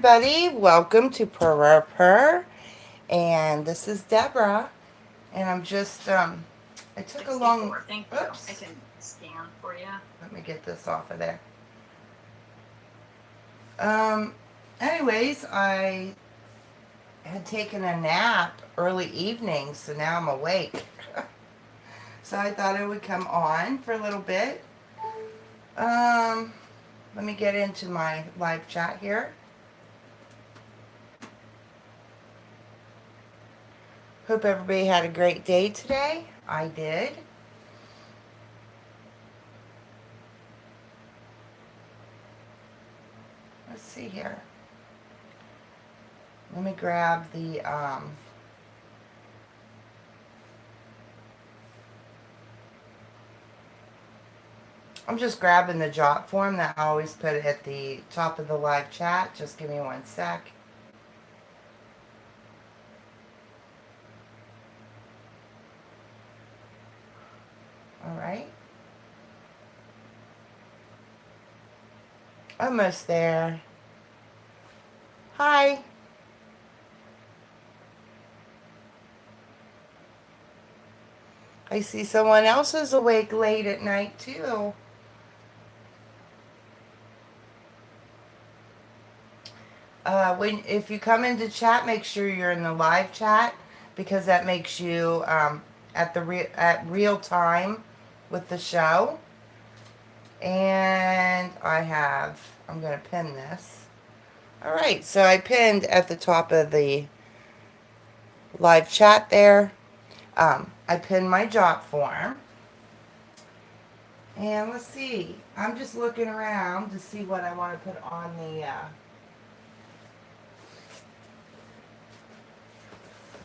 Everybody, welcome to Parure Purr, and this is Deborah, and I'm just I took a long. Thank you. Oops. I can scan for you. Let me get this off of there. Um, anyways, I had taken a nap early evening, so now I'm awake. So I thought I would come on for a little bit. Um, Let me get into my live chat here. Hope everybody had a great day today. I did. Let's see here. Let me grab the I'm just grabbing the jot form that I always put at the top of the live chat. Just give me one sec. All right. Almost there. Hi. I see someone else is awake late at night too. If you come into chat, make sure you're in the live chat because that makes you at real time with the show. And I'm going to pin this. All right, so I pinned at the top of the live chat there. I pinned my jot form. And let's see. I'm just looking around to see what I want to put on the.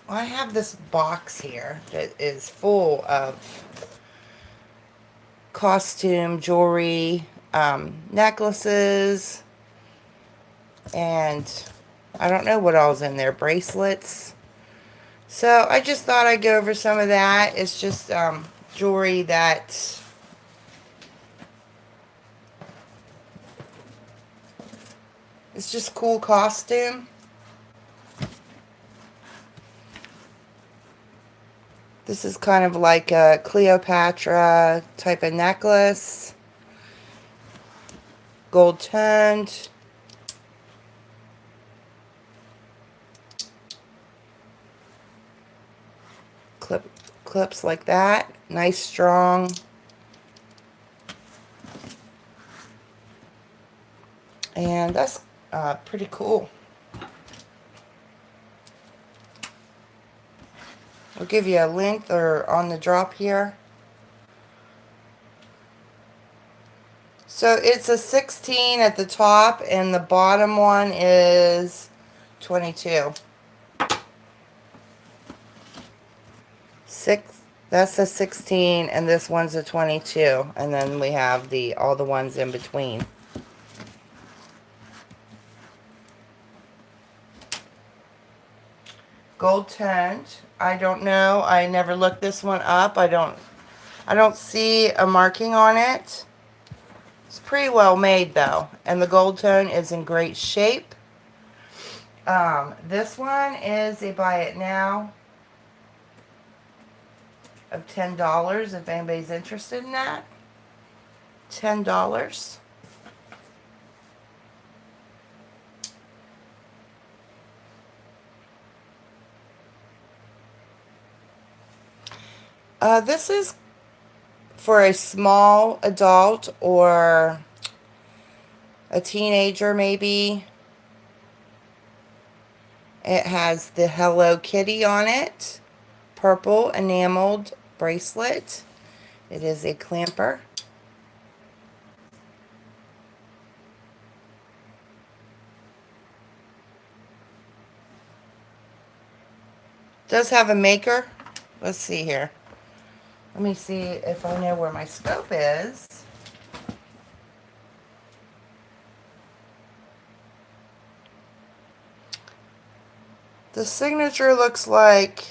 Well, I have this box here that is full of costume, jewelry, necklaces, and I don't know what all's in there. Bracelets. So I just thought I'd go over some of that. It's just jewelry that it's just cool costume. This is kind of like a Cleopatra type of necklace. Gold toned. Clips like that. Nice, strong. And that's pretty cool. I'll give you a length or on the drop here. So it's a 16 at the top and the bottom one is 22. That's a 16 and this one's a 22. And then we have all the ones in between. Gold toned. I don't know. I never looked this one up. I don't see a marking on it. It's pretty well made though. And the gold tone is in great shape. This one is a buy it now of $10 if anybody's interested in that. $10. This is for a small adult or a teenager maybe. It has the Hello Kitty on it. Purple enameled bracelet. It is a clamper. Does have a maker. Let's see here. Let me see if I know where my scope is. The signature looks like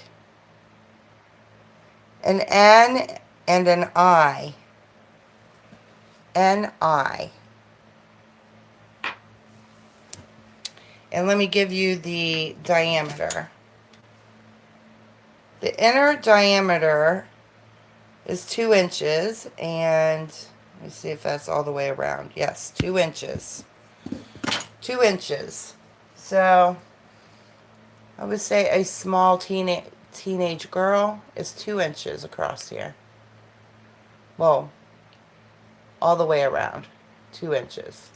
an N and an I. N-I. And let me give you the diameter. The inner diameter is 2 inches, and let me see if that's all the way around. Yes, 2 inches. 2 inches. So I would say a small teenage girl is 2 inches across here. Well, all the way around, 2 inches.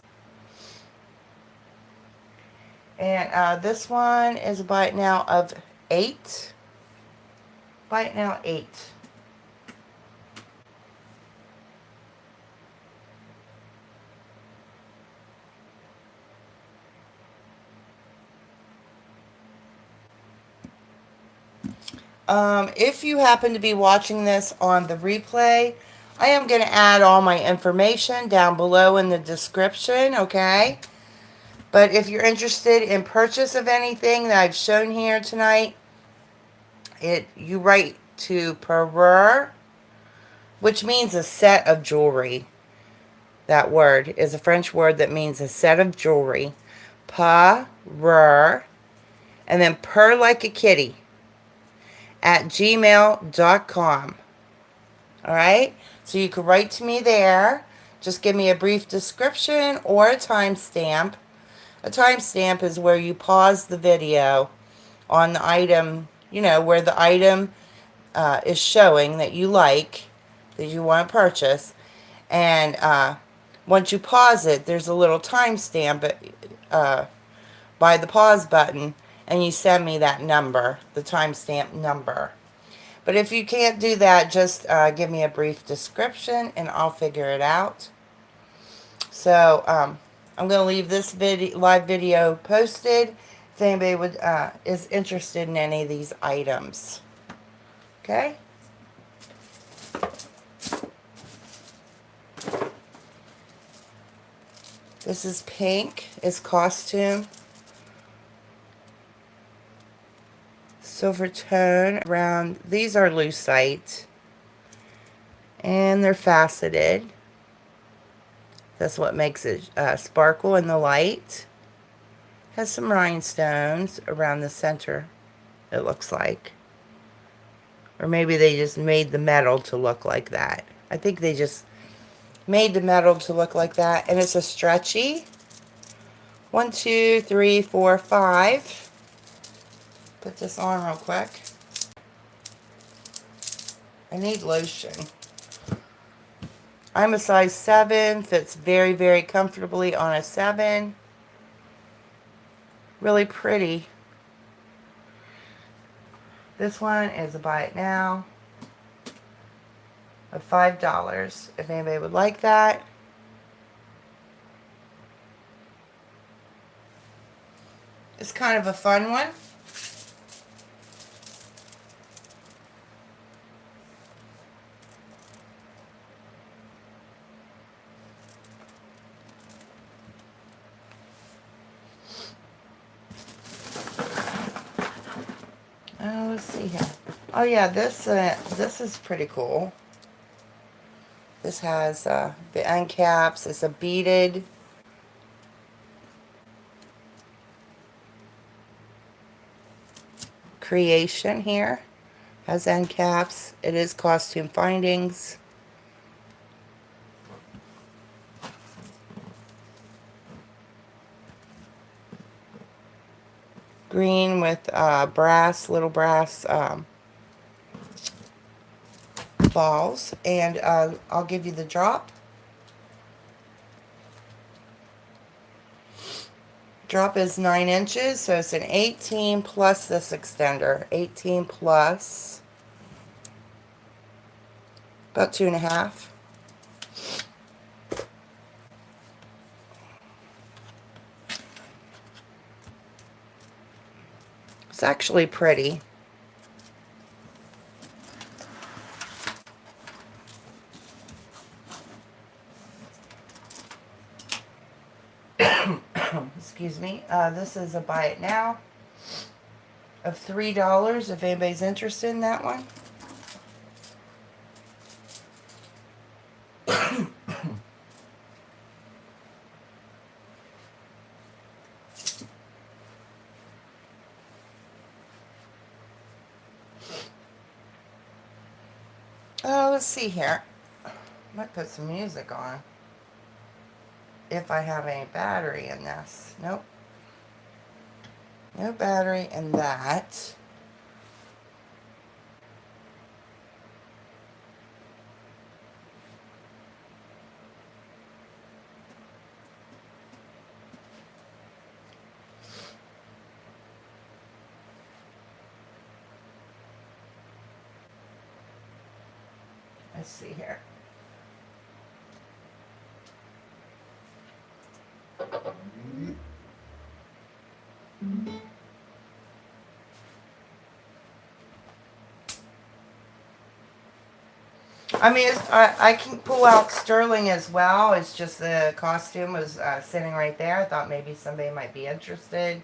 And this one is a bite now of 8. Bite now 8. If you happen to be watching this on the replay, I am going to add all my information down below in the description, okay? But if you're interested in purchase of anything that I've shown here tonight, you write to Parure, which means a set of jewelry. That word is a French word that means a set of jewelry. Parure, and then purr like a kitty, at gmail.com. Alright? So you can write to me there. Just give me a brief description or a timestamp. A timestamp is where you pause the video on the item, you know, where the item is showing that you like, that you want to purchase. And once you pause it, there's a little timestamp by the pause button, and you send me that number, the timestamp number. But if you can't do that, just give me a brief description and I'll figure it out. So I'm going to leave this live video posted if anybody is interested in any of these items. Okay? This is pink. It's costume. Silver tone around. These are lucite. And they're faceted. That's what makes it sparkle in the light. Has some rhinestones around the center, it looks like. Or maybe they just made the metal to look like that. I think they just made the metal to look like that. And it's a stretchy. 1, 2, 3, 4, 5. Put this on real quick. I need lotion. I'm a size 7. Fits very, very comfortably on a 7. Really pretty. This one is a buy it now of $5 if anybody would like that. It's kind of a fun one. Oh, let's see here. Oh yeah, this is pretty cool. This has the end caps. It's a beaded creation here. Has end caps. It is costume findings. Green with little brass balls. And I'll give you the drop. Drop is 9 inches, so it's an 18 plus this extender. 18 plus about 2.5. It's actually pretty. Excuse me. This is a buy it now of $3 if anybody's interested in that one. Let's see here. Might put some music on. If I have any battery in this. Nope. No battery in that. Let's see here. I mean, I can pull out sterling as well. It's just the costume was sitting right there. I thought maybe somebody might be interested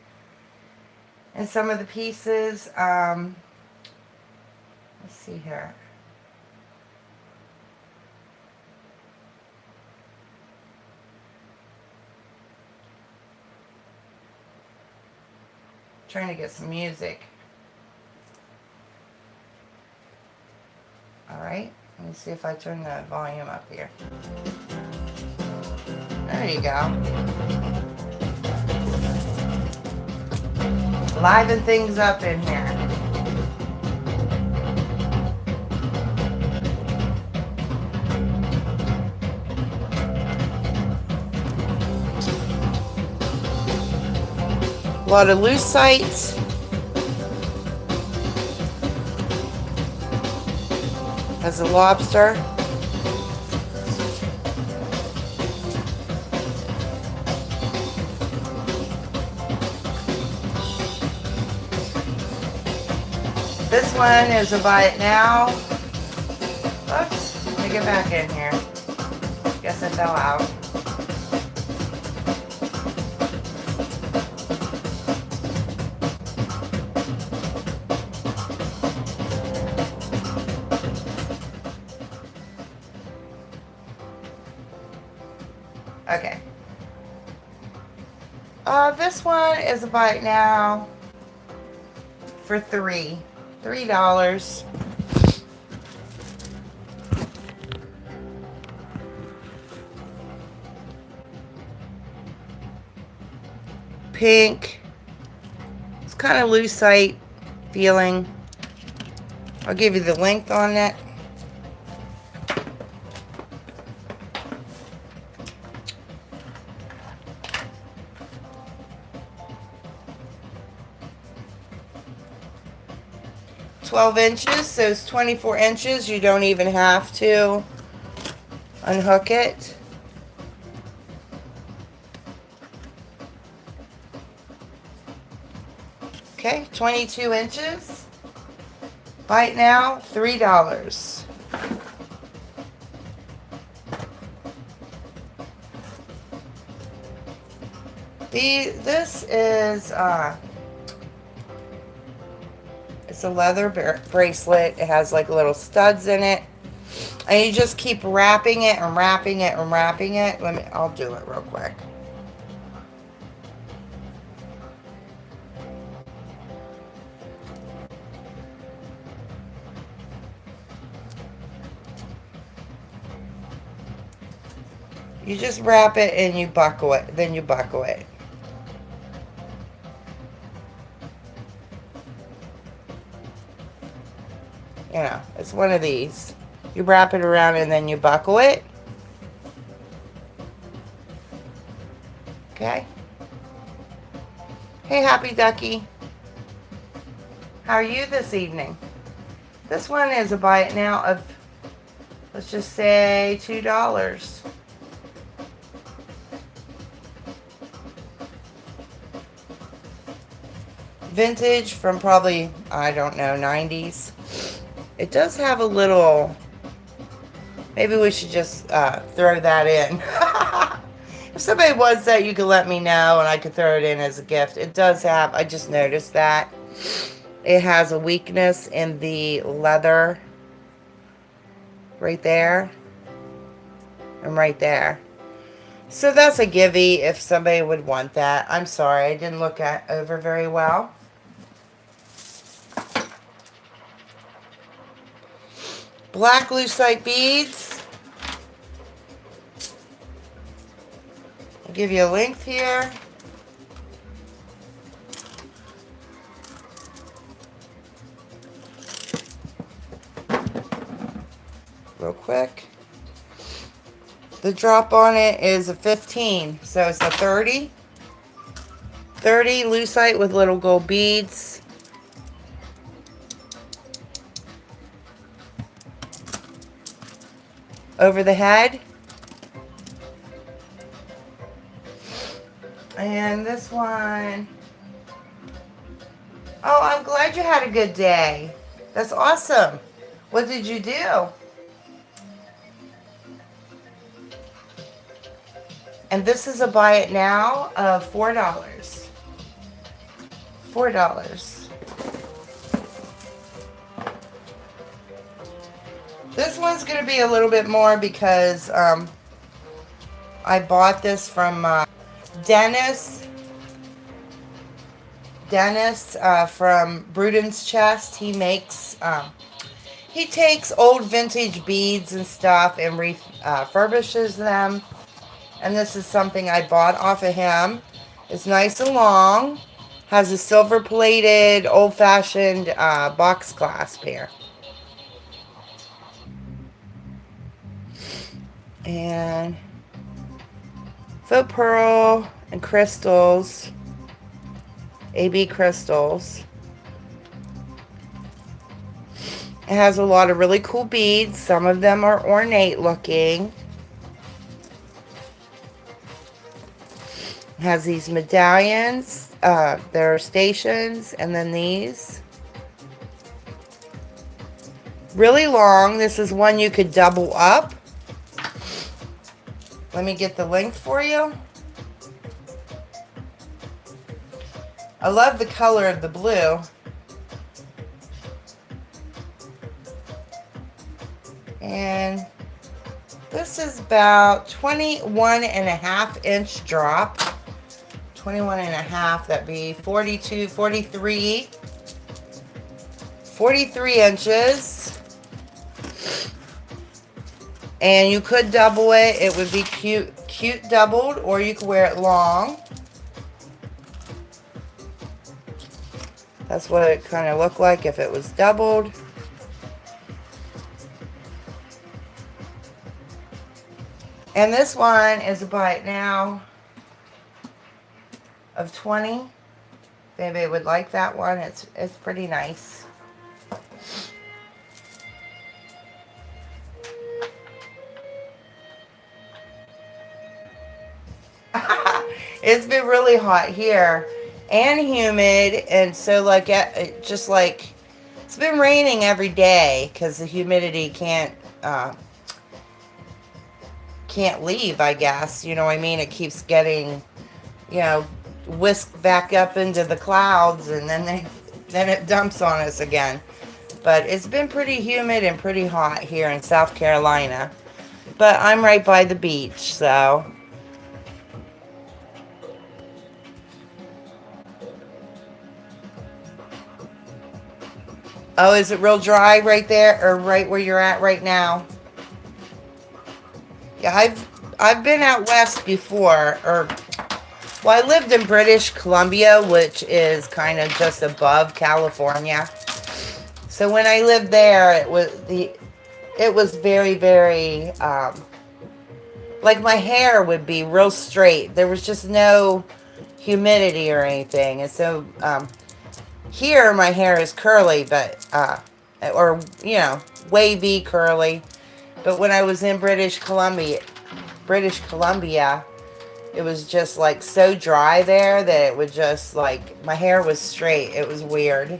in some of the pieces. Let's see here. Trying to get some music. Alright, let me see if I turn the volume up here. There you go. Liven things up in here. A lot of lucite. Has a lobster. This one is a buy it now. Oops, let me get back in here. Guess I fell out. Okay. This one is a buy it now for $3. Pink. It's kind of lucite feeling. I'll give you the length on it. $12, so it's 24 inches. You don't even have to unhook it. Okay, 22 inches. Buy it now, $3. This is it's a leather bracelet. It has like little studs in it. And you just keep wrapping it and wrapping it and wrapping it. I'll do it real quick. You just wrap it and you buckle it. Then you buckle it. You know, it's one of these. You wrap it around and then you buckle it. Okay. Hey, Happy Ducky. How are you this evening? This one is a buy it now of, let's just say, $2. Vintage from probably, I don't know, 90s. It does have a little, maybe we should just throw that in. If somebody wants that, you can let me know and I could throw it in as a gift. It does have, I just noticed that. It has a weakness in the leather right there and right there. So that's a givey if somebody would want that. I'm sorry, I didn't look over very well. Black lucite beads. I'll give you a length here. Real quick. The drop on it is a 15, so it's a 30. 30 lucite with little gold beads. Over the head. And this one. Oh, I'm glad you had a good day. That's awesome. What did you do? And this is a buy it now of $4. $4. This one's going to be a little bit more because I bought this from Dennis. Dennis from Bruden's Chest. He makes, he takes old vintage beads and stuff and refurbishes them. And this is something I bought off of him. It's nice and long. Has a silver plated, old fashioned box clasp here. And faux pearl and crystals. AB crystals. It has a lot of really cool beads. Some of them are ornate looking. It has these medallions. There are stations, and then these. Really long. This is one you could double up. Let me get the length for you. I love the color of the blue. And this is about 21.5-inch drop. 21.5, that'd be 42, 43. 43 inches. And you could double it. It would be cute doubled, or you could wear it long. That's what it kind of looked like if it was doubled. And this one is a buy it now of 20. If anybody would like that one, it's pretty nice. It's been really hot here and humid, and so like just like it's been raining every day because the humidity can't leave, I guess. You know what I mean? It keeps getting, you know, whisked back up into the clouds, and then it dumps on us again. But it's been pretty humid and pretty hot here in South Carolina. But I'm right by the beach, so. Oh, is it real dry right there, or right where you're at right now? Yeah, I've been out west before, well, I lived in British Columbia, which is kind of just above California. So when I lived there, it was very, very, like my hair would be real straight. There was just no humidity or anything. And so, here my hair is curly, but, or, you know, wavy, curly. But when I was in British Columbia, it was just like so dry there that it would just like, my hair was straight. It was weird.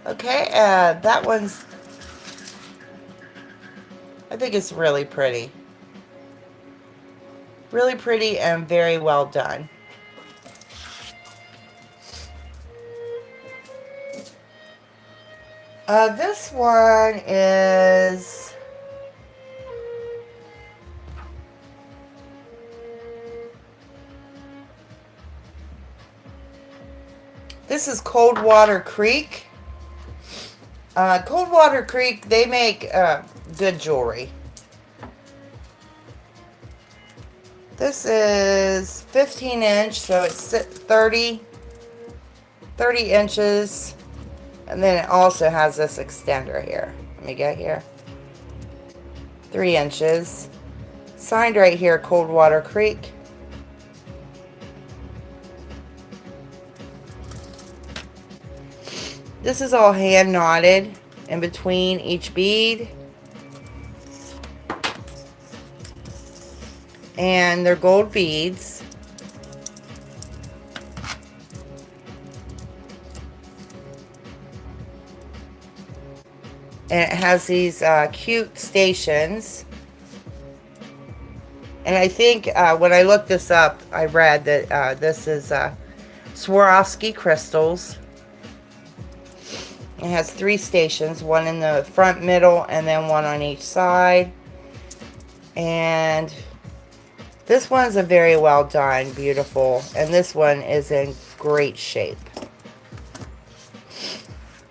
Okay, that one's, I think it's really pretty. Really pretty and very well done. This one is This is Coldwater Creek. Coldwater Creek, they make good jewelry. This is 15 inch, so it's 30 inches. And then it also has this extender here. Let me get here. 3 inches. Signed right here, Coldwater Creek. This is all hand knotted in between each bead. And they're gold beads. And it has these cute stations. And I think when I looked this up, I read that this is Swarovski crystals. It has 3 stations, one in the front, middle, and then one on each side. And this one's a very well done, beautiful. And this one is in great shape.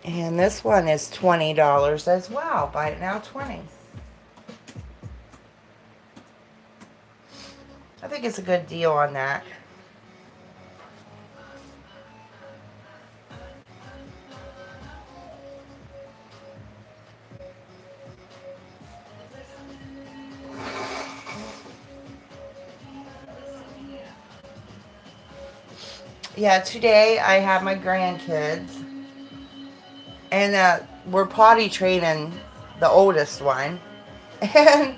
And this one is $20 as well. Buy it now, $20. I think it's a good deal on that. Yeah, today I have my grandkids. And we're potty training the oldest one. And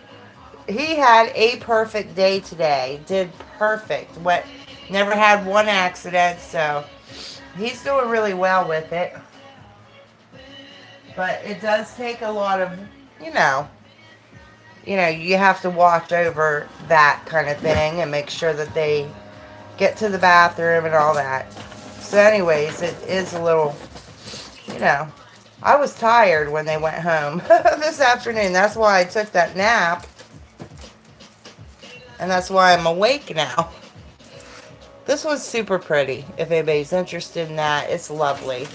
he had a perfect day today. Did perfect. Never had one accident, so he's doing really well with it. But it does take a lot of, you have to watch over that kind of thing and make sure that they get to the bathroom and all that. So anyways, it is a little, I was tired when they went home this afternoon. That's why I took that nap. And that's why I'm awake now. This was super pretty. If anybody's interested in that, it's lovely.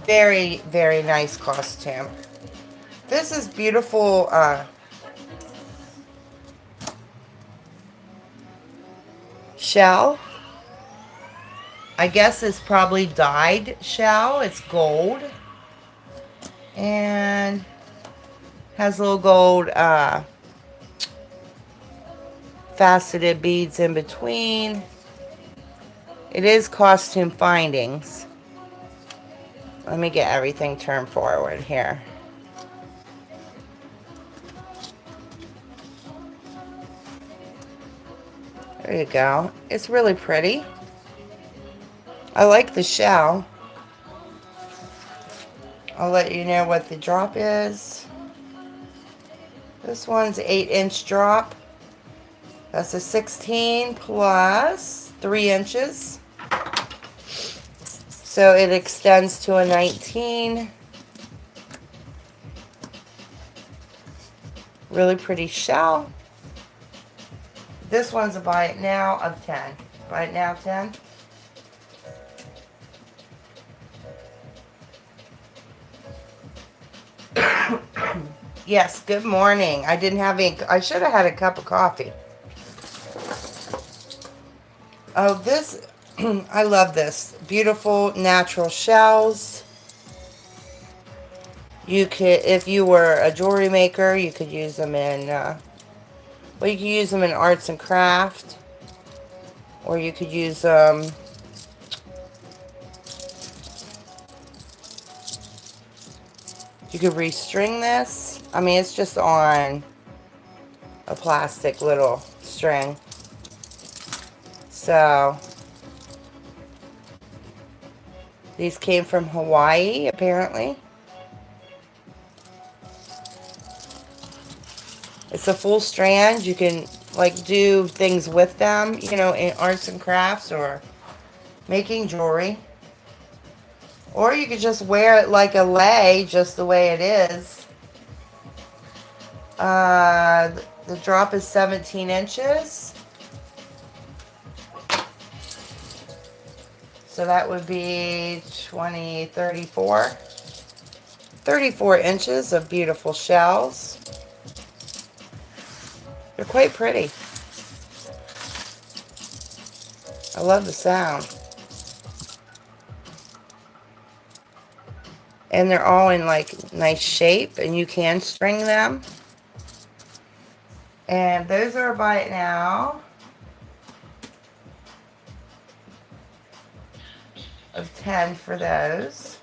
Very, very nice costume. This is beautiful shell. I guess it's probably dyed shell. It's gold. And has little gold faceted beads in between. It is costume findings. Let me get everything turned forward here. There you go. It's really pretty. I like the shell. I'll let you know what the drop is. This one's 8-inch drop. That's a 16 plus 3 inches. So it extends to a 19. Really pretty shell. This one's a buy it now of 10. Buy it now 10. Yes, good morning. I didn't have any. I should have had a cup of coffee. Oh, this, I love this. Beautiful natural shells. You could, if you were a jewelry maker, you could use them in, you could use them in arts and craft. Or you could use them, you could restring this. I mean, it's just on a plastic little string. So, these came from Hawaii, apparently. It's a full strand. You can, like, do things with them, in arts and crafts or making jewelry. Or you could just wear it like a lei, just the way it is. The drop is 17 inches. So that would be 20, 34. 34 inches of beautiful shells. They're quite pretty. I love the sound. And they're all in like nice shape, and you can string them. And those are a buy it now of 10 for those.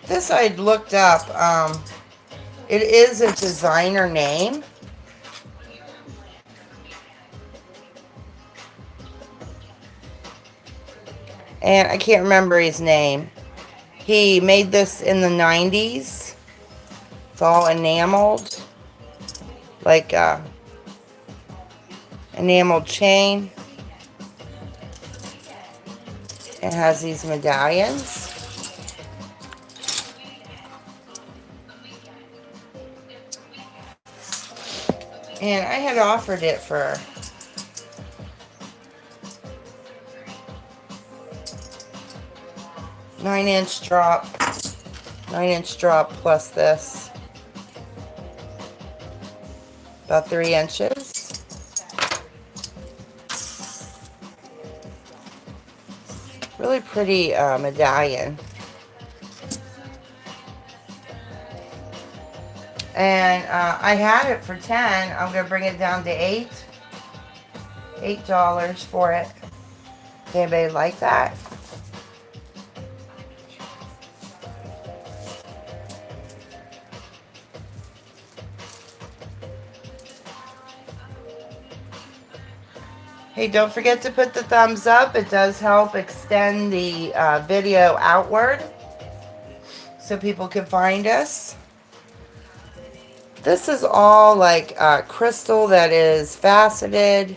This I'd looked up. It is a designer name. And I can't remember his name. He made this in the 90s. It's all enameled. Like enameled chain. It has these medallions. And I had offered it for nine-inch drop plus this. About 3 inches. Really pretty medallion. And I had it for 10. I'm going to bring it down to $8 for it. Does anybody like that? Hey, don't forget to put the thumbs up. It does help extend the video outward so people can find us. This is all like crystal that is faceted.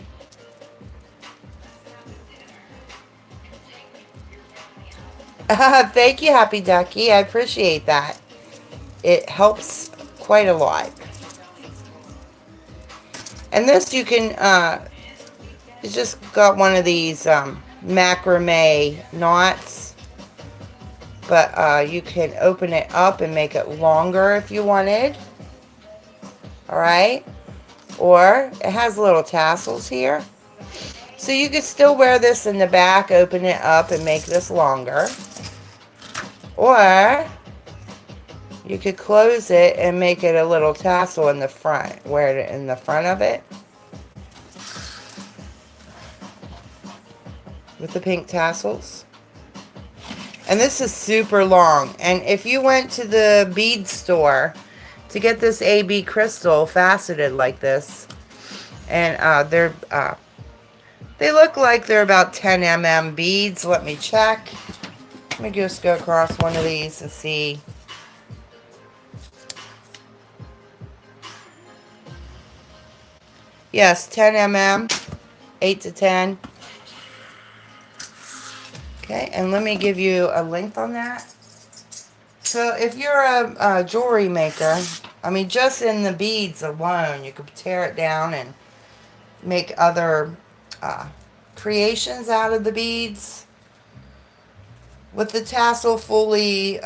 Thank you, Happy Ducky. I appreciate that. It helps quite a lot. And this you can, it's just got one of these macrame knots. But you can open it up and make it longer if you wanted. Alright? Or it has little tassels here. So you could still wear this in the back, open it up and make this longer. Or you could close it and make it a little tassel in the front. Wear it in the front of it. With the pink tassels. And this is super long. And if you went to the bead store to get this AB crystal faceted like this, and they look like they're about 10 mm beads. Let me check. Let me just go across one of these and see. Yes, 10 mm, 8 to 10. Okay, and let me give you a length on that. So if you're a jewelry maker, I mean, just in the beads alone, you could tear it down and make other creations out of the beads. With the tassel fully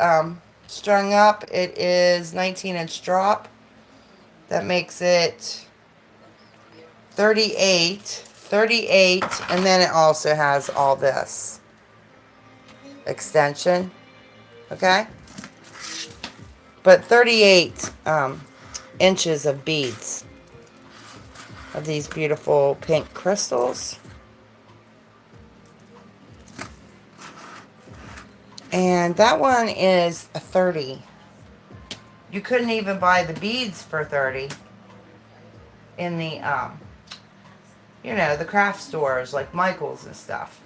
strung up, it is 19-inch drop. That makes it 38, and then it also has all this extension, okay? But 38 inches of beads of these beautiful pink crystals. And that one is a 30. You couldn't even buy the beads for 30 in the, you know, the craft stores like Michael's and stuff.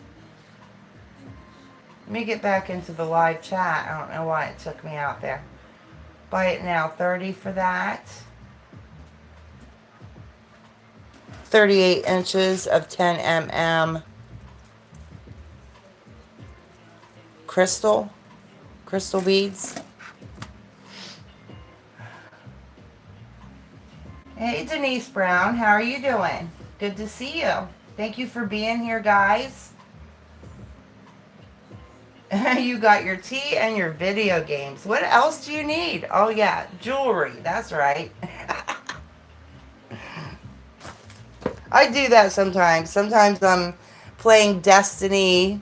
Let me get back into the live chat. I don't know why it took me out there. Buy it now, 30 for that. 38 inches of 10 mm crystal beads. Hey Denise Brown, how are you doing? Good to see you. Thank you for being here, guys. You got your tea and your video games. What else do you need? Oh yeah, jewelry. That's right. I do that sometimes. Sometimes I'm playing Destiny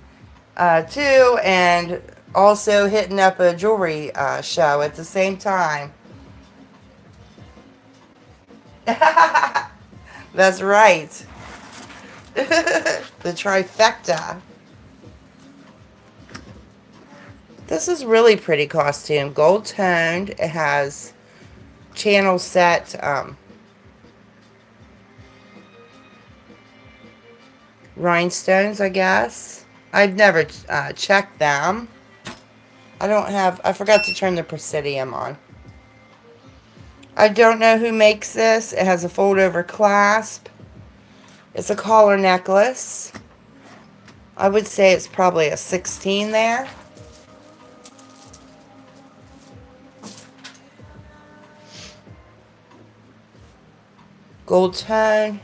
2 and also hitting up a jewelry show at the same time. That's right. The trifecta. This is really pretty costume. Gold toned. It has channel set rhinestones, I guess. I've never checked them. I forgot to turn the Presidium on. I don't know who makes this. It has a fold over clasp. It's a collar necklace. I would say it's probably a 16 there. Gold tone.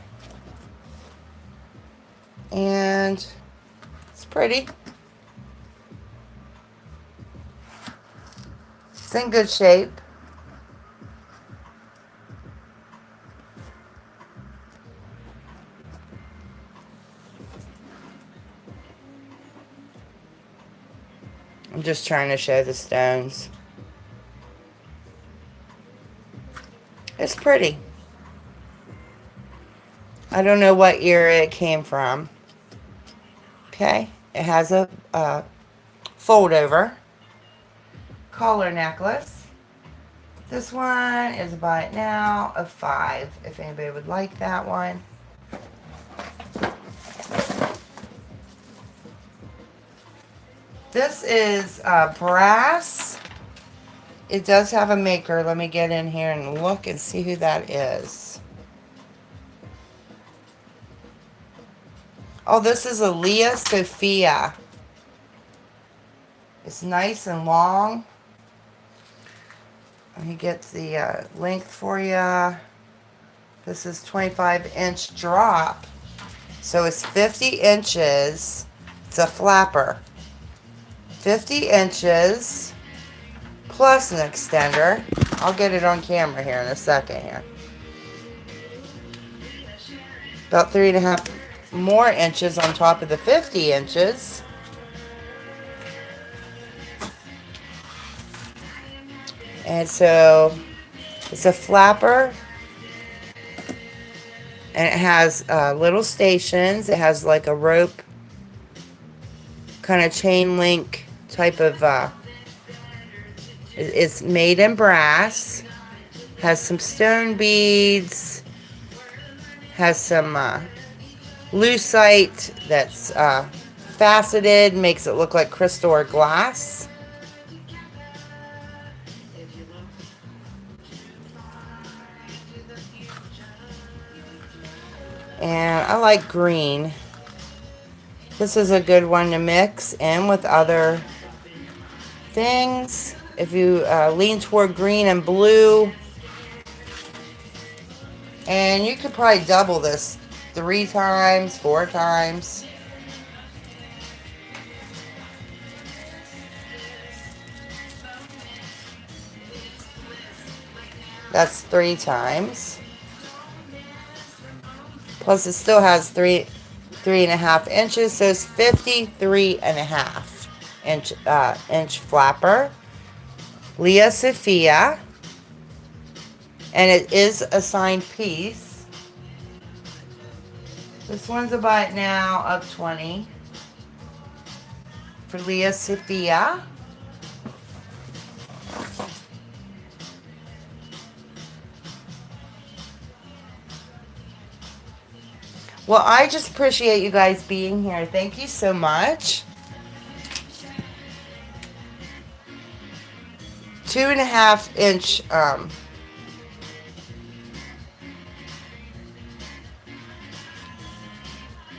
And it's pretty. It's in good shape. I'm just trying to show the stones. It's pretty. I don't know what era it came from. Okay, it has a fold over collar necklace. This one is buy it now of 5 if anybody would like that one. This is brass. It does have a maker. Let me get in here and look and see who that is. Oh, this is a Leah Sophia. It's nice and long. Let me get the length for you. This is 25-inch drop. So it's 50 inches. It's a flapper. 50 inches plus an extender. I'll get it on camera here in a second here. About 3.5 more inches on top of the 50 inches. And so it's a flapper. And it has little stations. It has like a rope, kind of chain link type of, it's made in brass. Has some stone beads. Has some lucite that's faceted, makes it look like crystal or glass. And I like green. This is a good one to mix in with other things. If you lean toward green and blue, and you could probably double this 3 times, 4 times. That's 3 times. Plus it still has 3.5 inches, so it's 53.5 inch flapper. Leah Sophia. And it is a signed piece. This one's a buy it now of 20 for Leah Sophia. Well, I just appreciate you guys being here. Thank you so much. 2.5 inch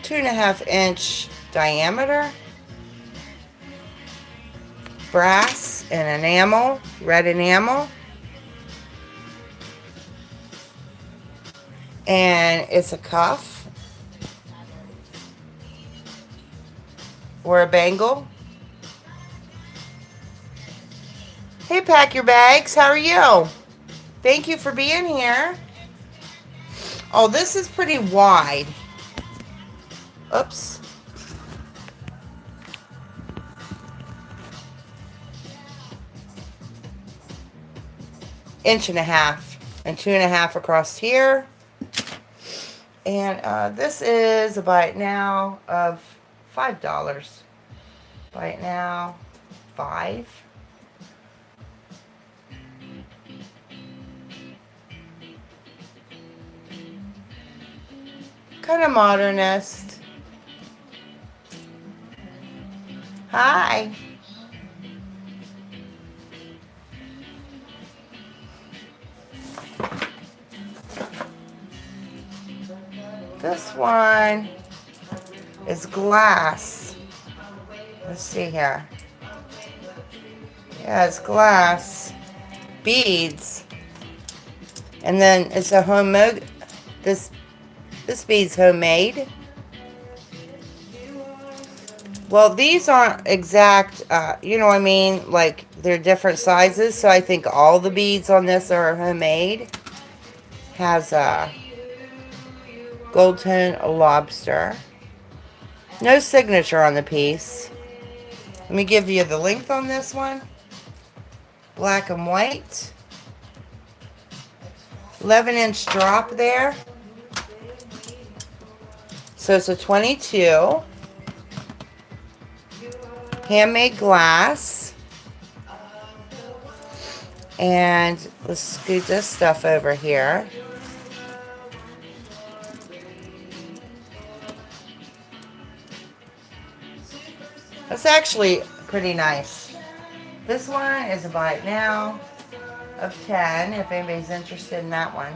2.5 inch diameter. Brass and enamel, red enamel. And it's a cuff or a bangle. Hey, pack your bags. How are you? Thank you for being here. Oh, this is pretty wide. Oops. Inch and a half and 2.5 across here. And this is a buy it now of $5. Buy it now, 5. Kind of modernist. Hi. This one is glass. Let's see here. Yeah, it's glass. Beads. And then it's a homemade. This bead's homemade. Well, these aren't exact, you know what I mean? Like, they're different sizes, so I think all the beads on this are homemade. Has a gold tone lobster. No signature on the piece. Let me give you the length on this one. Black and white. 11-inch drop there. So it's a 22. Handmade glass. And let's scoot this stuff over here. That's actually pretty nice. This one is a buy it now of 10 if anybody's interested in that one.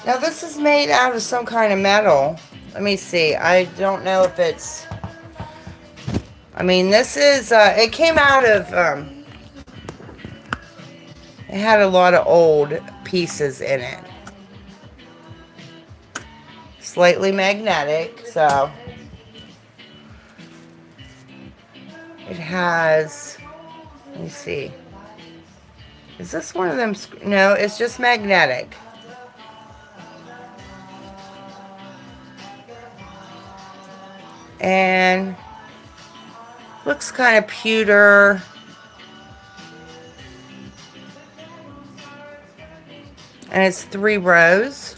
Now this is made out of some kind of metal. Let me see. I don't know if it's... I mean, this is... it came out of... it had a lot of old pieces in it. Slightly magnetic, so... It has... Let me see. Is this one of them? No, it's just magnetic. And looks kind of pewter. And it's 3 rows.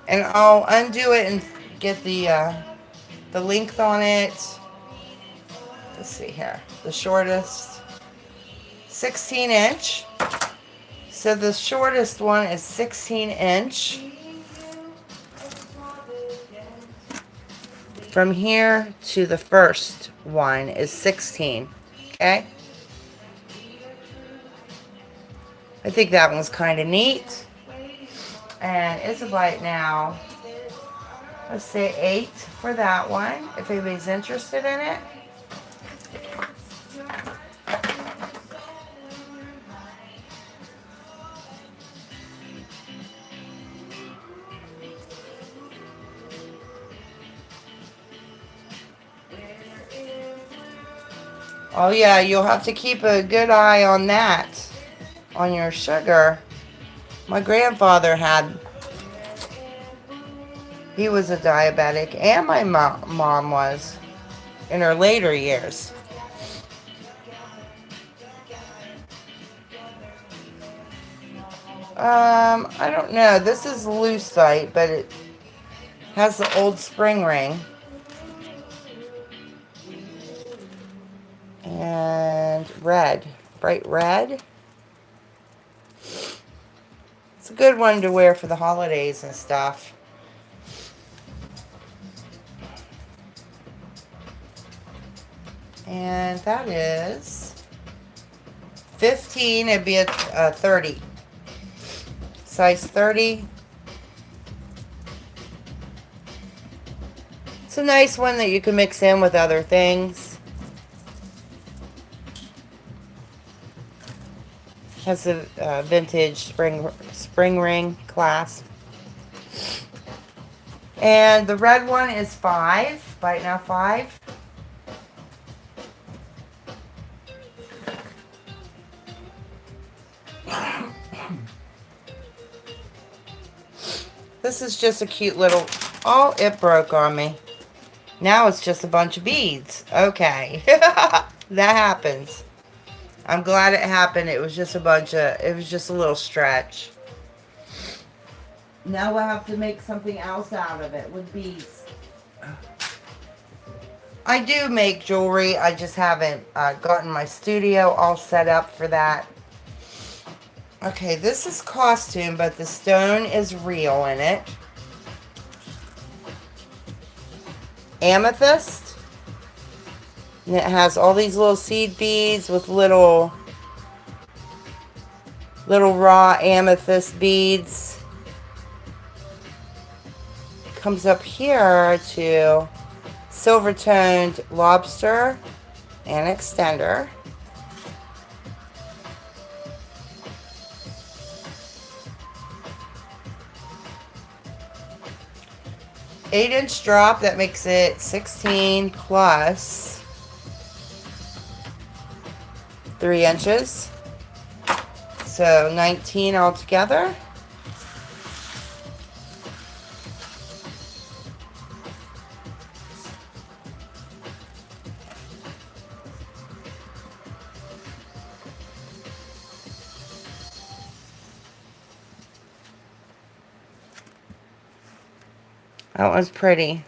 And I'll undo it and get the length on it. Let's see here. The shortest, 16-inch. So the shortest one is 16-inch. From here to the first one is 16. Okay? I think that one's kind of neat. And it's a buy it now. Let's say 8 for that one, if anybody's interested in it. Oh yeah, you'll have to keep a good eye on that, on your sugar. My grandfather had, he was a diabetic, and my mom was, in her later years. I don't know. This is lucite, but it has the old spring ring. And red, bright red. It's a good one to wear for the holidays and stuff. And that is 15. It'd be a 30. Size 30. It's a nice one that you can mix in with other things. Has a vintage spring ring clasp. And the red one is 5. Bite now 5. This is just a cute little... Oh, it broke on me. Now it's just a bunch of beads. Okay. That happens. I'm glad it happened. It was just a bunch of... It was just a little stretch. Now we'll have to make something else out of it with beads. I do make jewelry. I just haven't gotten my studio all set up for that. Okay, this is costume, but the stone is real in it. Amethyst. And it has all these little seed beads with little raw amethyst beads. Comes up here to silver toned lobster and extender. Eight-inch drop, that makes it 16 plus 3 inches. So 19 altogether. That one's pretty.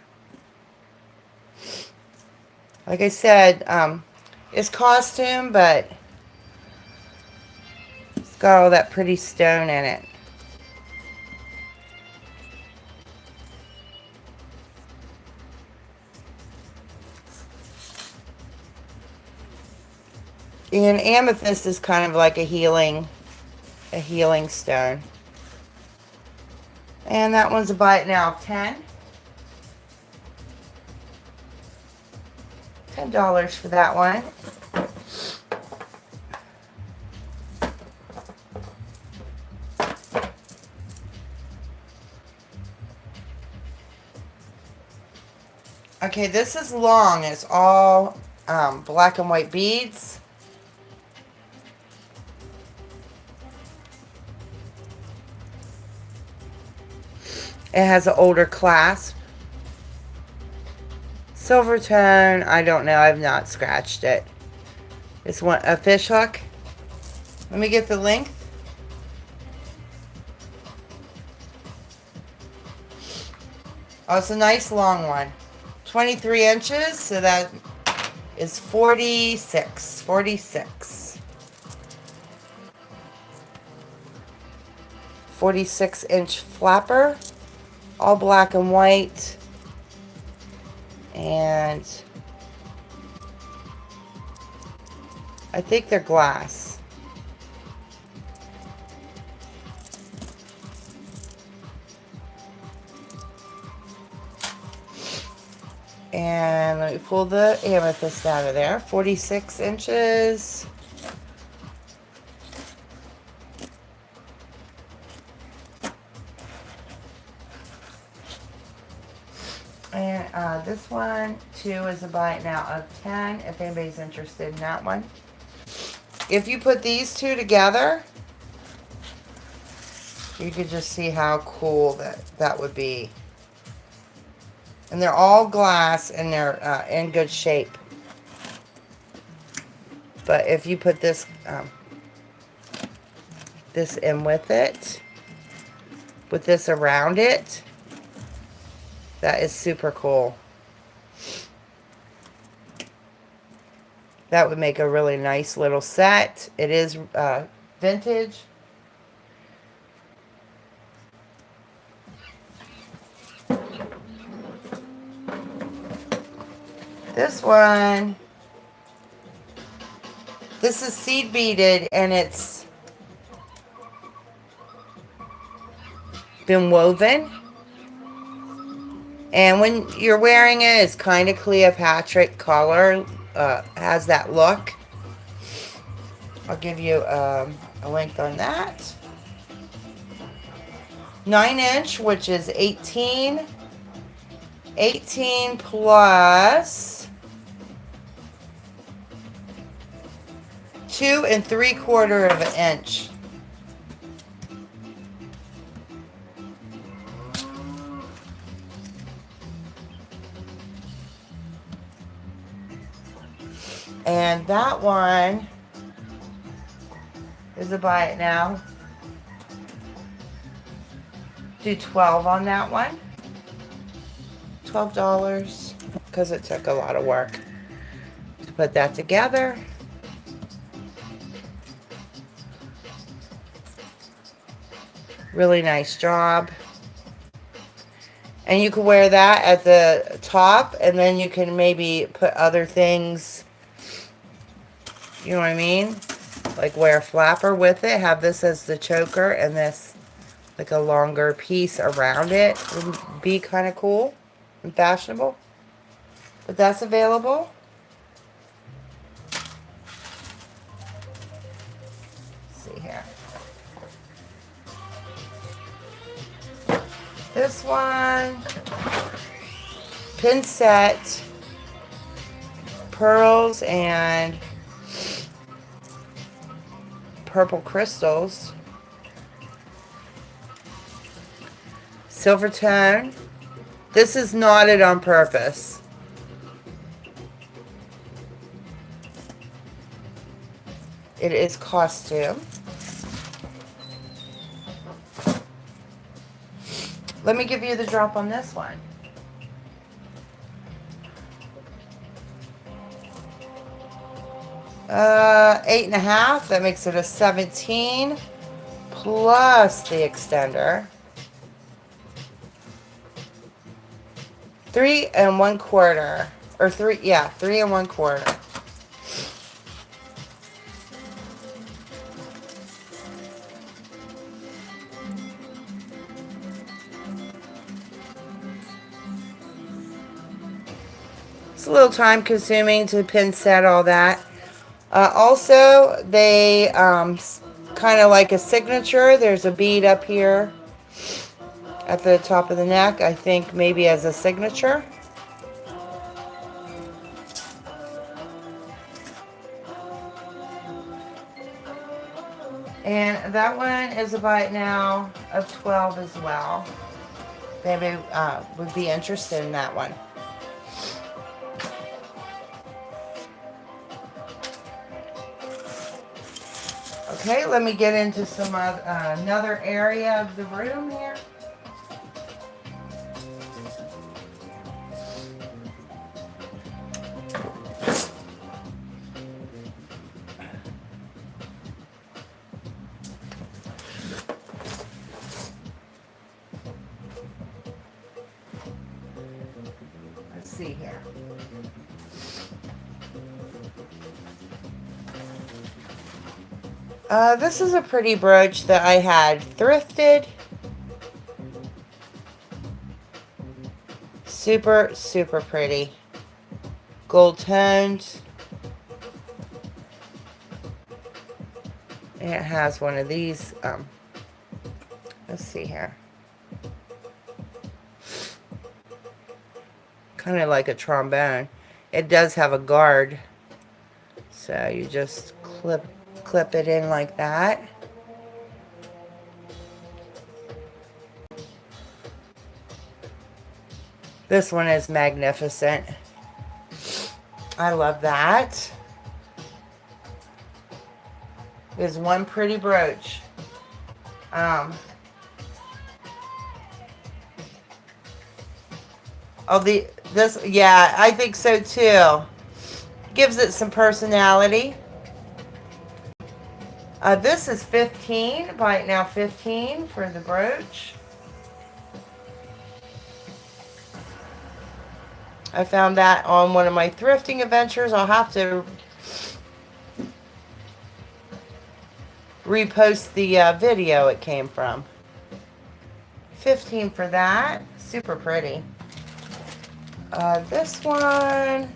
Like I said, it's costume, but it's got all that pretty stone in it. And amethyst is kind of like a healing stone. And that one's a bite now of 10. $10 for that one. Okay, this is long. It's all black and white beads. It has an older clasp. Silver tone, I don't know. I've not scratched it. It's a fish hook. Let me get the length. Oh, it's a nice long one. 23 inches, so that is 46. 46. 46-inch flapper. All black and white. And I think they're glass. And let me pull the amethyst out of there. 46 inches. And this one, too, is a bite now of 10, if anybody's interested in that one. If you put these two together, you could just see how cool that would be. And they're all glass, and they're in good shape. But if you put this in with it, with this around it, that is super cool. That would make a really nice little set. It is vintage. This one, this is seed beaded, and it's been woven. And when you're wearing it, it's kind of Cleopatra color. Has that look. I'll give you a length on that. 9-inch, which is 18. 18 plus 2 3/4 of an inch. And that one is a buy it now. Do 12 on that one. $12 because it took a lot of work to put that together. Really nice job. And you can wear that at the top, and then you can maybe put other things, you know what I mean? Like wear a flapper with it, have this as the choker, and this like a longer piece around it would be kind of cool and fashionable. But that's available. Let's see here. This one, pin set, pearls and purple crystals, silver tone. This is knotted on purpose. It is costume. Let me give you the drop on this one. $8.5. That makes it a 17 plus the extender. 3 1/4 or 3. Yeah, 3 1/4. It's a little time consuming to pin set all that. Also, they kind of like a signature. There's a bead up here at the top of the neck. I think maybe as a signature. And that one is a buy it now of 12 as well. Maybe would be interested in that one. Okay, let me get into some another area of the room here. Let's see here. This is a pretty brooch that I had thrifted. Super, super pretty. Gold toned. And it has one of these. Let's see here. Kind of like a trombone. It does have a guard. So you just clip it in like that. This one is magnificent. I love that. There's one pretty brooch. Yeah, I think so too. Gives it some personality. This is 15, buy it now 15 for the brooch. I found that on one of my thrifting adventures. I'll have to repost the video it came from. 15 for that. Super pretty. This one,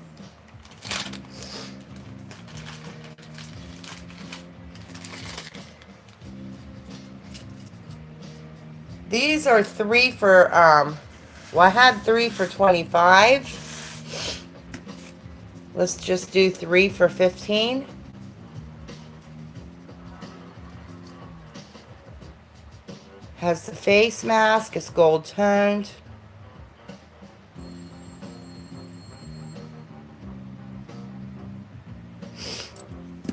these are 3 for, well, I had 3 for 25. Let's just do 3 for 15. Has the face mask, it's gold toned.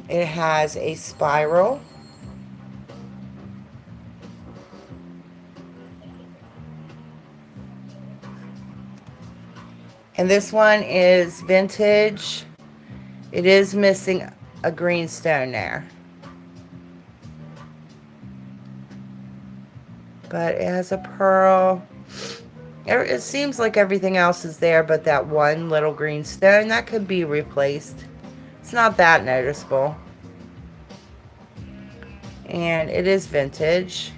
It has a spiral. And this one is vintage. It is missing a green stone there. But it has a pearl. It seems like everything else is there, but that one little green stone, that could be replaced. It's not that noticeable. And it is vintage.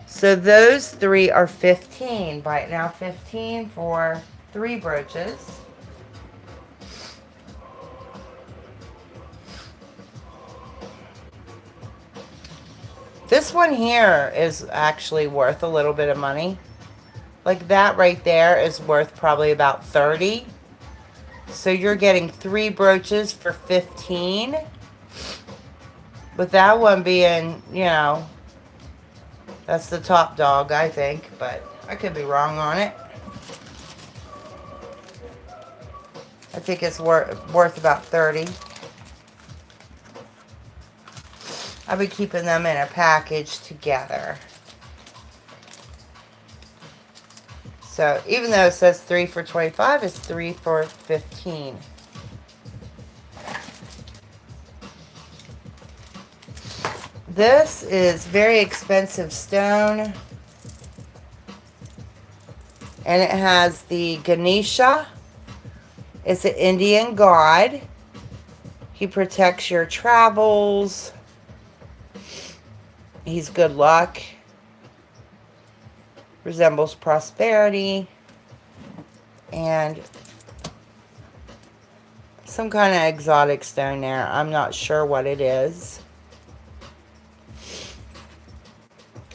So those 3 are 15. Buy it now, 15 for 3 brooches. This one here is actually worth a little bit of money. Like that right there is worth probably about 30. So you're getting 3 brooches for 15. With that one being, you know, that's the top dog, I think. But I could be wrong on it. I think it's worth about 30. I'll be keeping them in a package together. So even though it says 3 for 25, it's 3 for 15. This is very expensive stone. And it has the Ganesha. It's an Indian god. He protects your travels. He's good luck. Resembles prosperity. And some kind of exotic stone there. I'm not sure what it is.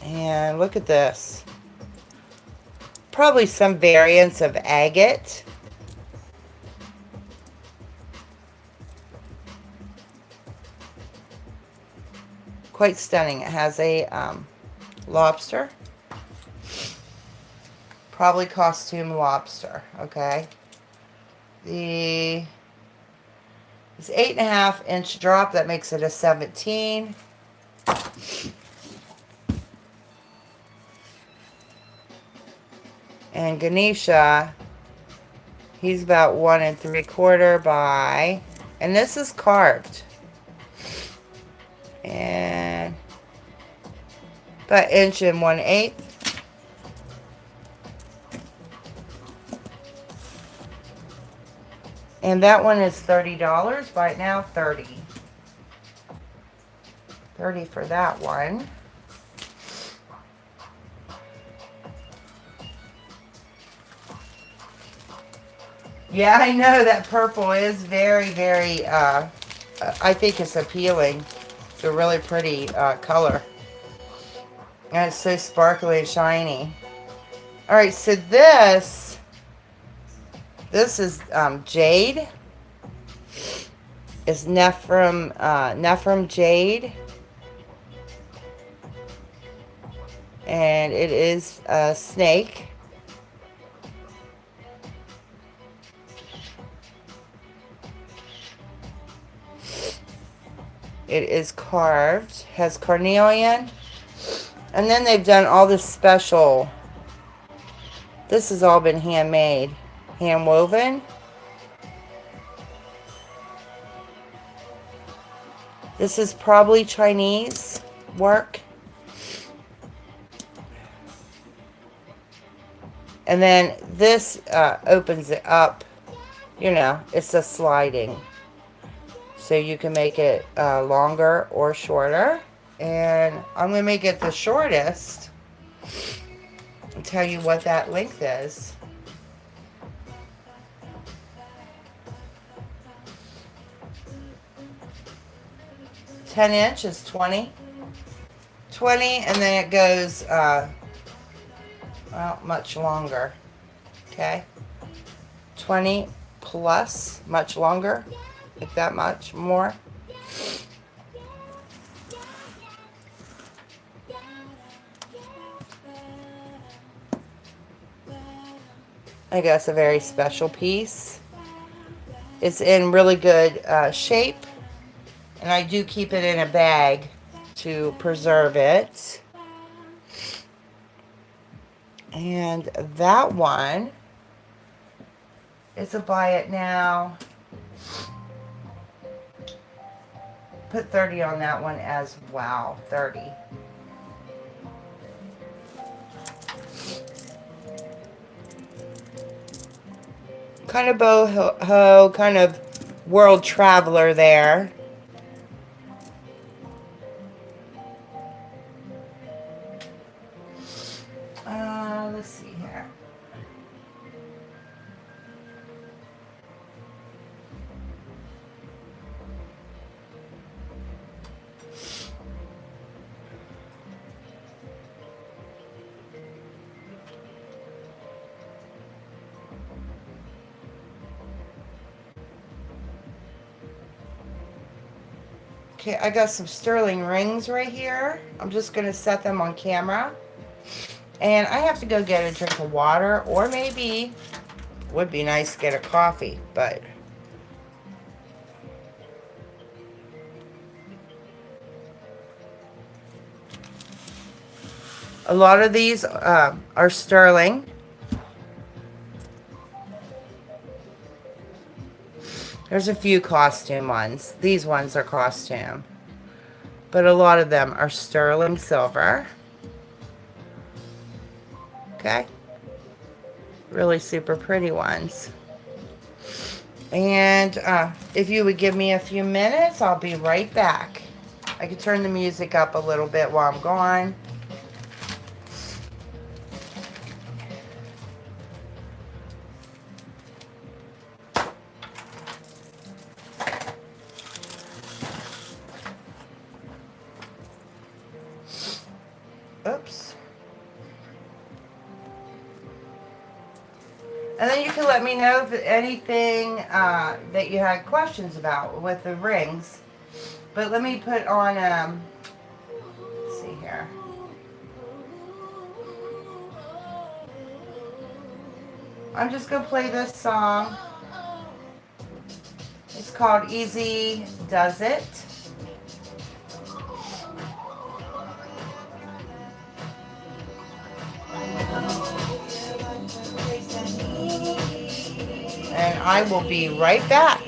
And look at this. Probably some variants of agate. Quite stunning. It has a lobster. Probably costume lobster. Okay. It's 8.5 inch drop. That makes it a 17. And Ganesha, he's about 1 3/4 by, and this is carved. And about 1 1/8 inch. And that one is $30 right now, 30. 30 for that one. Yeah, I know that purple is very, very, I think it's appealing. It's a really pretty color. And it's so sparkly and shiny. Alright, so this is jade. It's Nephrim jade. And it is a snake. It is carved, has carnelian, and then they've done all this special. This has all been handmade, hand woven. This is probably Chinese work. And then this opens it up. You know, it's a sliding. So you can make it longer or shorter. And I'm going to make it the shortest. I'll tell you what that length is. (10" is 20. 20, and then it goes, well, much longer. Okay? 20 plus, much longer, like that much more. I guess a very special piece. It's in really good shape, and I do keep it in a bag to preserve it. And that one is a buy it now. Put 30 on that one as well. 30. Kind of boho, kind of world traveler there. Let's see here. Okay, I got some sterling rings right here. I'm just going to set them on camera. And I have to go get a drink of water, or maybe would be nice to get a coffee, but a lot of these are sterling. There's a few costume ones. These ones are costume. But a lot of them are sterling silver. Okay. Really super pretty ones. And if you would give me a few minutes, I'll be right back. I could turn the music up a little bit while I'm gone. Oops. And then you can let me know if anything that you had questions about with the rings. But let me put on, let's see here. I'm just going to play this song. It's called Easy Does It. And I will be right back.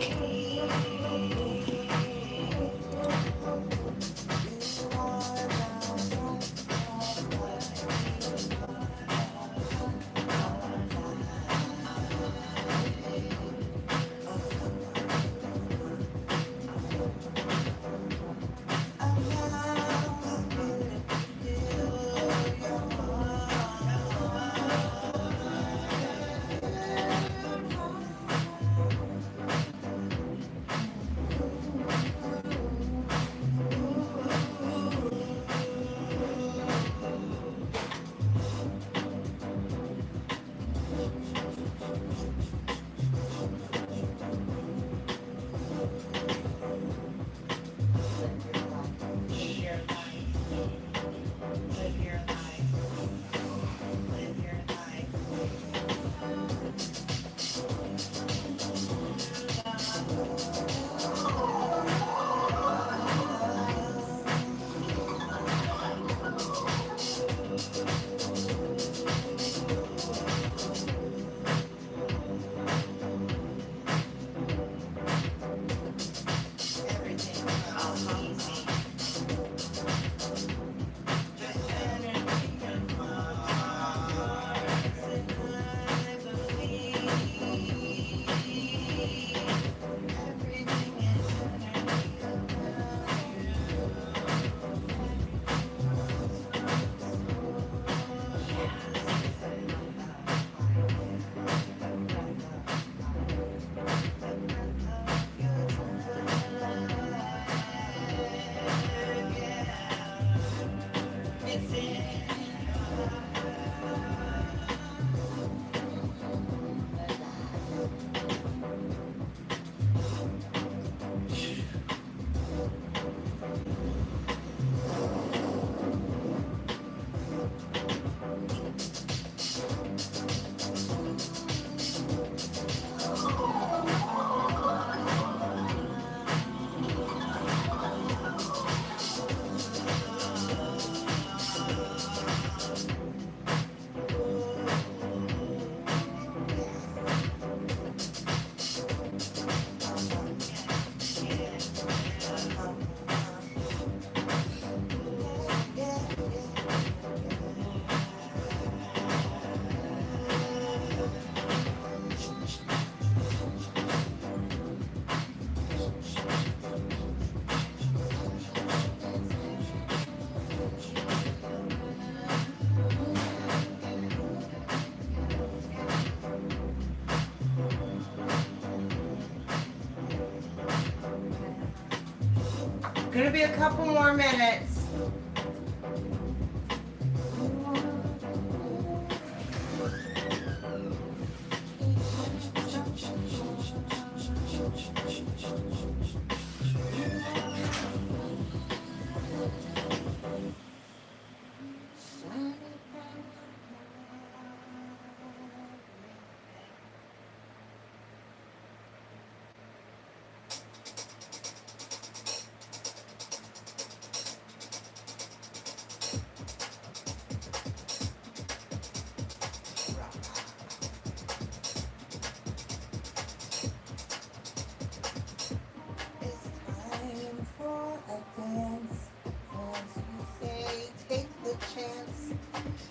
Gonna be a couple more minutes.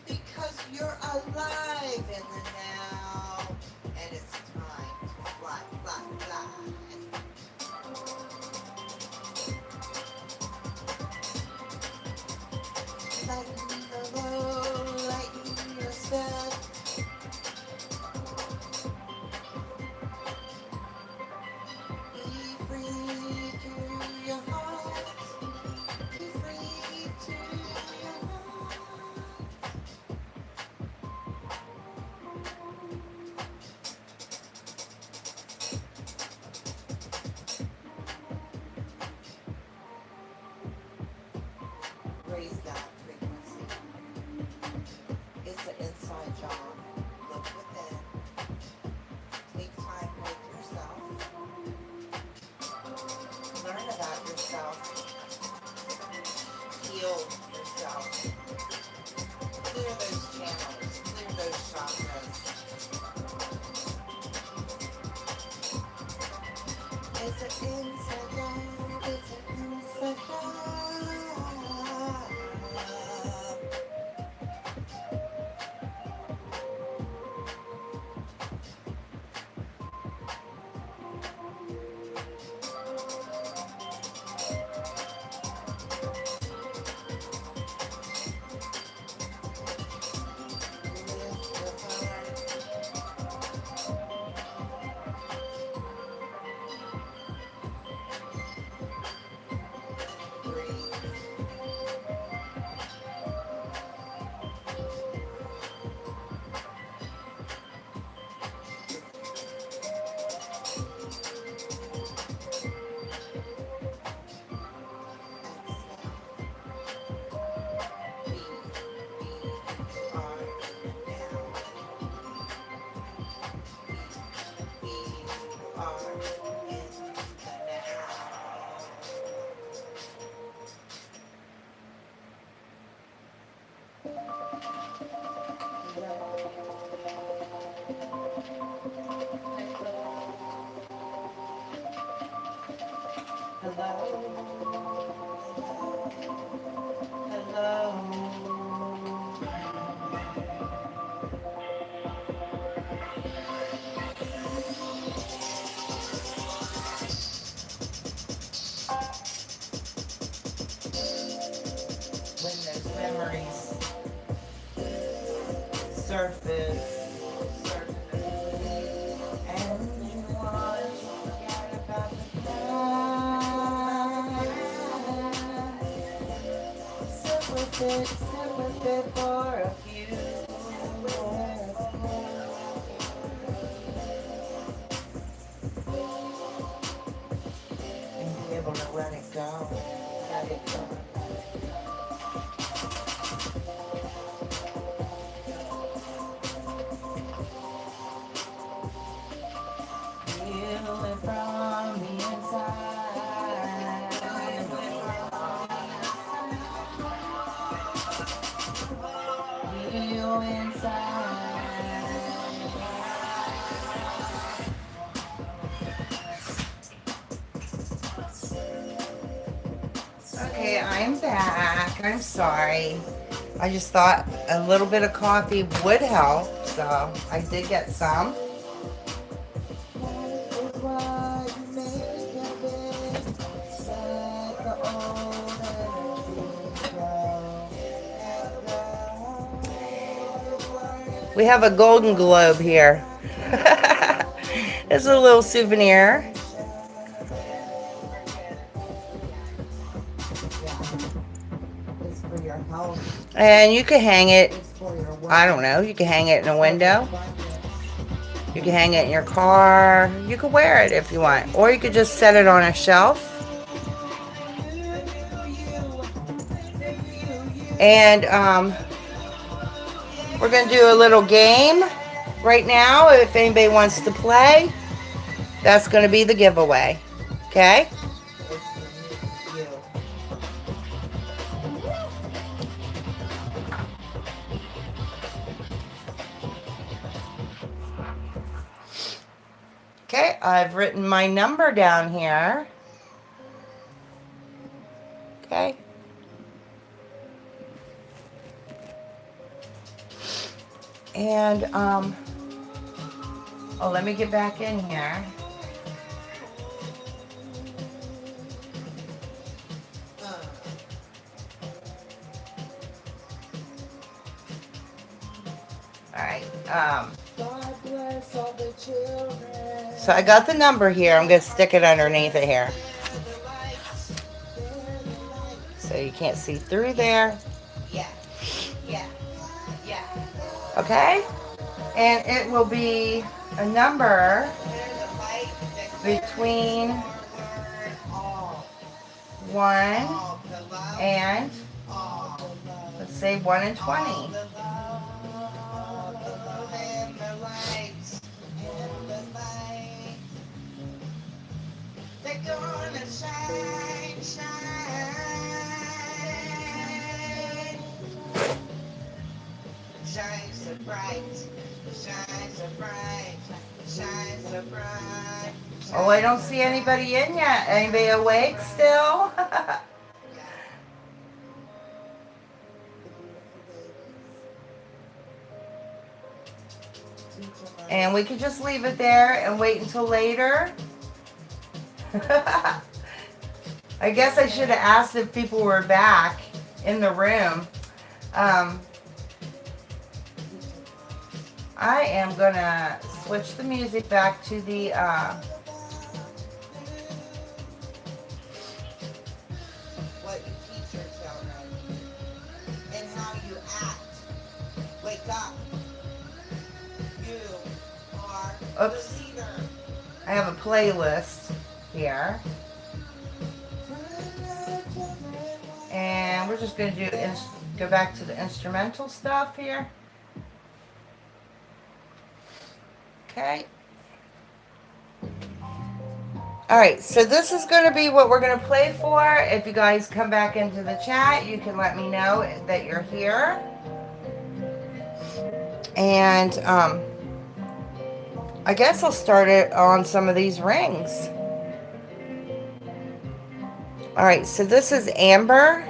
Because you're alive in the now, and it's time to fly, fly, fly. Lighten the load, lighten your step. Be free to your heart. Be free to your heart. Raise that frequency. It's an inside job. Look within. Take time with yourself. Learn about yourself. Heal yourself. Clear those channels. Clear those chakras. It's an inside job. It's an inside job. When those memories surface, and you want to forget about the past. Sit with it for a few minutes. And be able to let it go. Let it go. Feel it from the inside. Feel inside. Okay, I'm back. I'm sorry. I just thought a little bit of coffee would help, so I did get some. We have a golden globe here. It's a little souvenir. for your health. And you can hang it, It's for your wealth. I don't know, you can hang it in a For window. abundance. You can hang it in your car. You can wear it if you want. Or you could just set it on a shelf. And we're going to do a little game right now. If anybody wants to play, that's going to be the giveaway. Okay? It's for you. Okay, I've written my number down here. Okay. And, oh, let me get back in here. All right. God bless all the children. So I got the number here. I'm going to stick it underneath it here. So you can't see through there. Yeah. Yeah. Yeah. Okay? And it will be a number between 1 and, let's say 1 and 20. They're gonna shine, shine. Shine so bright, shine so bright, shine so bright. Oh, I don't see anybody in yet. Anybody awake still? And we could just leave it there and wait until later. I guess I should have asked if people were back in the room. I am gonna switch the music back to the What you teach your children and how you act. Wake up. You are Oops. the leader. I have a playlist here. And we're just gonna do go back to the instrumental stuff here. Okay. All right, so this is going to be what we're going to play for. If you guys come back into the chat, you can let me know that you're here. And I guess I'll start it on some of these rings. All right, so this is amber.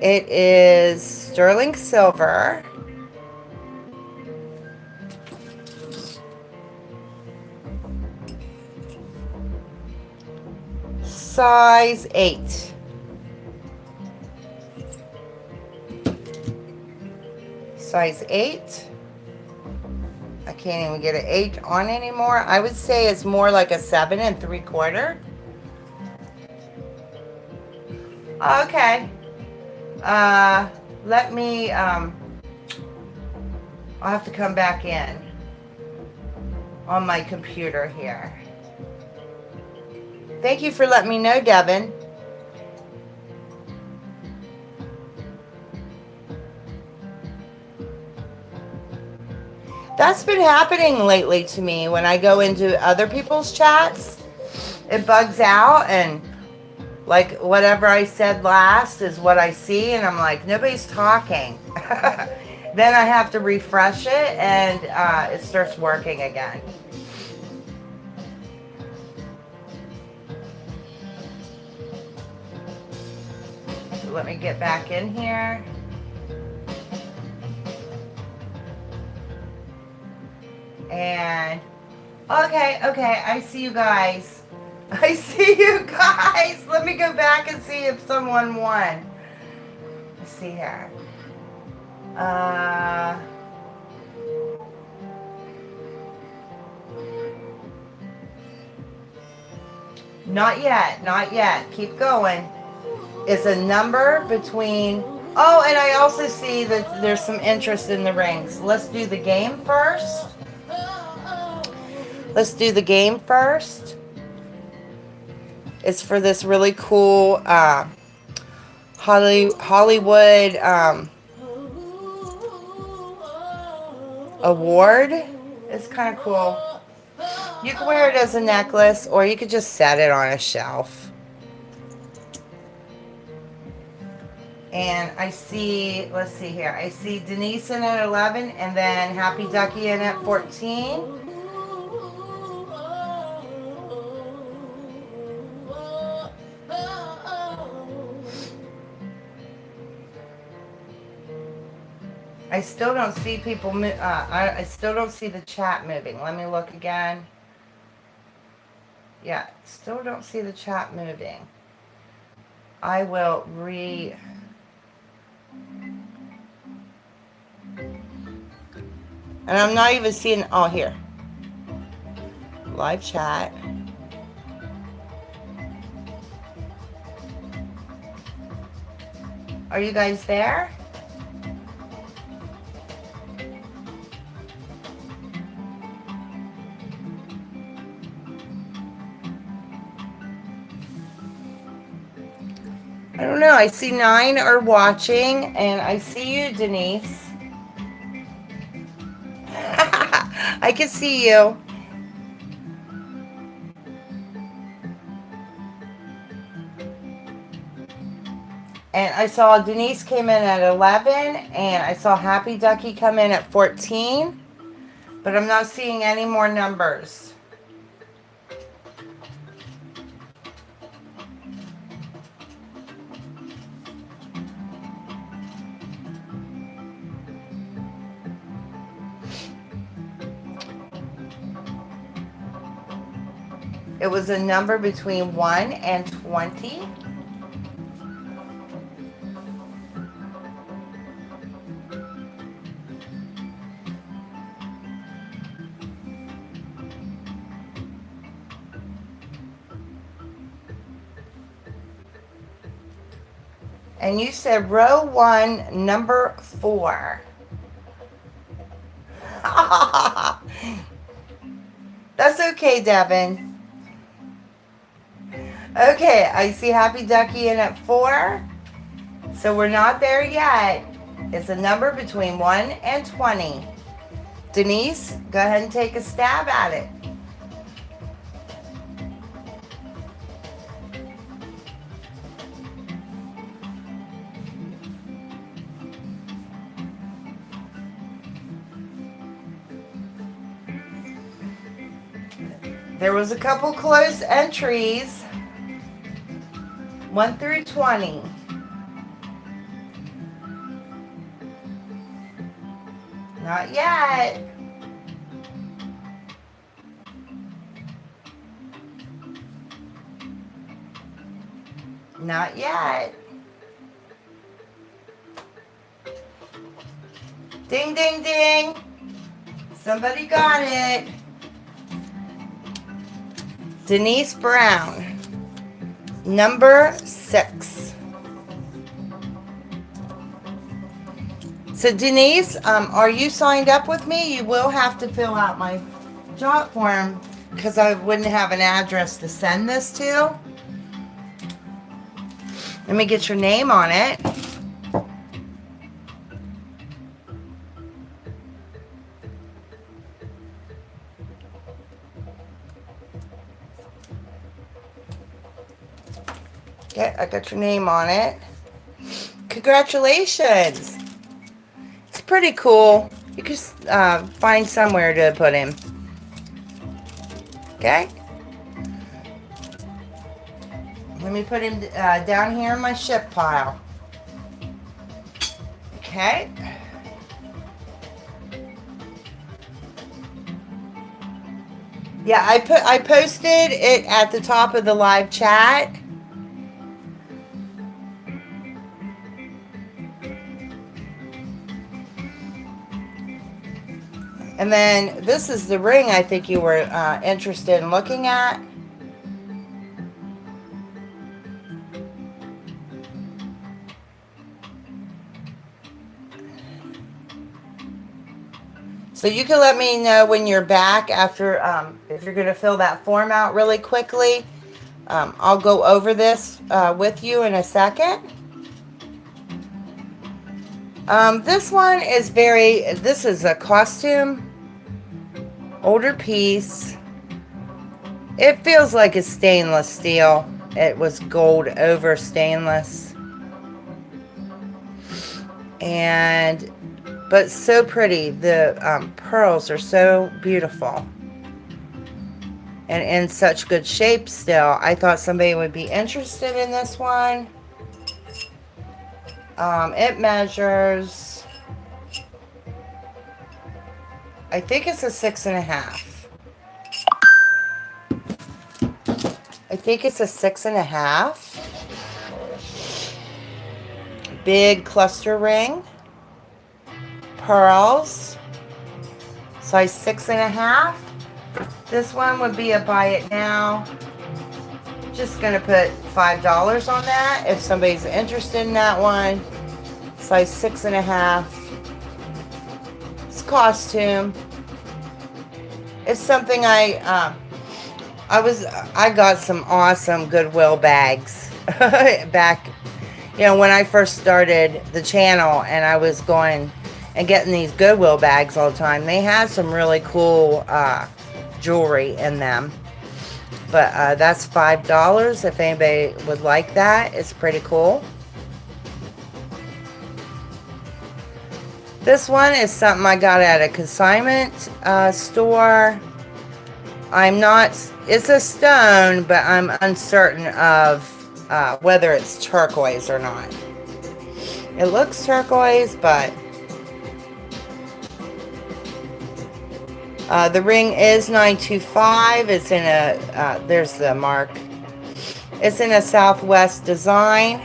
It is sterling silver. Size 8. Size 8. I can't even get an 8 on anymore. I would say it's more like a 7 3/4. Okay. Let me, I'll have to come back in on my computer here. Thank you for letting me know, Devin. That's been happening lately to me when I go into other people's chats. It bugs out and like whatever I said last is what I see and I'm like, nobody's talking. Then I have to refresh it and it starts working again. So let me get back in here. And okay, I see you guys. I see you guys. Let me go back and see if someone won. Let's see here. Not yet, not yet. Keep going. is a number between, oh, and I also see that there's some interest in the rings. Let's do the game first. Let's do the game first. It's for this really cool Hollywood award. It's kind of cool. You can wear it as a necklace, or you could just set it on a shelf. And I see, let's see here. I see Denise in at 11, and then Happy Ducky in at 14. I still don't see people, I still don't see the chat moving. Let me look again. Yeah, still don't see the chat moving. I will and I'm not even seeing, oh, here. Live chat. Are you guys there? I don't know. I see 9 are watching, and I see you, Denise. I can see you. And I saw Denise came in at 11, and I saw Happy Ducky come in at 14, but I'm not seeing any more numbers. It was a number between 1 and 20. And you said row 1, number 4. That's okay, Devin. Okay, I see Happy Ducky in at 4. So we're not there yet. It's a number between 1 and 20. Denise, go ahead and take a stab at it. There was a couple close entries. 1 through 20. Not yet. Not yet. Ding, ding, ding. Somebody got it. Denise Brown. Number 6. So Denise, are you signed up with me? You will have to fill out my jot form because I wouldn't have an address to send this to. Let me get your name on it. Okay, I got your name on it. Congratulations. It's pretty cool. You can find somewhere to put him. Okay. Let me put him down here in my ship pile. Okay. Yeah, I posted it at the top of the live chat. And then this is the ring I think you were interested in looking at. So you can let me know when you're back after, if you're going to fill that form out really quickly. I'll go over this with you in a second. This one is this is a costume, older piece. It feels like it's stainless steel. It was gold over stainless. But so pretty. The pearls are so beautiful. And in such good shape still. I thought somebody would be interested in this one. It measures, I think it's a 6.5. I think it's a 6.5. Big cluster ring. Pearls. Size 6.5. This one would be a buy it now. Just gonna put $5 on that if somebody's interested in that one. Size 6.5. It's costume. It's something I got some awesome Goodwill bags back, when I first started the channel, and I was going and getting these Goodwill bags all the time. They had some really cool jewelry in them. But that's $5 if anybody would like that. It's pretty cool. This one is something I got at a consignment store. It's a stone, but I'm uncertain of whether it's turquoise or not. It looks turquoise, but the ring is 925. It's in a, there's the mark. It's in a Southwest design.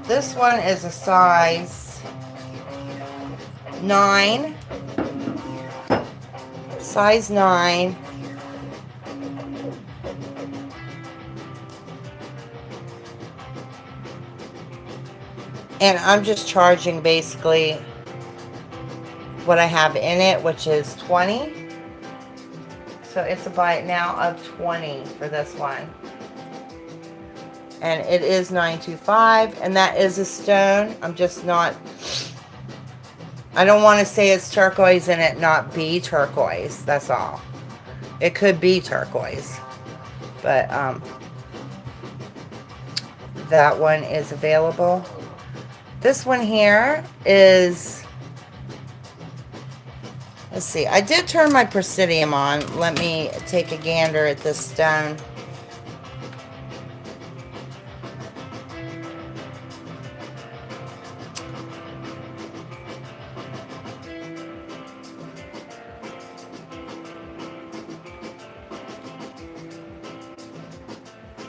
This one is a size 9. Size 9. And I'm just charging basically what I have in it, which is 20. So it's a buy it now of 20 for this one. And it is 925, and that is a stone. I don't want to say it's turquoise and it not be turquoise. That's all. It could be turquoise. But that one is available. This one here is, let's see, I did turn my Presidium on. Let me take a gander at this stone.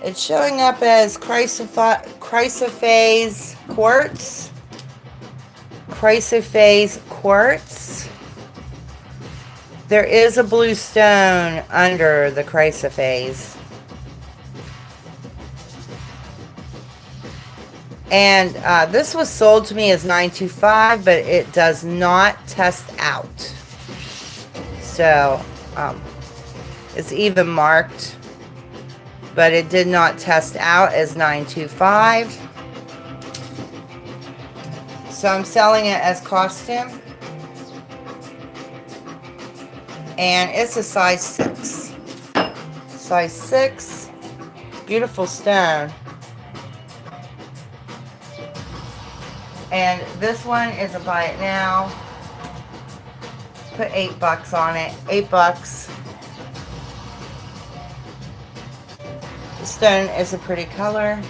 It's showing up as chrysoprase quartz. Chrysoprase quartz. There is a blue stone under the chrysoprase. And this was sold to me as $925, but it does not test out. So it's even marked, but it did not test out as $925. So I'm selling it as costume. And it's a size 6. Size 6. Beautiful stone. And this one is a buy it now. Put $8 on it. $8. The stone is a pretty color.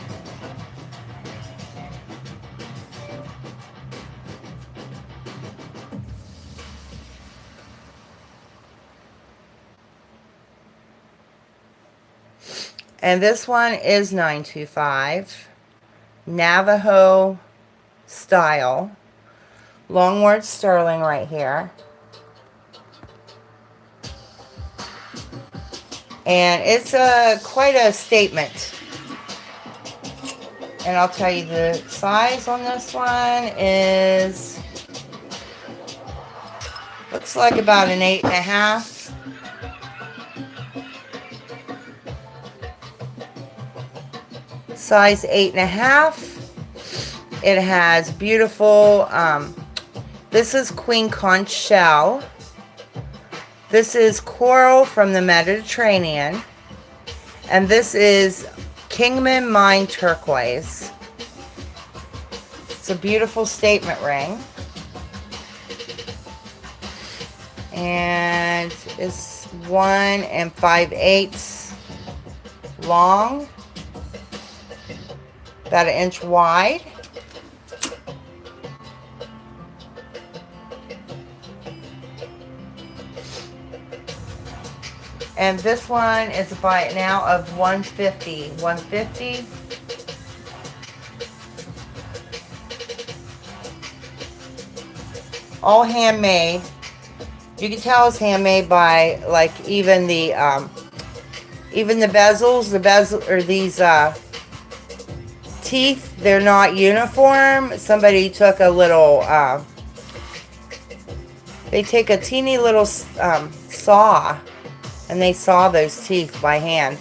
And this one is $925. Navajo style. Longward sterling right here. And it's quite a statement. And I'll tell you the size on this one is Looks like about an 8.5. Size 8.5. It has beautiful, this is queen conch shell. This is coral from the Mediterranean. And this is Kingman Mine turquoise. It's a beautiful statement ring. And it's 1 5/8 long. About 1 inch wide. And this one is a buy it now of $150. $150. All handmade. You can tell it's handmade by like even the bezels. The bezel or these teeth, they're not uniform. Somebody took a little. They take a teeny little saw. And they saw those teeth by hand.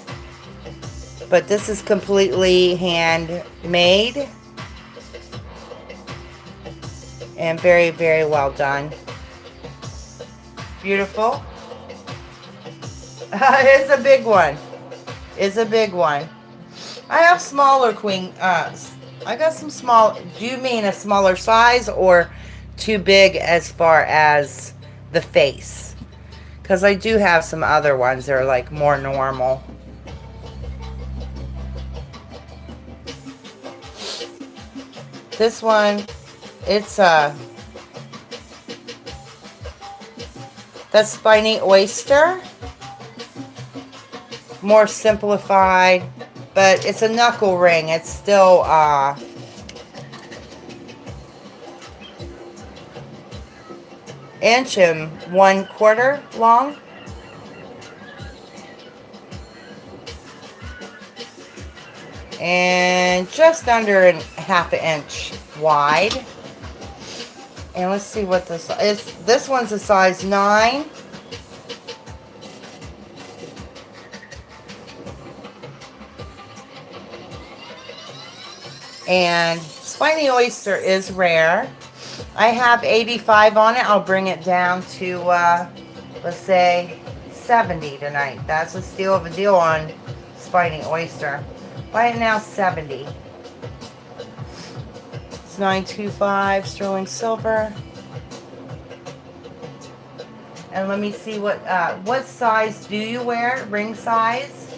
But this is completely handmade. And very, very well done. Beautiful. It's a big one. It's a big one. I have smaller queen. I got some small. Do you mean a smaller size or too big as far as the face? Because I do have some other ones that are like more normal. This one, it's the spiny oyster. More simplified, but it's a knuckle ring. It's still inch and 1/4 long. And just under half an inch wide. And let's see what this is. This one's a size 9. And spiny oyster is rare. I have 85 on it. I'll bring it down to, let's say, 70 tonight. That's a steal of a deal on spiny oyster. Right now, 70. It's 925 sterling silver. And let me see what size do you wear? Ring size?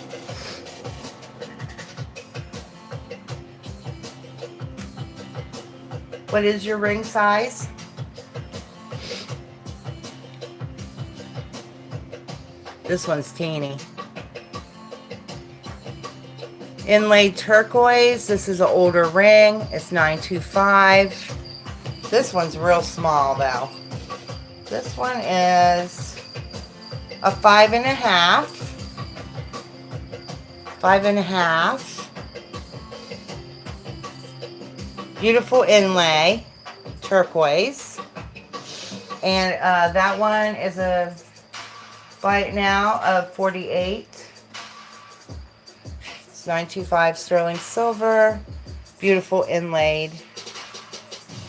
What is your ring size? This one's teeny. Inlaid turquoise. This is an older ring. It's 925. This one's real small though. This one is a 5.5. 5.5. Beautiful inlay, turquoise. And that one is a buy it now of 48. It's 925 sterling silver. Beautiful inlaid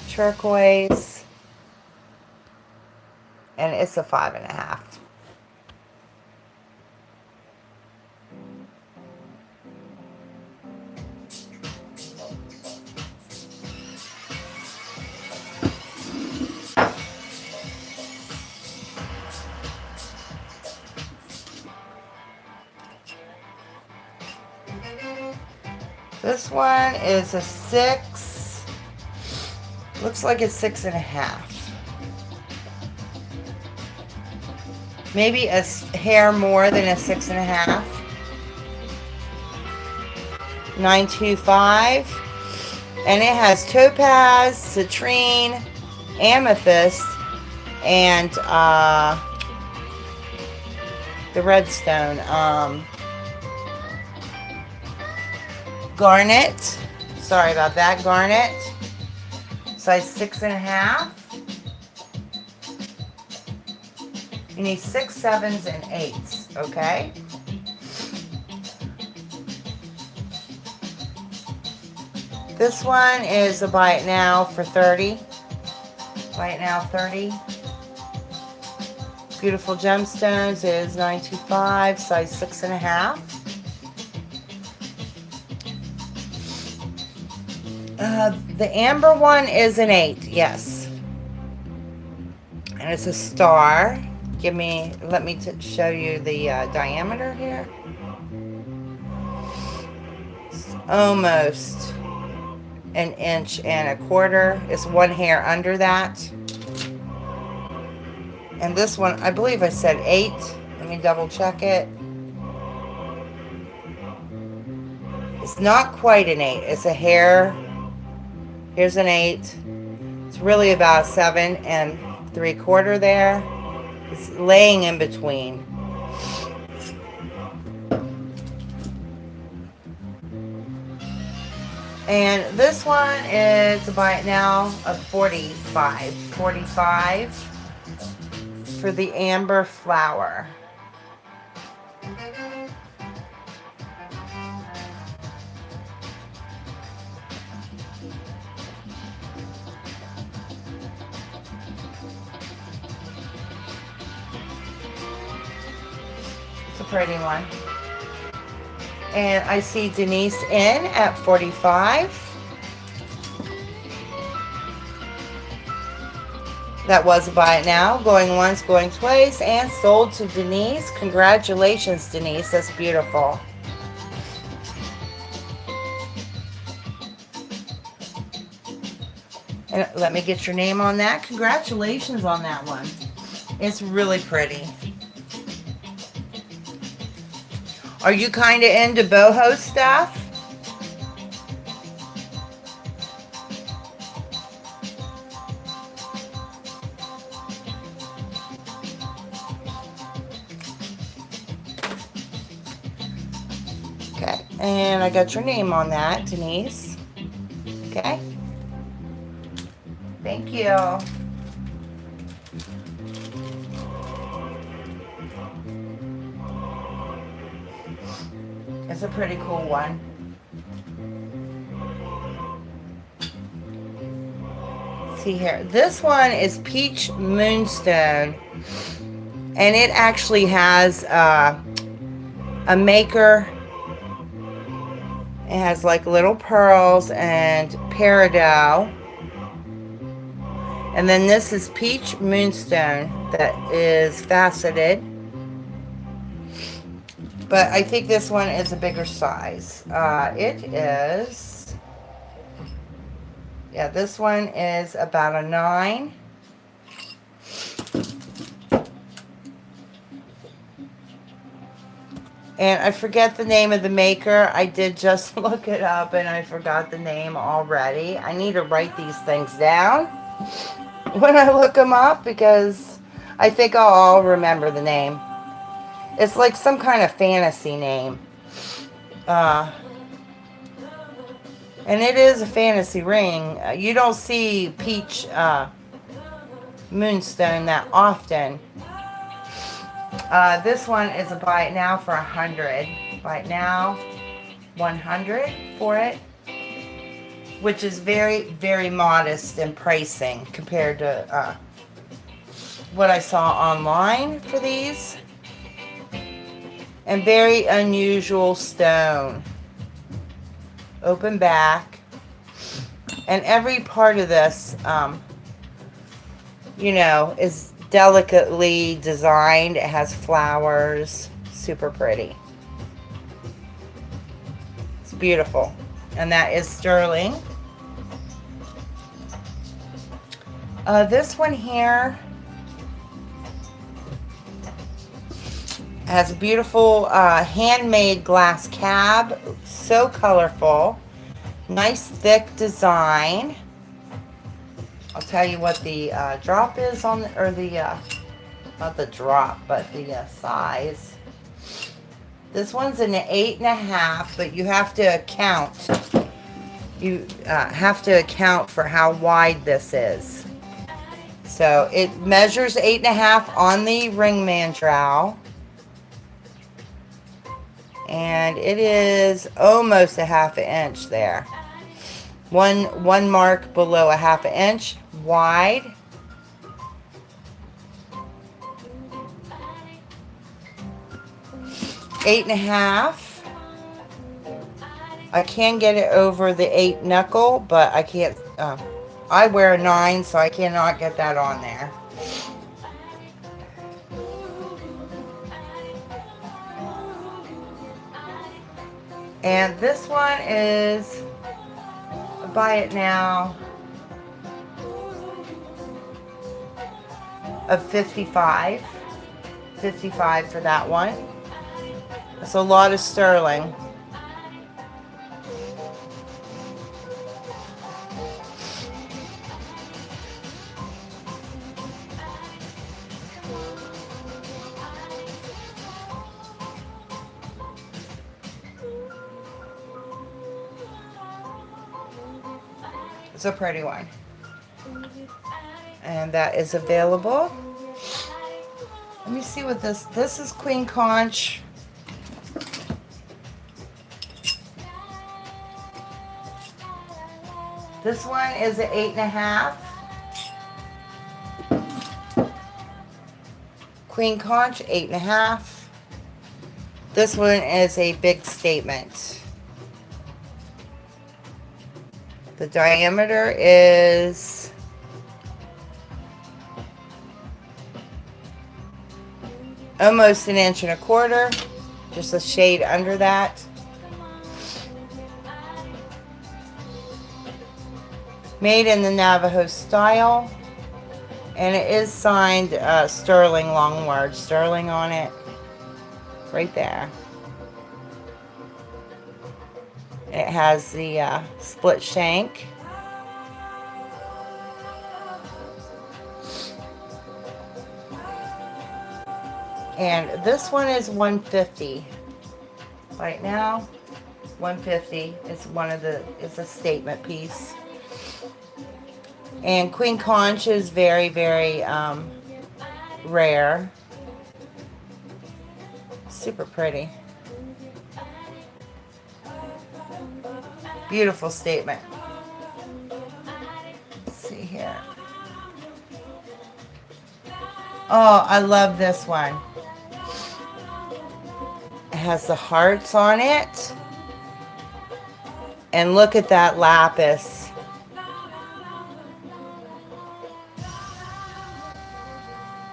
turquoise. And it's a 5.5. This one is a 6. Looks like it's 6.5. Maybe a hair more than a 6.5. 925. And it has topaz, citrine, amethyst, and the redstone. Garnet. Sorry about that. Garnet. Size 6.5. You need 6, 7s, and 8s, okay? This one is a buy it now for 30. Buy it now 30. Beautiful Gemstones is 925, size 6.5. The amber one is an 8, yes. And it's a star. Let me show you the diameter here. It's almost an inch and a quarter. It's one hair under that. And this one, I believe I said 8. Let me double check it. It's not quite an 8. It's a hair. Here's an 8. It's really about 7 3/4 there. It's laying in between. And this one is a buy it now of 45. 45 for the amber flower. It's a pretty one. And I see Denise in at 45. That was a buy it now. Going once, going twice, and sold to Denise. Congratulations, Denise. That's beautiful. And let me get your name on that. Congratulations on that one. It's really pretty. Are you kind of into boho stuff? Okay, and I got your name on that, Denise. Okay. Thank you. It's a pretty cool one. See here. This one is Peach Moonstone. And it actually has a maker. It has like little pearls and peridot. And then this is Peach Moonstone that is faceted. But I think this one is a bigger size. It is, yeah, this one is about a 9. And I forget the name of the maker. I did just look it up and I forgot the name already. I need to write these things down when I look them up because I think I'll remember the name. It's like some kind of fantasy name. And it is a fantasy ring. You don't see Peach Moonstone that often. This one is a buy it now for 100. Buy it now, 100 for it. Which is very, very modest in pricing compared to what I saw online for these. And very unusual stone. Open back. And every part of this, you know, is delicately designed. It has flowers. Super pretty. It's beautiful. And that is sterling. This one here has a beautiful handmade glass cab. So colorful. Nice thick design. I'll tell you what the drop is on the, or the, not the drop, but the size. This one's an 8.5, but you have to account. You have to account for how wide this is. So it measures 8.5 on the ring mandrel. And it is almost a 1/2 inch there. One mark below a 1/2 inch wide. Eight and a half. I can get it over the 8 knuckle, but I can't. I wear a 9, so I cannot get that on there. And this one is, buy it now, of 55. 55 for that one. That's a lot of sterling. It's a pretty one. And that is available. Let me see what this is. Queen Conch. This one is an 8.5. Queen Conch, 8.5. This one is a big statement. The diameter is almost 1.25 inches, just a shade under that. Made in the Navajo style, and it is signed sterling, long word sterling on it, right there. It has the split shank. And this one is $150. Right now, $150 is it's a statement piece. And Queen Conch is very, very rare. Super pretty. Beautiful statement. Let's see here. Oh, I love this one. It has the hearts on it. And look at that lapis.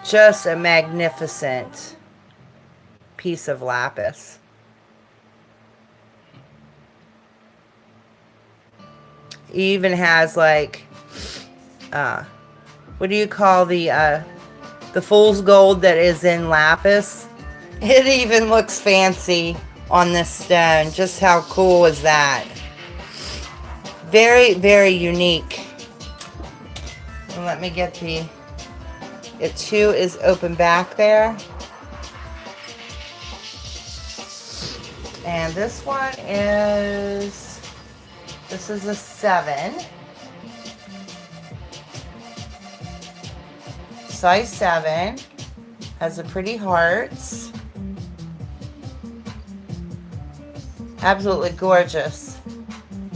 Just a magnificent piece of lapis. It even has like, what do you call the fool's gold that is in lapis? It even looks fancy on this stone. Just how cool is that? Very, very unique. And let me get it too is open back there. And this one is, this is a 7. Size 7. Has the pretty hearts. Absolutely gorgeous.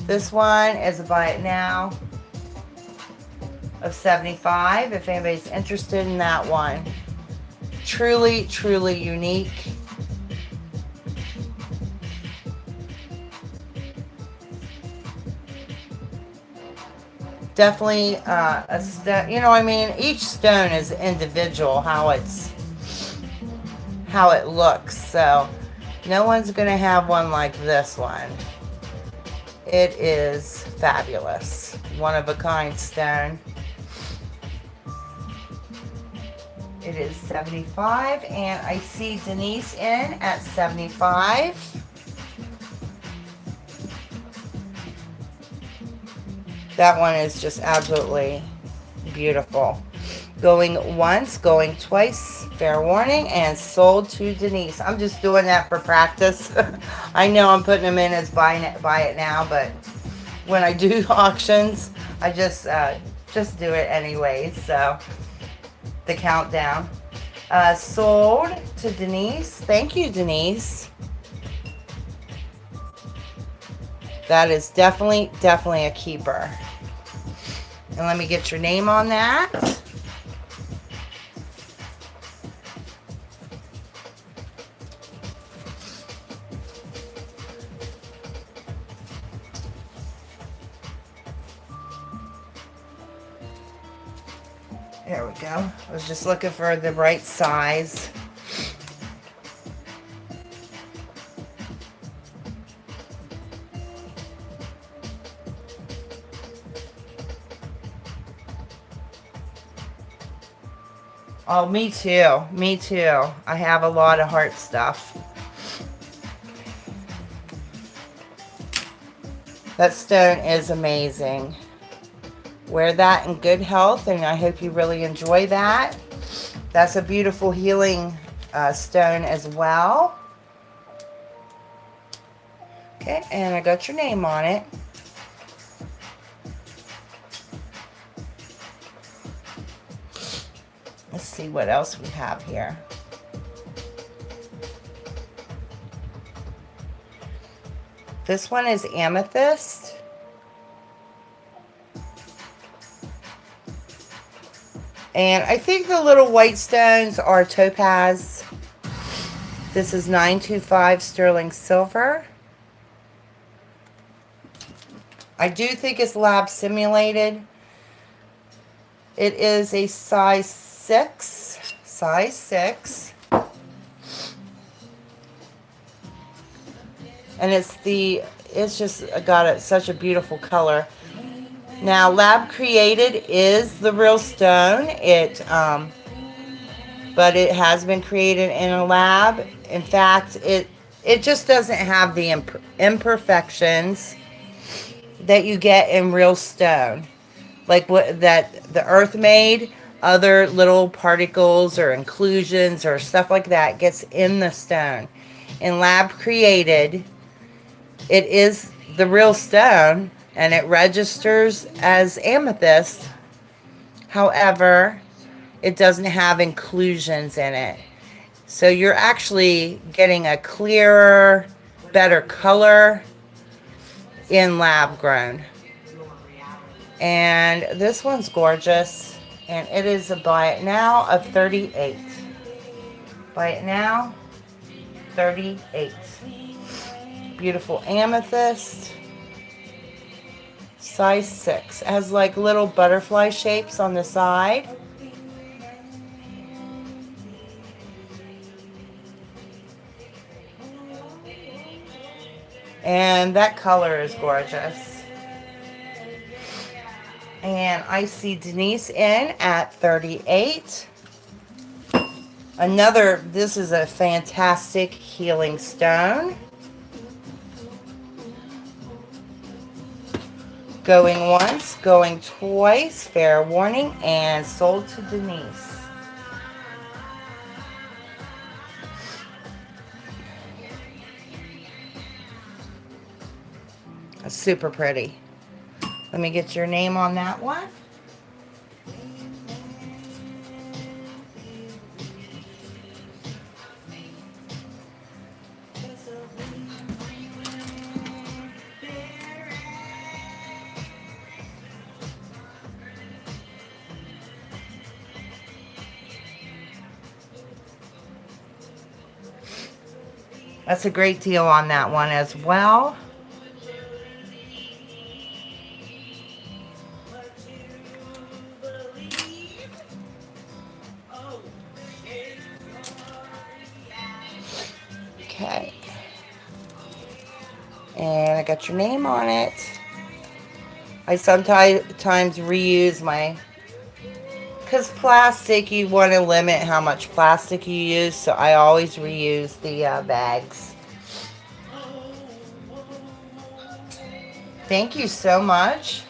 This one is a buy it now of $75 if anybody's interested in that one. Truly, truly unique. Definitely a stone. You know, I mean, each stone is individual how it looks. So no one's gonna have one like this one. It is fabulous. One of a kind stone. It is $75, and I see Denise in at $75. That one is just absolutely beautiful. Going once, going twice, fair warning, and sold to Denise. I'm just doing that for practice. I know I'm putting them in as buy it now, but when I do auctions, I just do it anyways. So the countdown. Sold to Denise. Thank you, Denise. That is definitely a keeper. And let me get your name on that. There we go. I was just looking for the right size. Oh, me too. Me too. I have a lot of heart stuff. That stone is amazing. Wear that in good health, and I hope you really enjoy that. That's a beautiful healing stone as well. Okay, and I got your name on it. Let's see what else we have here. This one is amethyst. And I think the little white stones are topaz. This is 925 sterling silver. I do think it's lab simulated. It is a size 6. Size 6. And it's just got such a beautiful color. Now, lab created is the real stone. But it has been created in a lab. In fact, it just doesn't have the imperfections that you get in real stone, like what that the earth made. Other little particles or inclusions or stuff like that gets in the stone. In lab created, it is the real stone, and it registers as amethyst. However, it doesn't have inclusions in it. So you're actually getting a clearer, better color in lab grown. And this one's gorgeous. And it is a buy it now of 38. Buy it now, 38. Beautiful amethyst. Size 6. It has like little butterfly shapes on the side. And that color is gorgeous. And I see Denise in at 38. This is a fantastic healing stone. Going once, going twice, fair warning, and sold to Denise. That's super pretty. Let me get your name on that one. That's a great deal on that one as well. Okay. And I got your name on it. I sometimes reuse my, because plastic, you want to limit how much plastic you use, so I always reuse the bags. Thank you so much.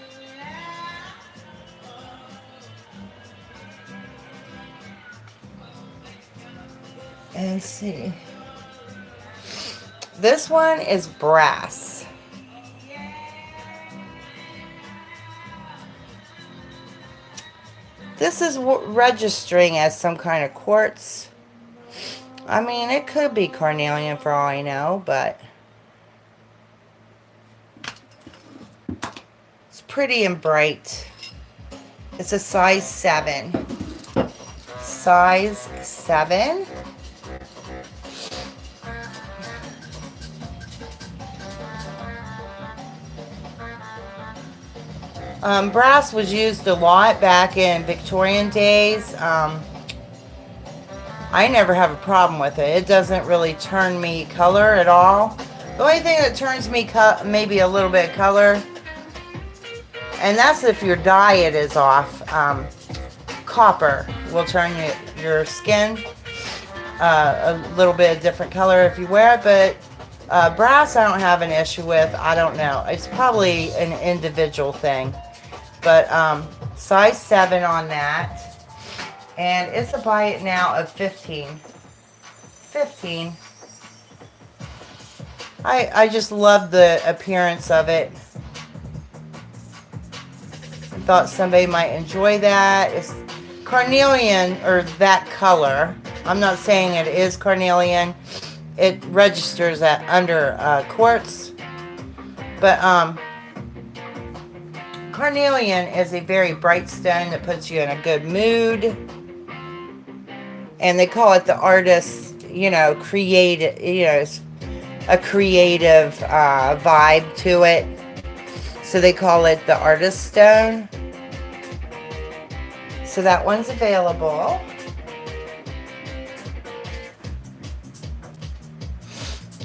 And see. This one is brass. This is registering as some kind of quartz. I mean, it could be carnelian for all I know, but it's pretty and bright. It's a size 7. Size 7. Brass was used a lot back in Victorian days. I never have a problem with it. It doesn't really turn me color at all. The only thing that turns me maybe a little bit color, and that's if your diet is off. Copper will turn your skin a little bit of different color if you wear it, but brass I don't have an issue with. I don't know. It's probably an individual thing. But size 7 on that. And it's a buy it now of 15. 15. I just love the appearance of it. I thought somebody might enjoy that. It's carnelian, or that color. I'm not saying it is carnelian. It registers at under quartz. But carnelian is a very bright stone that puts you in a good mood. And they call it the artist, creative, it's a creative vibe to it. So they call it the artist stone. So that one's available.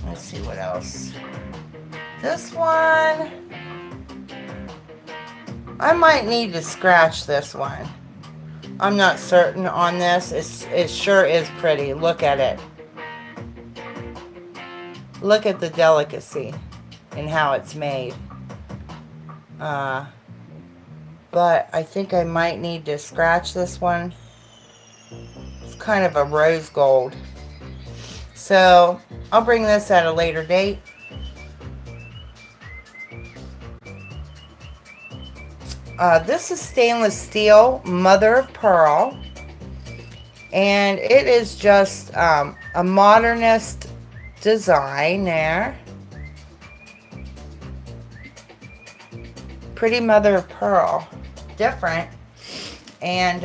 Let's see what else. This one, I might need to scratch this one. I'm not certain on this. It sure is pretty. Look at it. Look at the delicacy and how it's made. But I think I might need to scratch this one. It's kind of a rose gold. So I'll bring this at a later date. This is stainless steel, mother of pearl, and it is just a modernist design there. Pretty mother of pearl, different, and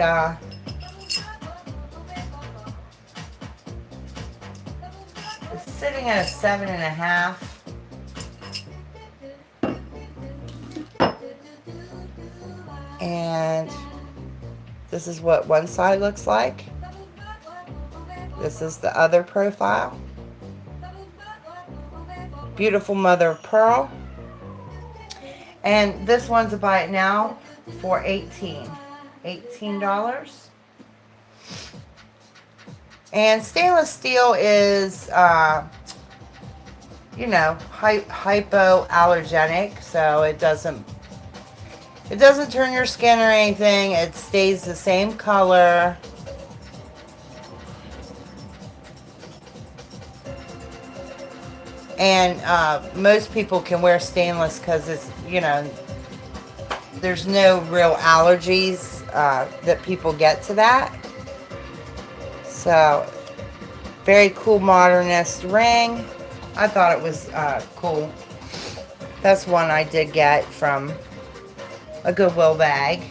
it's sitting at a 7.5. And this is what one side looks like. This is the other profile. Beautiful mother of pearl. And this one's a buy it now for $18. And stainless steel is, hypoallergenic, so it doesn't turn your skin or anything. It stays the same color. And most people can wear stainless because it's, there's no real allergies that people get to that. So, very cool modernist ring. I thought it was cool. That's one I did get from a Goodwill bag.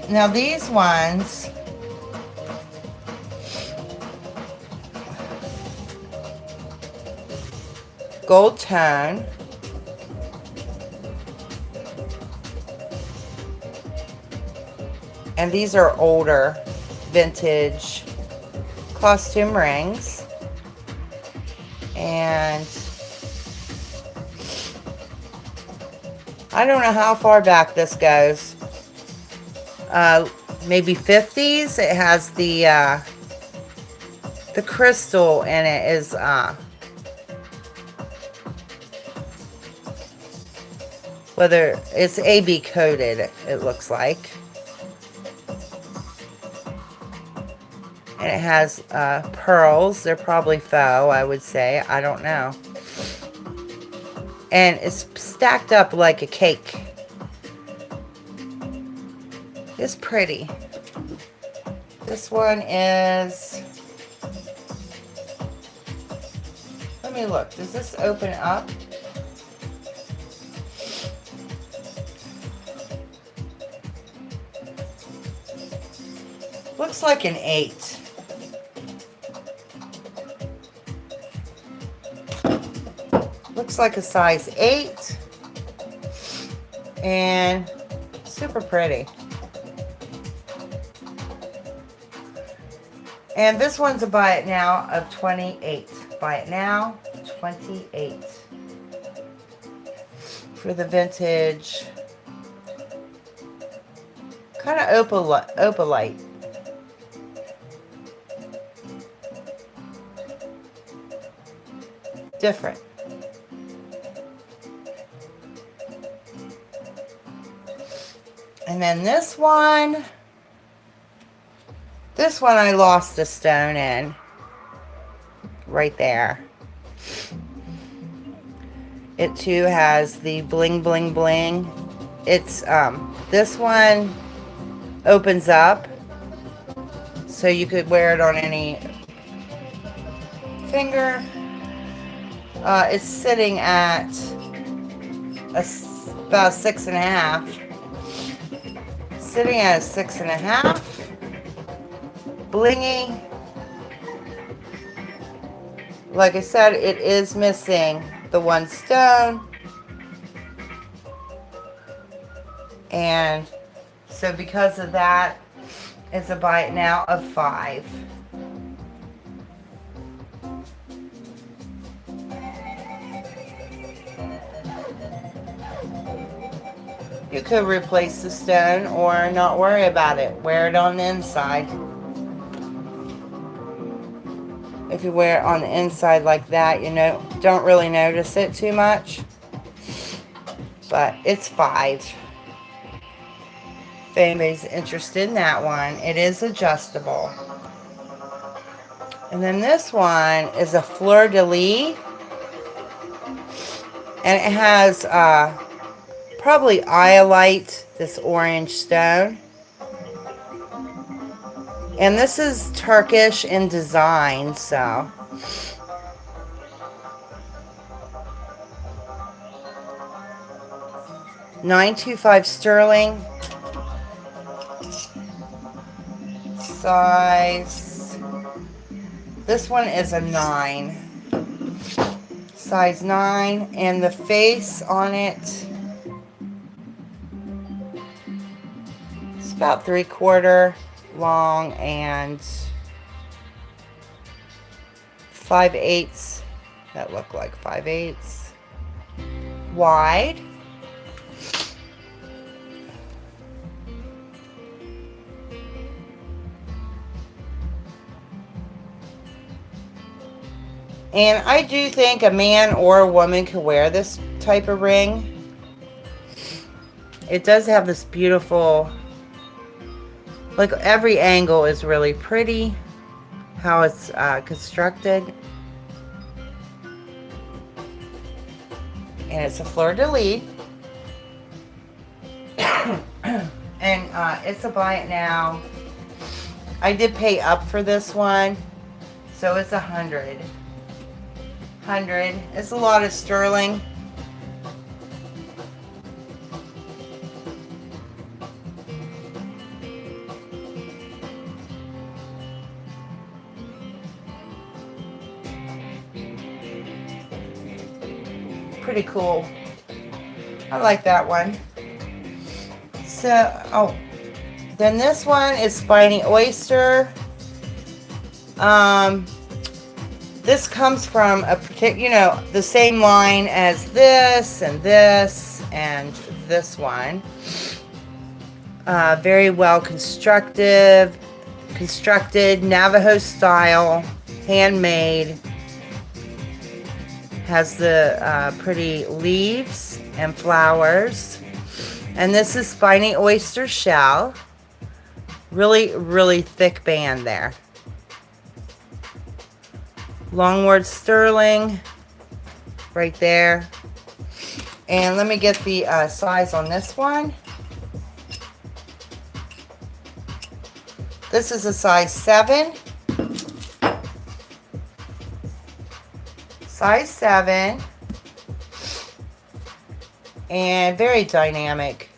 Now these ones, gold tone, and these are older vintage costume rings, and I don't know how far back this goes. Maybe 50s. It has the crystal in it is whether it's AB coated, it looks like. And it has pearls. They're probably faux, I would say. I don't know. And it's stacked up like a cake. It's pretty. This one is, let me look. Does this open up? Looks like an 8. Looks like a size 8. And super pretty. And this one's a buy it now of 28. Buy it now, 28. For the vintage, kind of opalite. Different. And then this one I lost a stone in. Right there. It too has the bling bling bling. It's this one opens up so you could wear it on any finger. It's sitting at about 6.5. Sitting at a 6.5. Blingy. Like I said, it is missing the one stone. And so because of that, it's a buy it now of 5. You could replace the stone or not worry about it. Wear it on the inside. If you wear it on the inside like that, you know, don't really notice it too much. But it's 5. If anybody's interested in that one, it is adjustable. And then this one is a fleur-de-lis. And it has probably iolite, this orange stone. And this is Turkish in design, so. $9.25 sterling. Size. This one is a 9. Size 9. And the face on it, it's about 3/4 long and 5/8. That look like 5/8 wide. And I do think a man or a woman could wear this type of ring. It does have this beautiful, like every angle is really pretty, how it's constructed. And it's a fleur-de-lis. And it's a buy it now. I did pay up for this one, so it's 100. It's a lot of sterling. Pretty cool. I like that one. So, then this one is Spiny Oyster. This comes from a particular, you know, the same line as this and this and this one. Very well constructed, Navajo style, handmade. Has the pretty leaves and flowers. And this is Spiny Oyster shell. Really, really thick band there. Longward sterling right there. And let me get the size on this one. This is a size 7. Size 7. And very dynamic.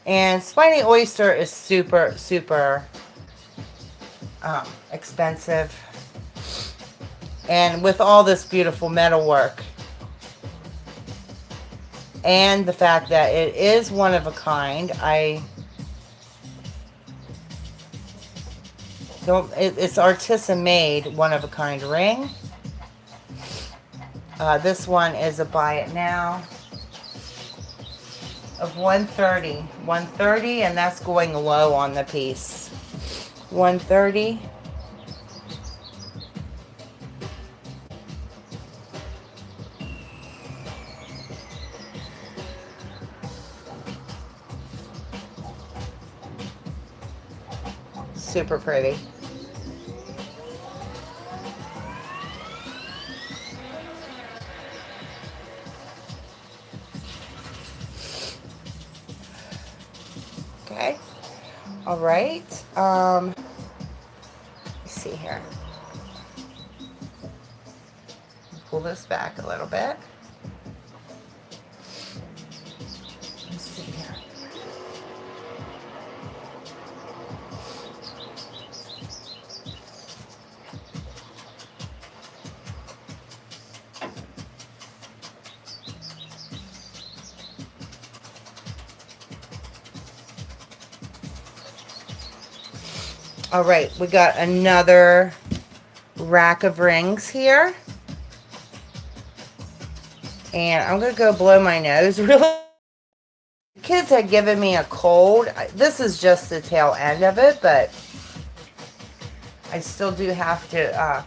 And spiny oyster is super, super expensive. And with all this beautiful metal work. And the fact that it is one of a kind. It's artisan made, one of a kind ring. This one is a buy it now of $130. $130, and that's going low on the piece. $130. Super pretty. Okay. All right. Let's see here. Pull this back a little bit. Let's see here. All right, we got another rack of rings here. And I'm going to go blow my nose really. Kids had given me a cold. This is just the tail end of it, but I still do have to,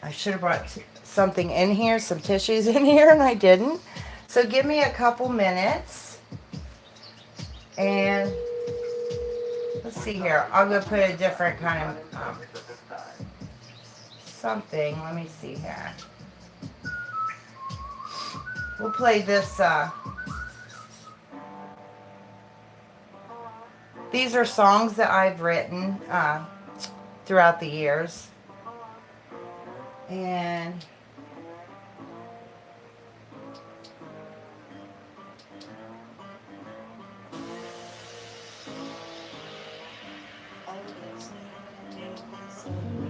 I should have brought something in here, some tissues in here, and I didn't. So give me a couple minutes. And let's see here. I'll go put a different kind of something. Let me see here. We'll play this. These are songs that I've written throughout the years. And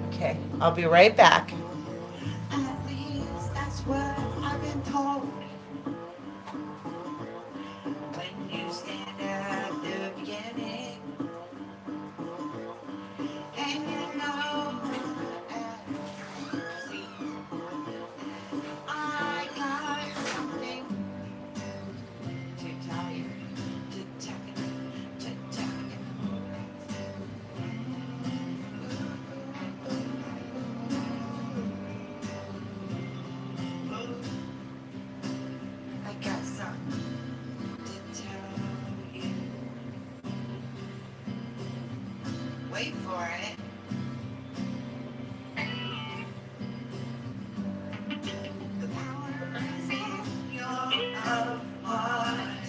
okay, I'll be right back. At least that's what I've been told. When you stand at the beginning, and you know, I got something to tell you, to tell you, to tell you. I got something to tell you. Wait for it. The power is in your heart,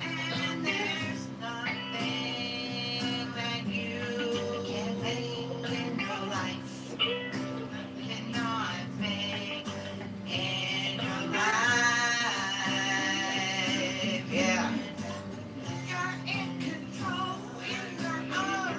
and there's nothing that you can make in your life. Cannot make in your life. Yeah. You're in control in your own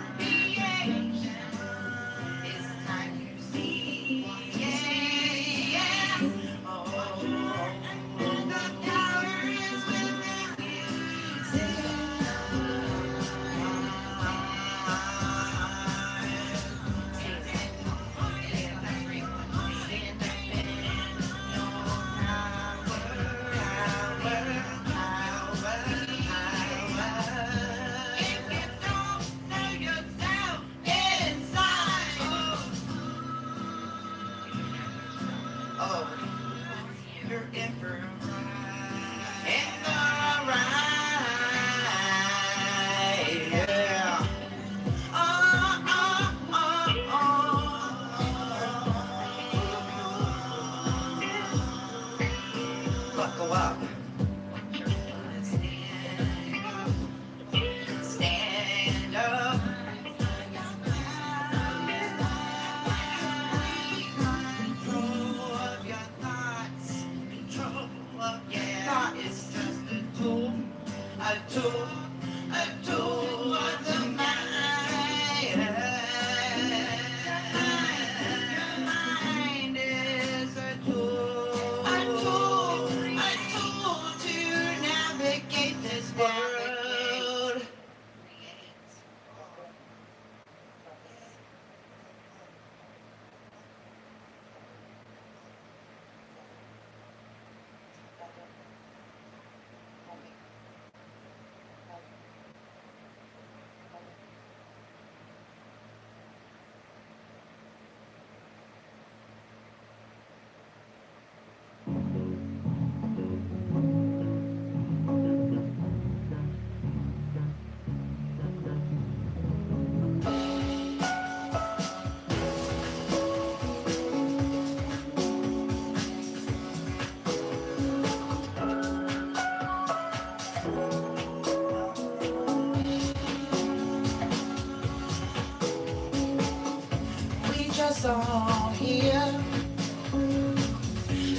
us all here.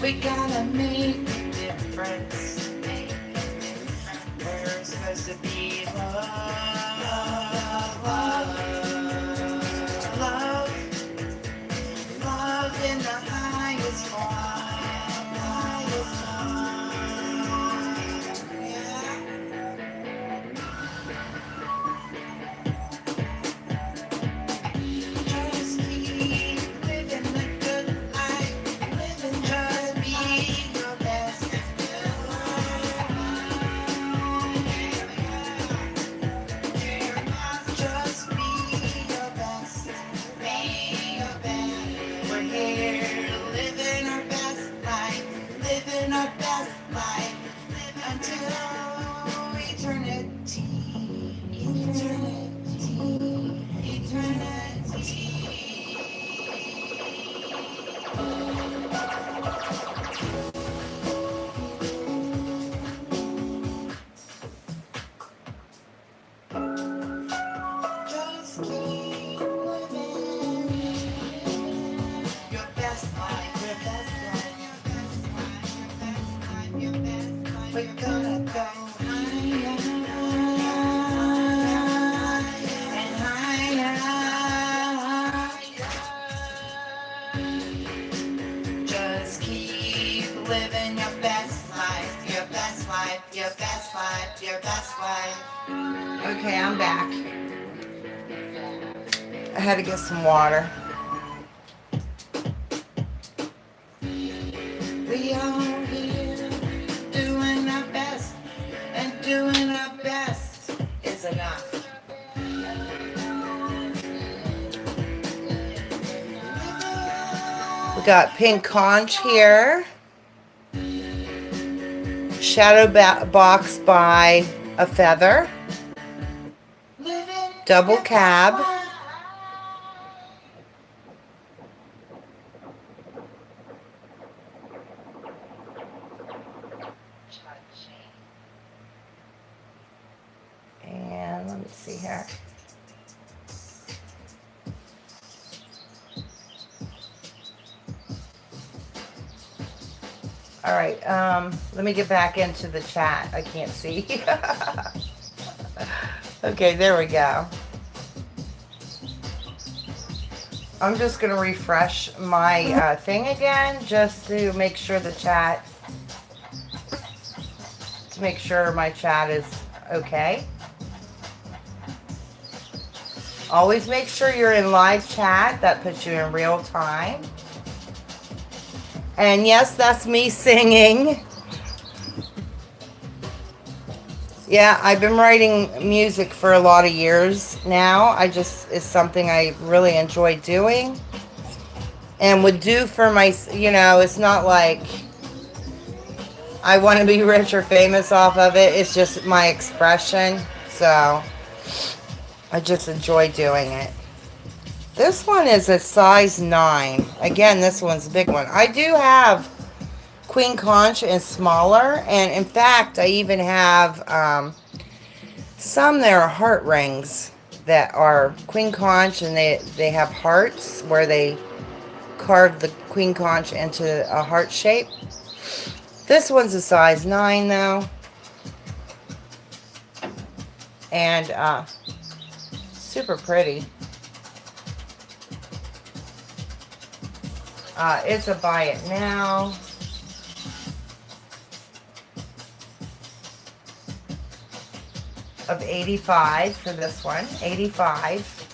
We gotta make a difference. We're supposed to be love, love, love in the highest form, highest form. Yeah. Just keep living the good life, living just be your best. Just be your best, be your best. We're here living our best life, living our best life until eternity, eternity, eternity. Just keep living your best life, your best life, your best life, your best life, your best life. We're gonna go higher and higher. Just keep living your best life, your best life, your best life, your best life. Okay, I'm back. I had to get some water. We are here doing our best, and doing our best is enough. We got pink conch here. Shadow box by a feather. Double cab. And let me see here. All right, let me get back into the chat. I can't see. Okay, there we go. I'm just gonna refresh my thing again, just to make sure the chat, to make sure my chat is okay. Always make sure you're in live chat. That puts you in real time. And yes, that's me singing. Yeah, I've been writing music for a lot of years now. It's something I really enjoy doing and would do for my, it's not like I want to be rich or famous off of it. It's just my expression. So I just enjoy doing it. This one is a size 9. Again, this one's a big one. I do have queen conch and smaller, and in fact, I even have some that are heart rings that are queen conch, and they have hearts where they carve the queen conch into a heart shape. This one's a size 9 though, and super pretty. It's a buy it now. Of 85 for this one. 85.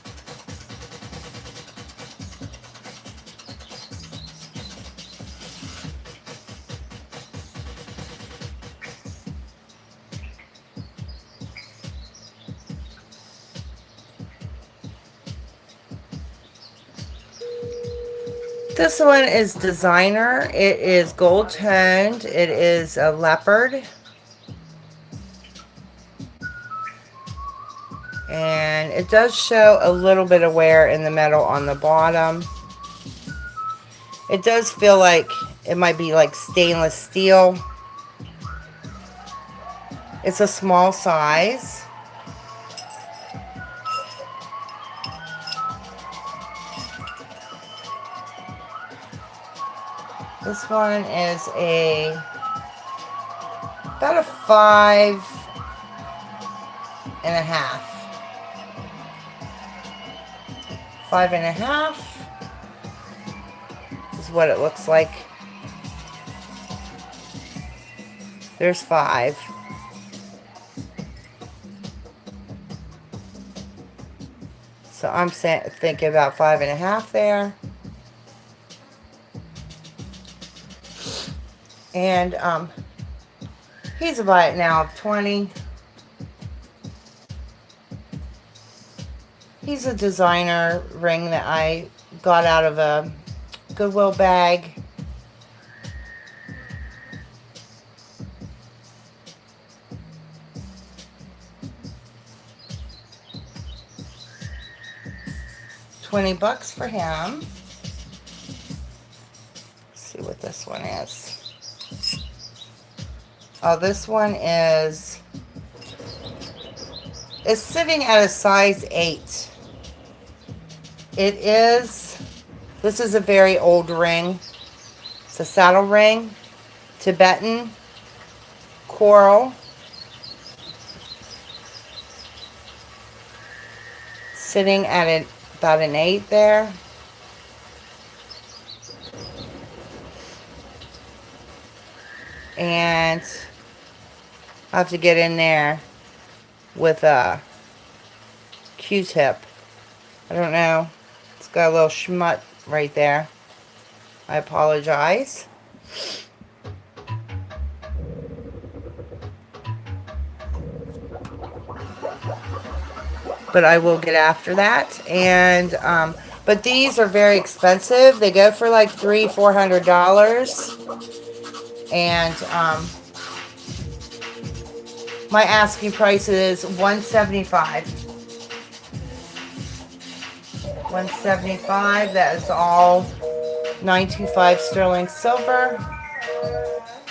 This one is designer. It is gold toned. It is a leopard. And it does show a little bit of wear in the metal on the bottom. It does feel like it might be like stainless steel. It's a small size. This one is about a 5.5. 5.5 is what it looks like. There's 5. So I'm thinking about 5.5 there. And he's a buy it now of 20. He's a designer ring that I got out of a Goodwill bag. $20 for him. Let's see what this one is. Oh, this one is sitting at a size 8. This is a very old ring. It's a saddle ring, Tibetan, coral. Sitting at about an 8 there. And I have to get in there with a Q-tip. I don't know. It's got a little schmut right there. I apologize. But I will get after that. And but these are very expensive. They go for like $300-400. And my asking price is $175. $175. That is all 925 sterling silver.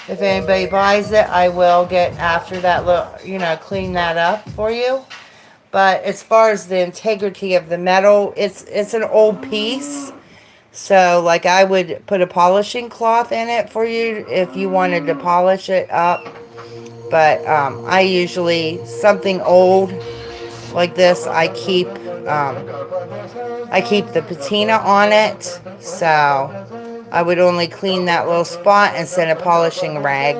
If anybody buys it, I will get after that, clean that up for you. But as far as the integrity of the metal, it's an old piece. So, like, I would put a polishing cloth in it for you if you wanted to polish it up. But I usually, something old like this, I keep the patina on it. So, I would only clean that little spot and send a polishing rag.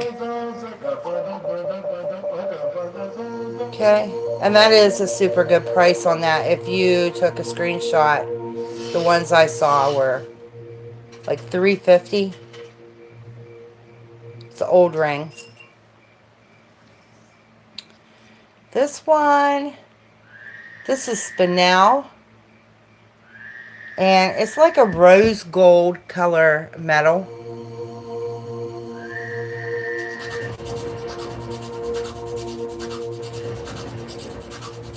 Okay. And that is a super good price on that. If you took a screenshot, the ones I saw were like $350. It's an old ring. This one, this is spinel. And it's like a rose gold color metal.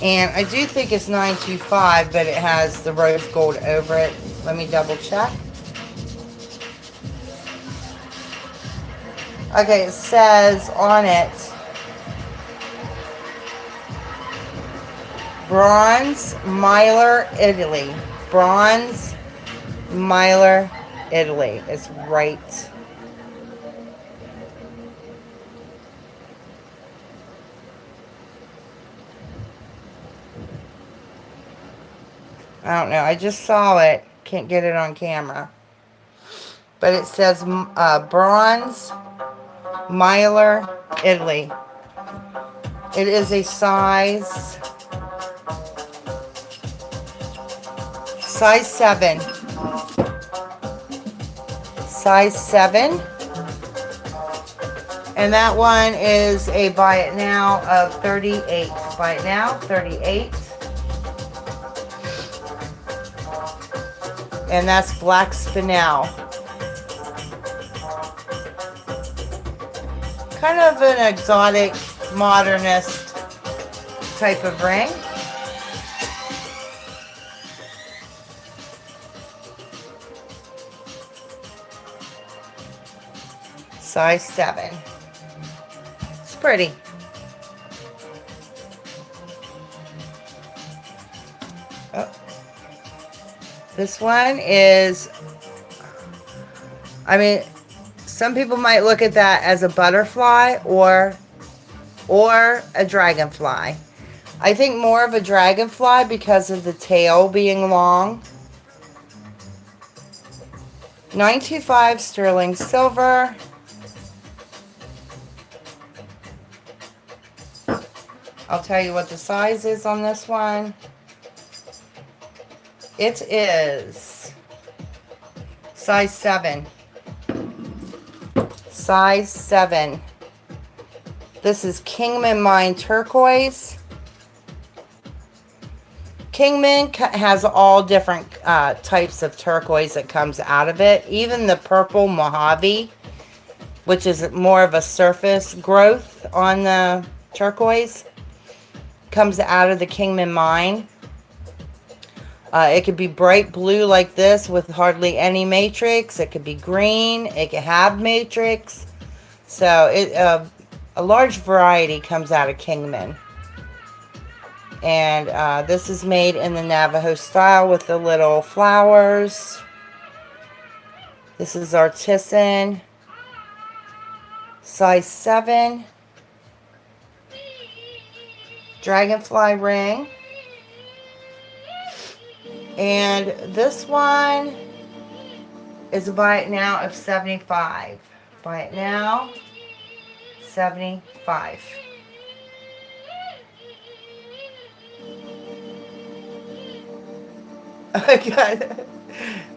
And I do think it's 925, but it has the rose gold over it. Let me double check. Okay, it says on it, Bronze, Mylar, Italy. Bronze, Mylar, Italy is right. I don't know. I just saw it. Can't get it on camera. But it says Bronze, Mylar, Italy. It is a size 7. Size 7. And that one is a buy it now of 38. Buy it now, 38. And that's black spinel. Kind of an exotic, modernist type of ring. Size 7. It's pretty. Oh. This one is, Some people might look at that as a butterfly or a dragonfly. I think more of a dragonfly because of the tail being long. 925 sterling silver. I'll tell you what the size is on this one. It is size 7. Size 7. This is Kingman Mine Turquoise. Kingman has all different types of turquoise that comes out of it. Even the purple Mojave, which is more of a surface growth on the turquoise, comes out of the Kingman Mine. It could be bright blue like this with hardly any matrix. It could be green. It could have matrix. So a large variety comes out of Kingman. And this is made in the Navajo style with the little flowers. This is artisan. Size 7. Dragonfly ring. And this one is a buy it now of 75. Buy it now, 75. I got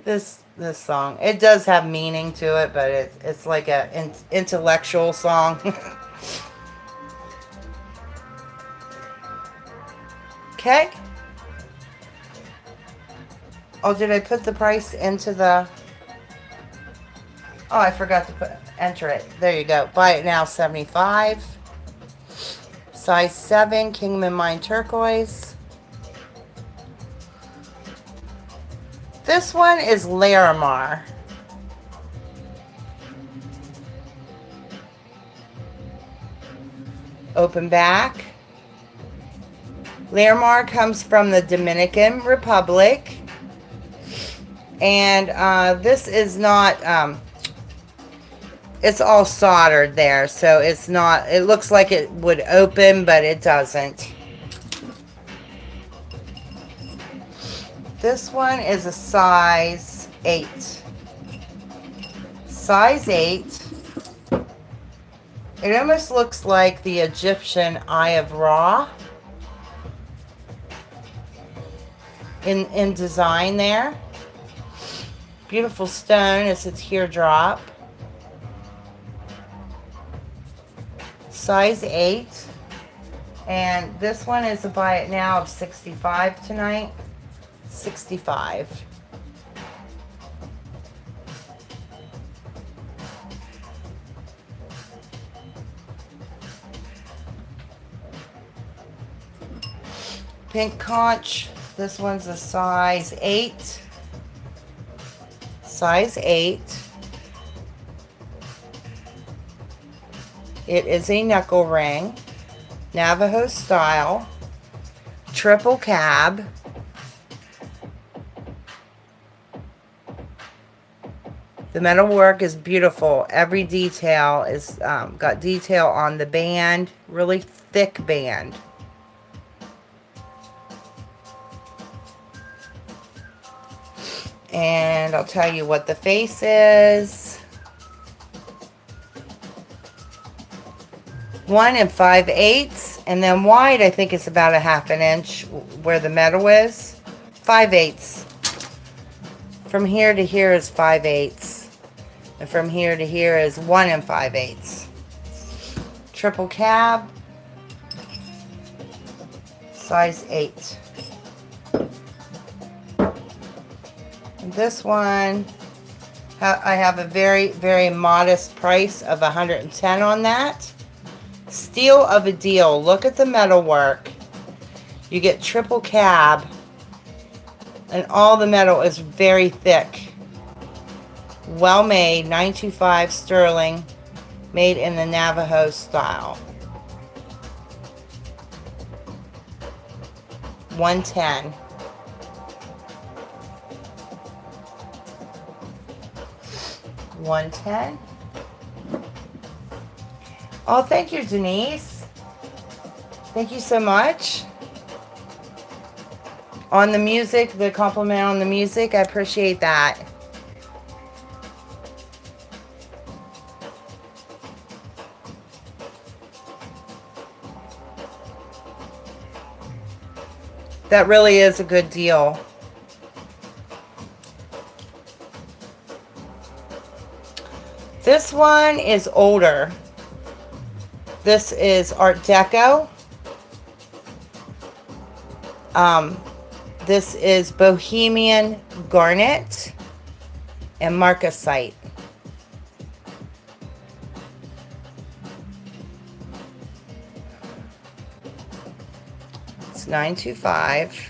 this song. It does have meaning to it, but it's like an intellectual song. Okay. Oh, did I put the price into the... Oh, I forgot to enter it. There you go. Buy it now, 75. Size 7, Kingman Mine Turquoise. This one is Larimar. Open back. Larimar comes from the Dominican Republic. And this is not, it's all soldered there. So it's not, it looks like it would open, but it doesn't. This one is a size 8. Size 8. It almost looks like the Egyptian Eye of Ra in design there. Beautiful stone is its teardrop. Size 8. And this one is a buy it now of 65 tonight. 65. Pink conch. This one's a size 8. Size 8. It is a knuckle ring. Navajo style. Triple cab. The metal work is beautiful. Every detail is got detail on the band. Really thick band. And I'll tell you what the face is. 1 5/8, and then wide I think it's about a 1/2 inch where the metal is. 5/8. From here to here is 5/8. And from here to here is 1 5/8. Triple cab. Size 8. And this one, I have a very, very modest price of 110 on that. Steal of a deal. Look at the metal work. You get triple cab. And all the metal is very thick. Well made, 925 sterling, made in the Navajo style. 110. $110. Oh, thank you, Denise. Thank you so much. On the music, the compliment on the music, I appreciate that. That really is a good deal. This one is older. This is Art Deco. This is Bohemian Garnet and Marcasite. It's $9.25.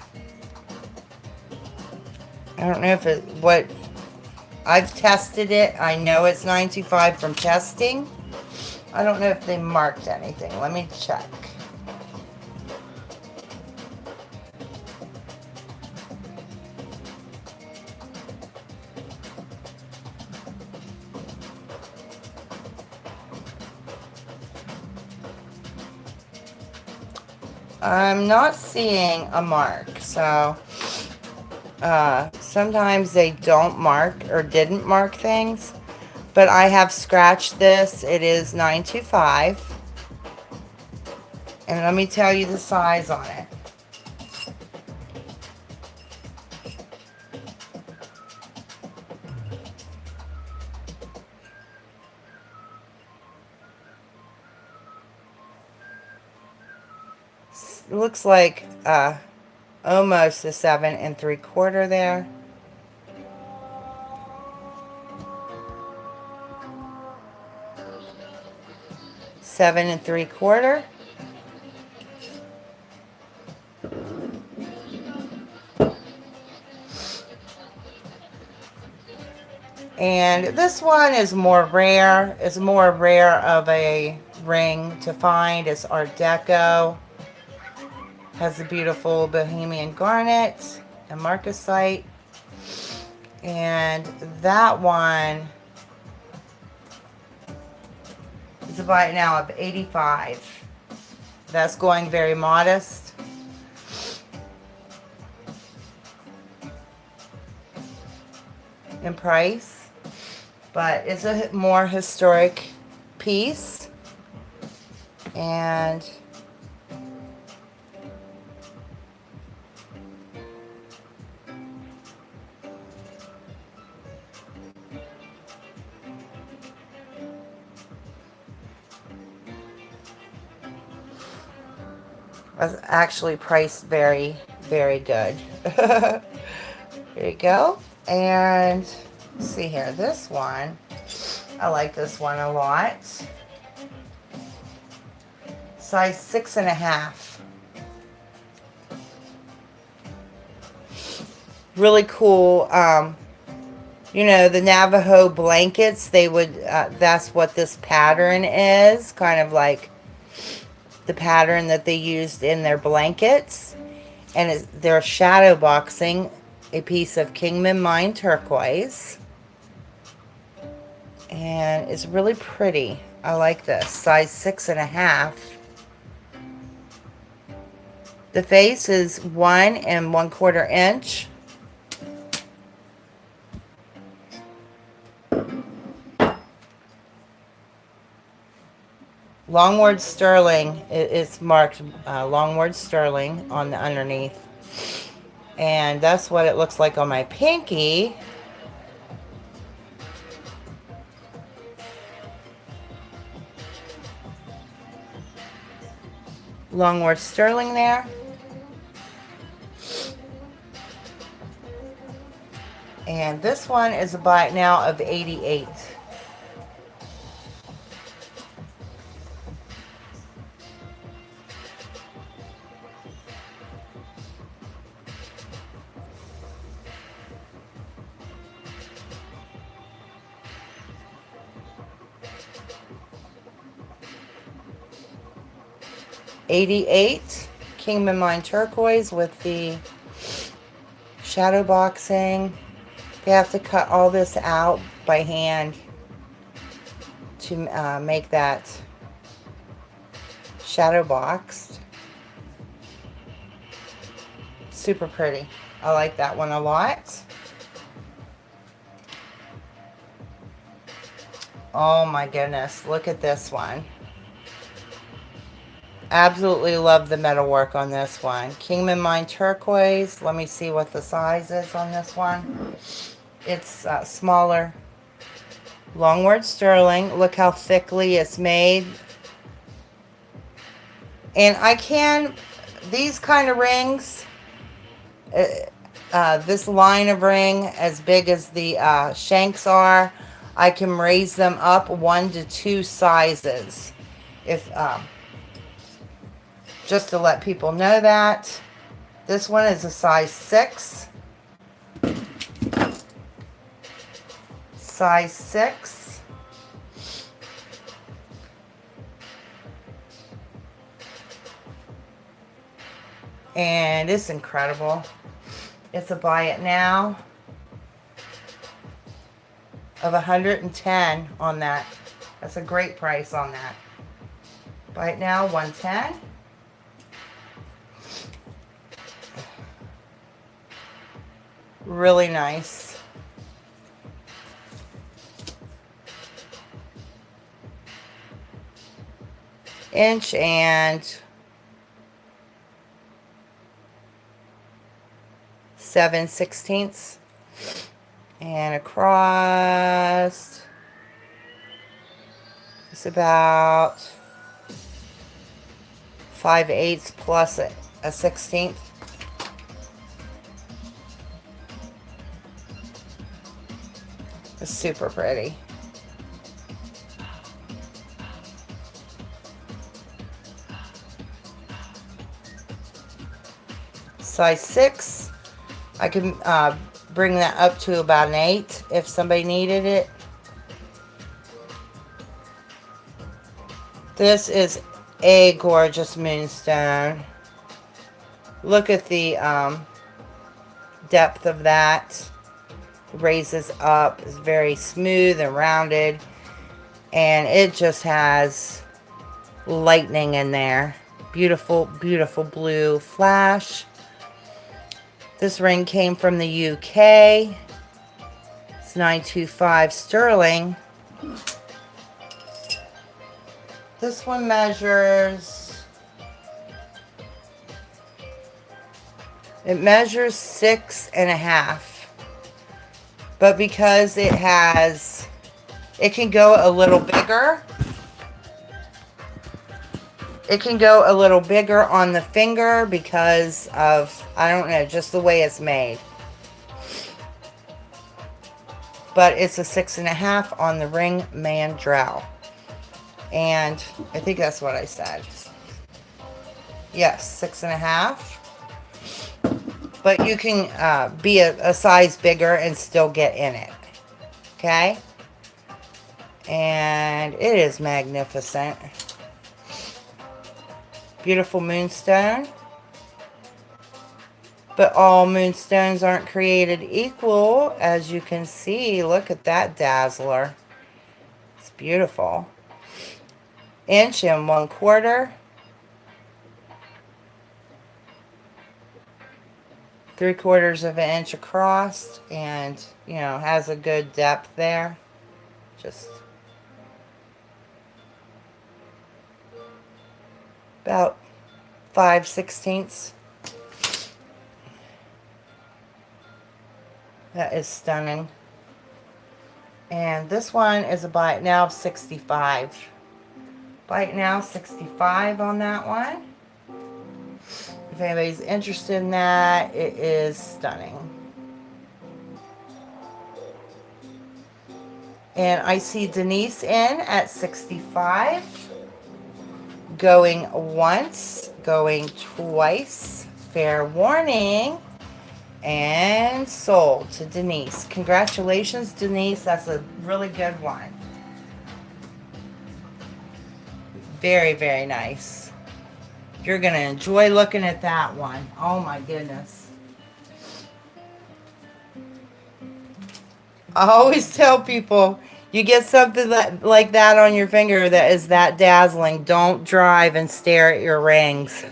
I don't know if it, what, I've tested it. I know it's $9.25 from testing. I don't know if they marked anything. Let me check. I'm not seeing a mark, so sometimes they don't mark or didn't mark things, but I have scratched this. It is $9.25, and let me tell you the size on it. It looks like almost a 7 3/4 there. Seven 3/4. And this one is more rare. It's more rare of a ring to find. It's Art Deco. Has a beautiful Bohemian Garnet and Marcasite. And that one is a buy now of $85. That's going very modest. In price, but it's a more historic piece, and was actually priced very, very good. Here you go. And let's see here, this one, I like this one a lot. Size 6.5. Really cool. You know, the Navajo blankets, they would, that's what this pattern is, kind of like the pattern that they used in their blankets. And they're shadow boxing a piece of Kingman Mine turquoise, and it's really pretty. I like this. Size 6.5. The face is 1 1/4 inch. Longward sterling. It's marked Longward sterling on the underneath. And that's what it looks like on my pinky. Longward sterling there. And this one is a buy now of $88. $88 Kingman Mine turquoise with the shadow boxing. You have to cut all this out by hand to make that shadow boxed. Super pretty. I like that one a lot. Oh my goodness, look at this one. Absolutely love the metalwork on this one. Kingman Mine Turquoise. Let me see what the size is on this one. It's smaller. Longword Sterling. Look how thickly it's made. And I can, these kind of rings, this line of ring, as big as the shanks are, I can raise them up 1 to 2 sizes. If just to let people know that. This one is a size 6. Size 6. And it's incredible. It's a buy it now of 110 on that. That's a great price on that. Buy it now, 110. Really nice. Inch and 7/16 and across it's about 5/8 plus a 1/16. It's super pretty. Size 6. I can bring that up to about an 8 if somebody needed it. This is a gorgeous moonstone. Look at the depth of that. Raises up, is very smooth and rounded, and it just has lightning in there. Beautiful, beautiful blue flash. This ring came from the UK. It's 925 sterling. This one measures, it measures 6.5. But because it has, it can go a little bigger. It can go a little bigger on the finger because of, I don't know, just the way it's made. But it's a 6.5 on the ring mandrel. And I think that's what I said. Yes, 6.5. But you can be a size bigger and still get in it. Okay? And it is magnificent. Beautiful moonstone. But all moonstones aren't created equal. As you can see, look at that dazzler. It's beautiful. 1 1/4. 3/4 of an inch across, and you know, has a good depth there. Just about 5/16. That is stunning. And this one is a buy it now of 65. Buy it now 65 on that one. If anybody's interested in that, it is stunning. And I see Denise in at 65. Going once, going twice. Fair warning. And sold to Denise. Congratulations, Denise. That's a really good one. Very, very nice. You're going to enjoy looking at that one. Oh my goodness. I always tell people, You get something like that on your finger that is that dazzling. Don't drive and stare at your rings.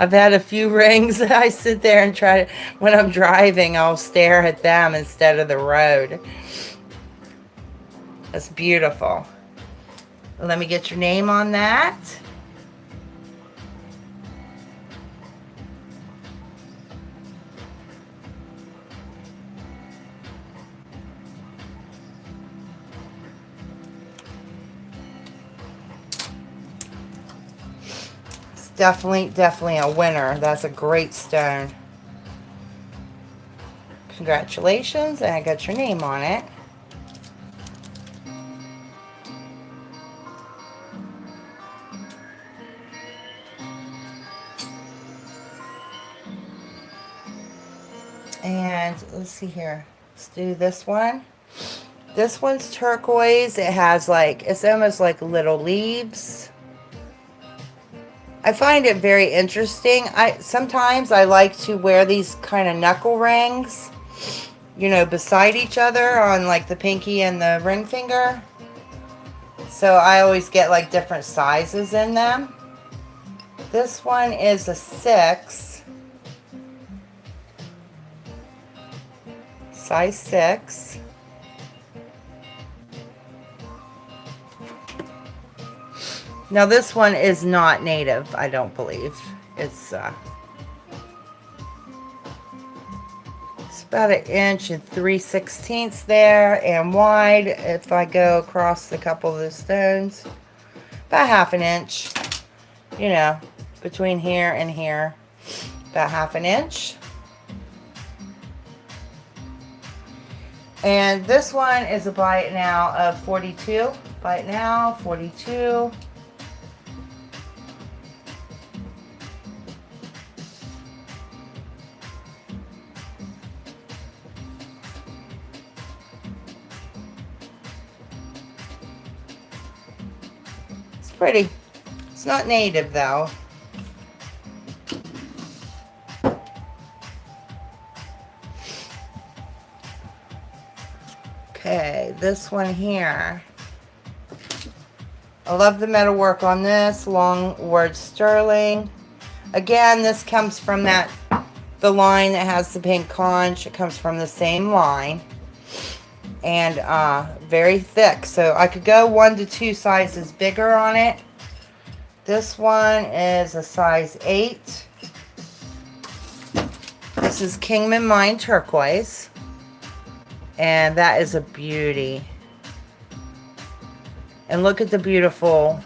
I've had a few rings that I sit there and try to, when I'm driving, I'll stare at them instead of the road. That's beautiful. Let me get your name on that. It's definitely a winner. That's a great stone. Congratulations, and I got your name on it. And let's see here. Let's do this one. This one's turquoise. It has like, it's almost like little leaves. I find it very interesting. Sometimes I like to wear these kind of knuckle rings, you know, beside each other on like the pinky and the ring finger. So I always get like different sizes in them. This one is a 6. Size 6. Now this one is not native, I don't believe. It's about 1 3/16 inches there, and wide, if I go across a couple of the stones, about 1/2 inch, you know, between here and here, about 1/2 inch. And this one is a bite now of 42. Bite now, 42. It's pretty. It's not native though. Okay, this one here. I love the metalwork on this. Long word sterling. Again, this comes from the line that has the pink conch. It comes from the same line. And very thick. So I could go 1 to 2 sizes bigger on it. This one is a size 8. This is Kingman Mine Turquoise. And that is a beauty. And look at the beautiful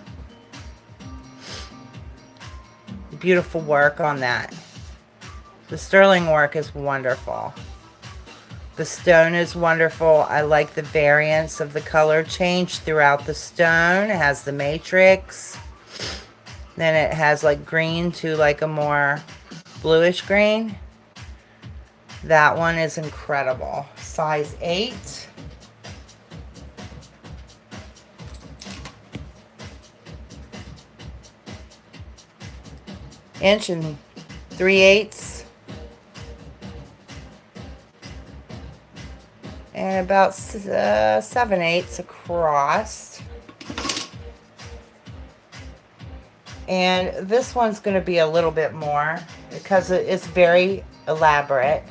work on that. The sterling work is wonderful. The stone is wonderful. I like the variance of the color change throughout the stone. It has the matrix. Then it has like green to like a more bluish green. That one is incredible. Size 8. Inch and 3/8. And about 7/8 across. And this one's going to be a little bit more because it's very elaborate.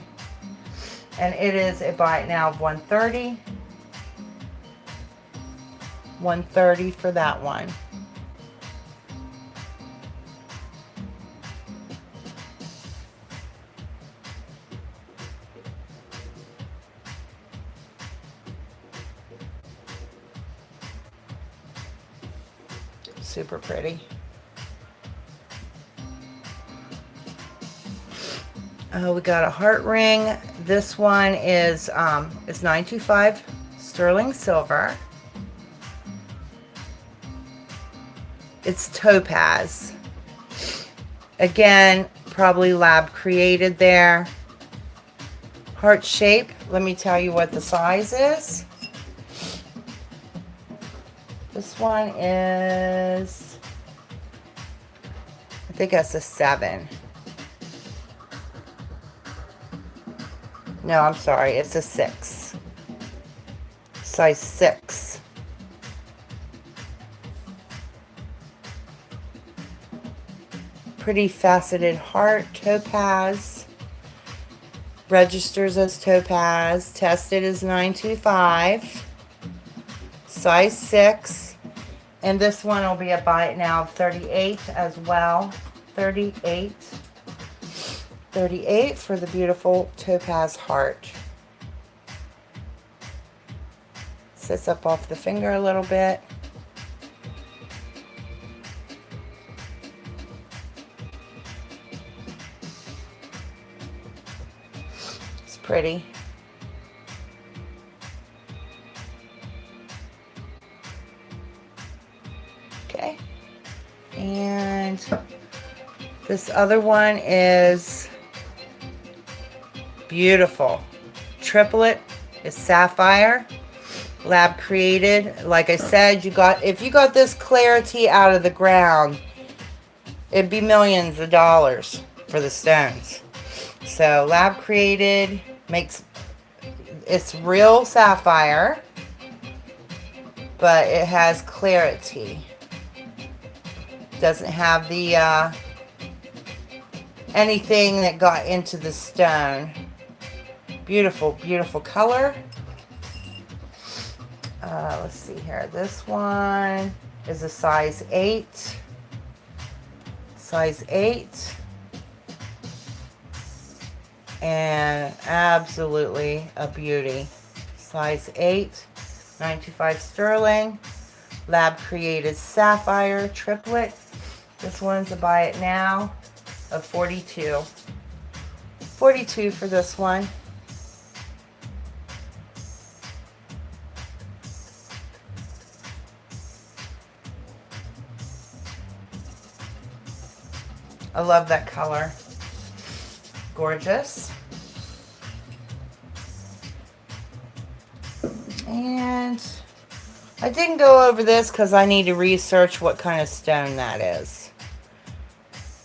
And it is a bite now of 130. 130 for that one. Super pretty. We got a heart ring. This one is 925 sterling silver. It's topaz. Again, probably lab created there. Heart shape. Let me tell you what the size is. This one is, I think that's a 7. No, I'm sorry, it's a 6. size 6. Pretty faceted heart, topaz. Registers as topaz. Tested as 925. Size 6. And this one will be a buy it now 38 as well. 38. 38 for the beautiful topaz heart. Sits up off the finger a little bit. It's pretty. Okay. And this other one is beautiful. Triplet is sapphire. Lab created. Like I said, if you got this clarity out of the ground, it'd be millions of dollars for the stones. So lab created, it's real sapphire, but it has clarity. Doesn't have the anything that got into the stone. Beautiful, beautiful color. Let's see here. This one is a size 8. Size 8. And absolutely a beauty. Size 8. 925 sterling. Lab created sapphire triplet. This one's a buy it now of 42. 42 for this one. I love that color. Gorgeous. And I didn't go over this because I need to research what kind of stone that is.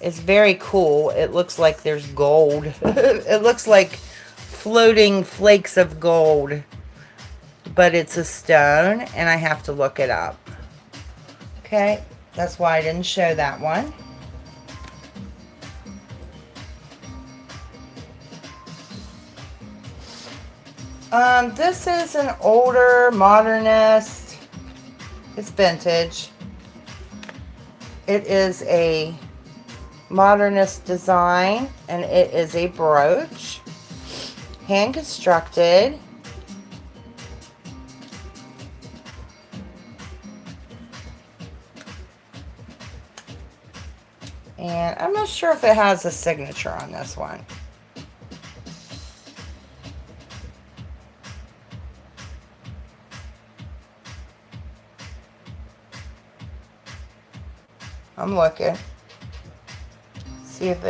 It's very cool. It looks like there's gold. It looks like floating flakes of gold. But it's a stone and I have to look it up. Okay, that's why I didn't show that one. This is an older, modernist. It's vintage. It is a modernist design, and it is a brooch. Hand constructed. And I'm not sure if it has a signature on this one. I'm looking. See if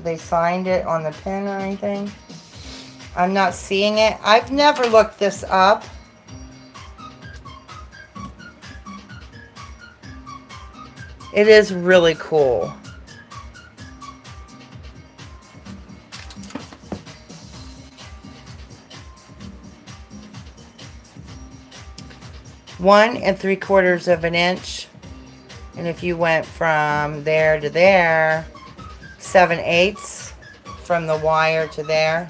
they signed it on the pin or anything. I'm not seeing it. I've never looked this up. It is really cool. One and 3/4 of an inch. And if you went from there to there, 7/8 from the wire to there.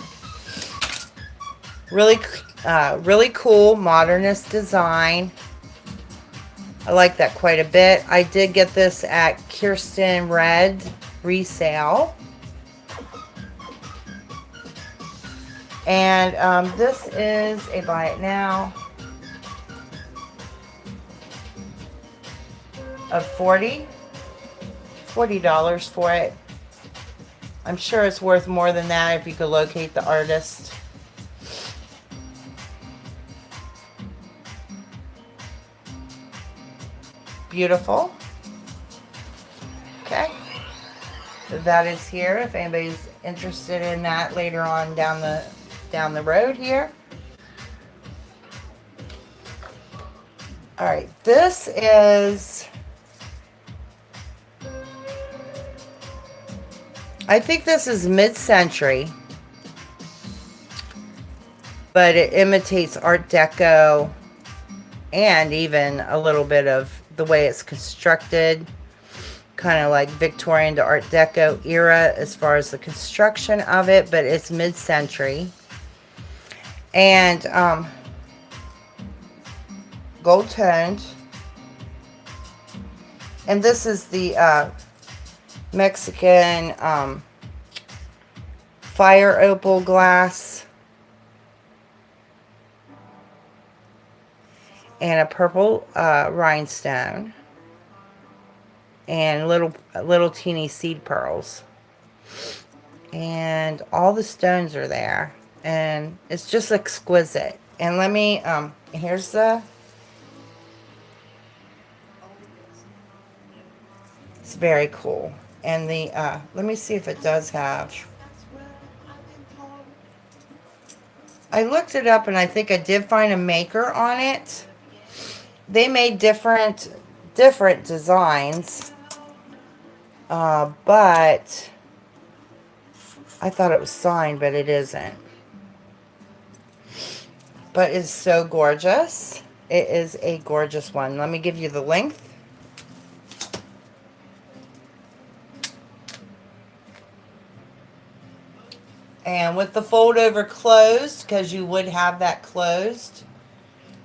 Really, really cool modernist design. I like that quite a bit. I did get this at Kirsten Red resale. And this is a buy it now of $40 for it. I'm sure it's worth more than that if you could locate the artist. Beautiful. Okay. That is here if anybody's interested in that later on down the road here. All right, this is, I think this is mid-century, but it imitates Art Deco and even a little bit of the way it's constructed, kind of like Victorian to Art Deco era as far as the construction of it, but it's mid-century. And gold toned. And this is the Mexican fire opal glass. And a purple rhinestone. And little teeny seed pearls. And all the stones are there. And it's just exquisite. And let me, here's the, it's very cool. And the, let me see if it does have, I looked it up and I think I did find a maker on it. They made different designs. But I thought it was signed, but it isn't. But it's so gorgeous. It is a gorgeous one. Let me give you the length. And with the fold over closed, because you would have that closed,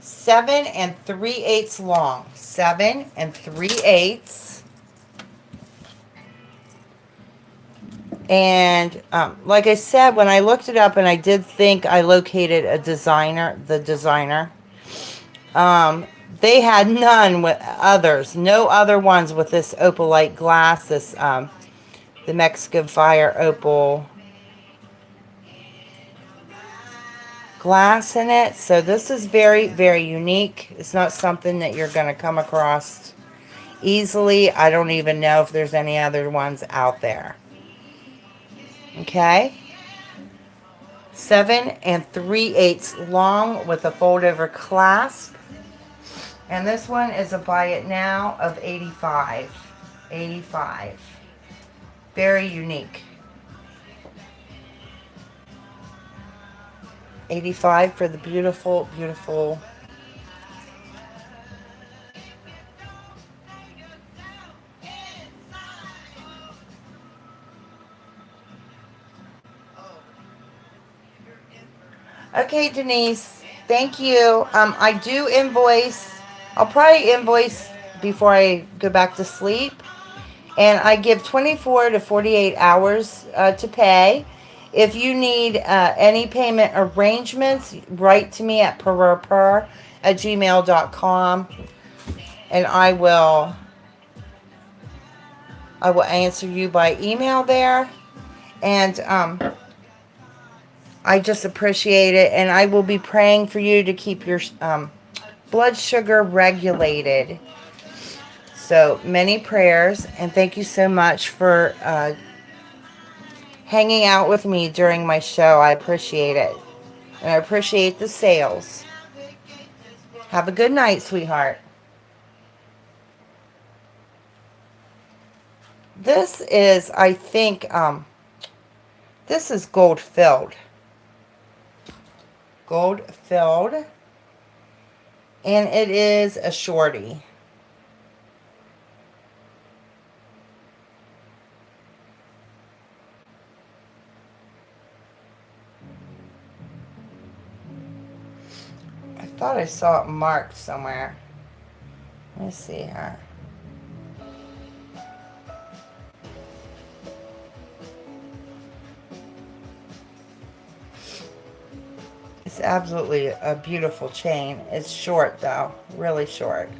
7 3/8 long. 7 3/8. And like I said, when I looked it up, and I did think I located a designer, they had none with others, no other ones with this opalite glass, this the Mexican fire opal glass in it. So this is very, very unique. It's not something that you're going to come across easily. I don't even know if there's any other ones out there. Okay, 7 3/8 long with a fold over clasp. And this one is a buy it now of 85. 85. Very unique. 85 for the beautiful, beautiful. Okay, Denise, thank you. I do invoice. I'll probably invoice before I go back to sleep. And I give 24 to 48 hours to pay. If you need any payment arrangements, write to me at Parure Purr at gmail.com. And I will answer you by email there. And I just appreciate it, and I will be praying for you to keep your blood sugar regulated. So many prayers, and thank you so much for hanging out with me during my show. I appreciate it, and I appreciate the sales. Have a good night, sweetheart. This is, I think, this is gold filled. Gold filled, and it is a shorty. I thought I saw it marked somewhere. Let's see here. It's absolutely a beautiful chain. It's short though, really short.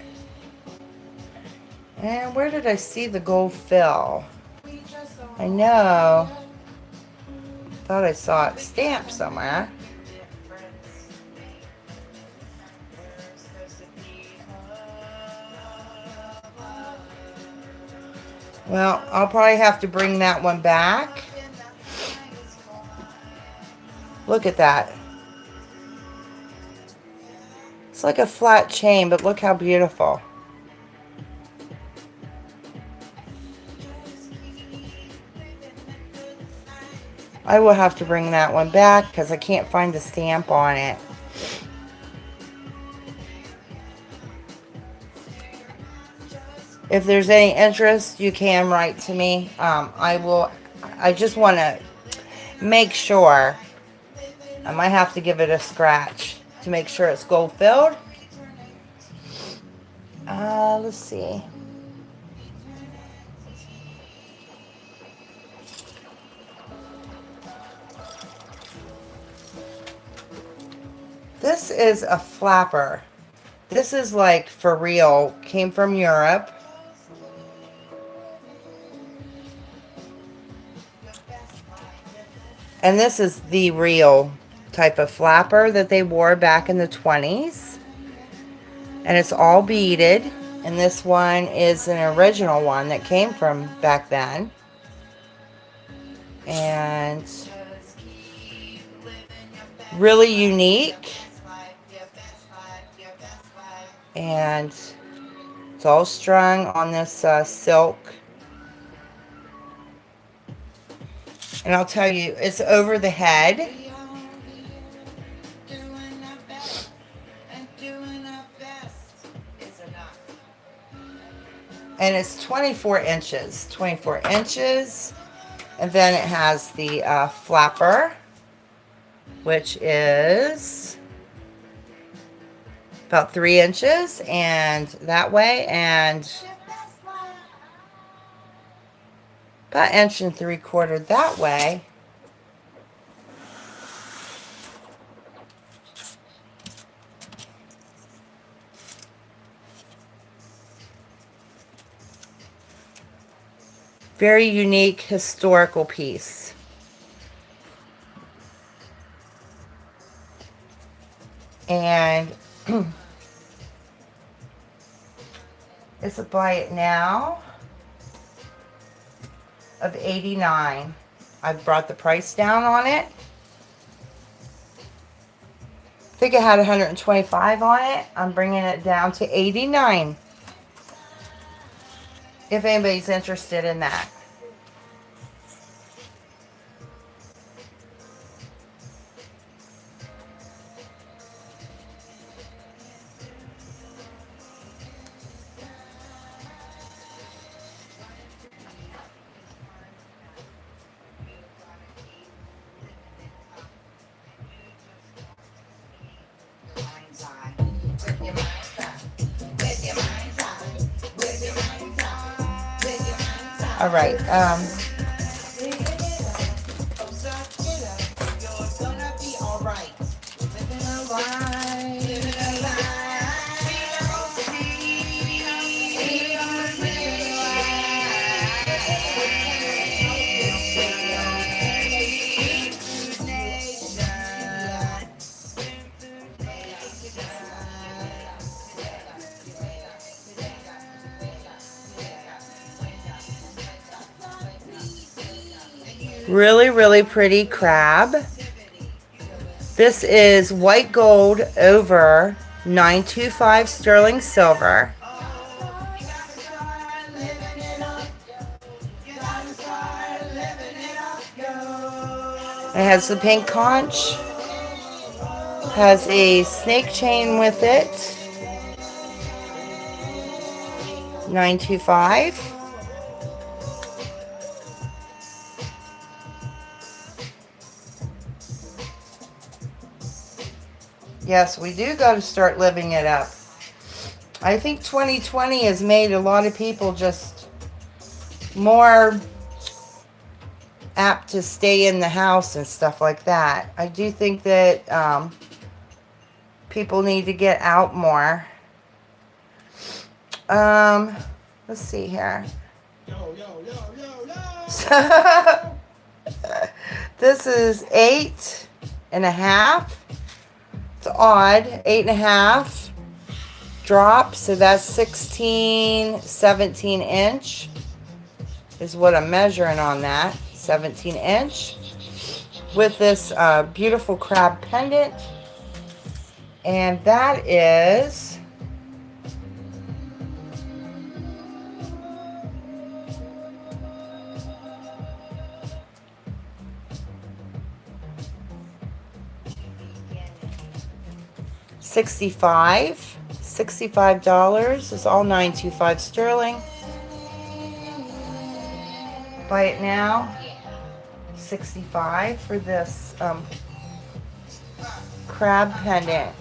And where did I see the gold fill? I know. Thought I saw it stamped somewhere. Well, I'll probably have to bring that one back. Look at that. It's like a flat chain, but look how beautiful. I will have to bring that one back because I can't find the stamp on it. If there's any interest, you can write to me. I just want to make sure. I might have to give it a scratch to make sure it's gold filled. Let's see. This is a flapper. This is like for real. Came from Europe. And this is the real type of flapper that they wore back in the 20s. And it's all beaded. And this one is an original one that came from back then. And really unique. And it's all strung on this silk. And I'll tell you, it's over the head. And it's 24 inches. 24 inches. And then it has the flapper, which is about 3 inches. And that way. And about 1 3/4 that way. Very unique historical piece. And it's a buy it now of $89. I brought the price down on it. I think it had 125 on it. I'm bringing it down to $89. If anybody's interested in that. All right. Really, really pretty crab. This is white gold over 925 sterling silver. It has the pink conch. Has a snake chain with it. 925. Yes, we do got to start living it up. I think 2020 has made a lot of people just more apt to stay in the house and stuff like that. I do think that people need to get out more. Let's see here. So, this is 8.5. It's odd. 8.5 drop. So that's 16, 17 inch is what I'm measuring on that. 17 inch with this beautiful crab pendant. And that is $65. $65 is all 925 sterling. Buy it now. 65 for this crab pendant.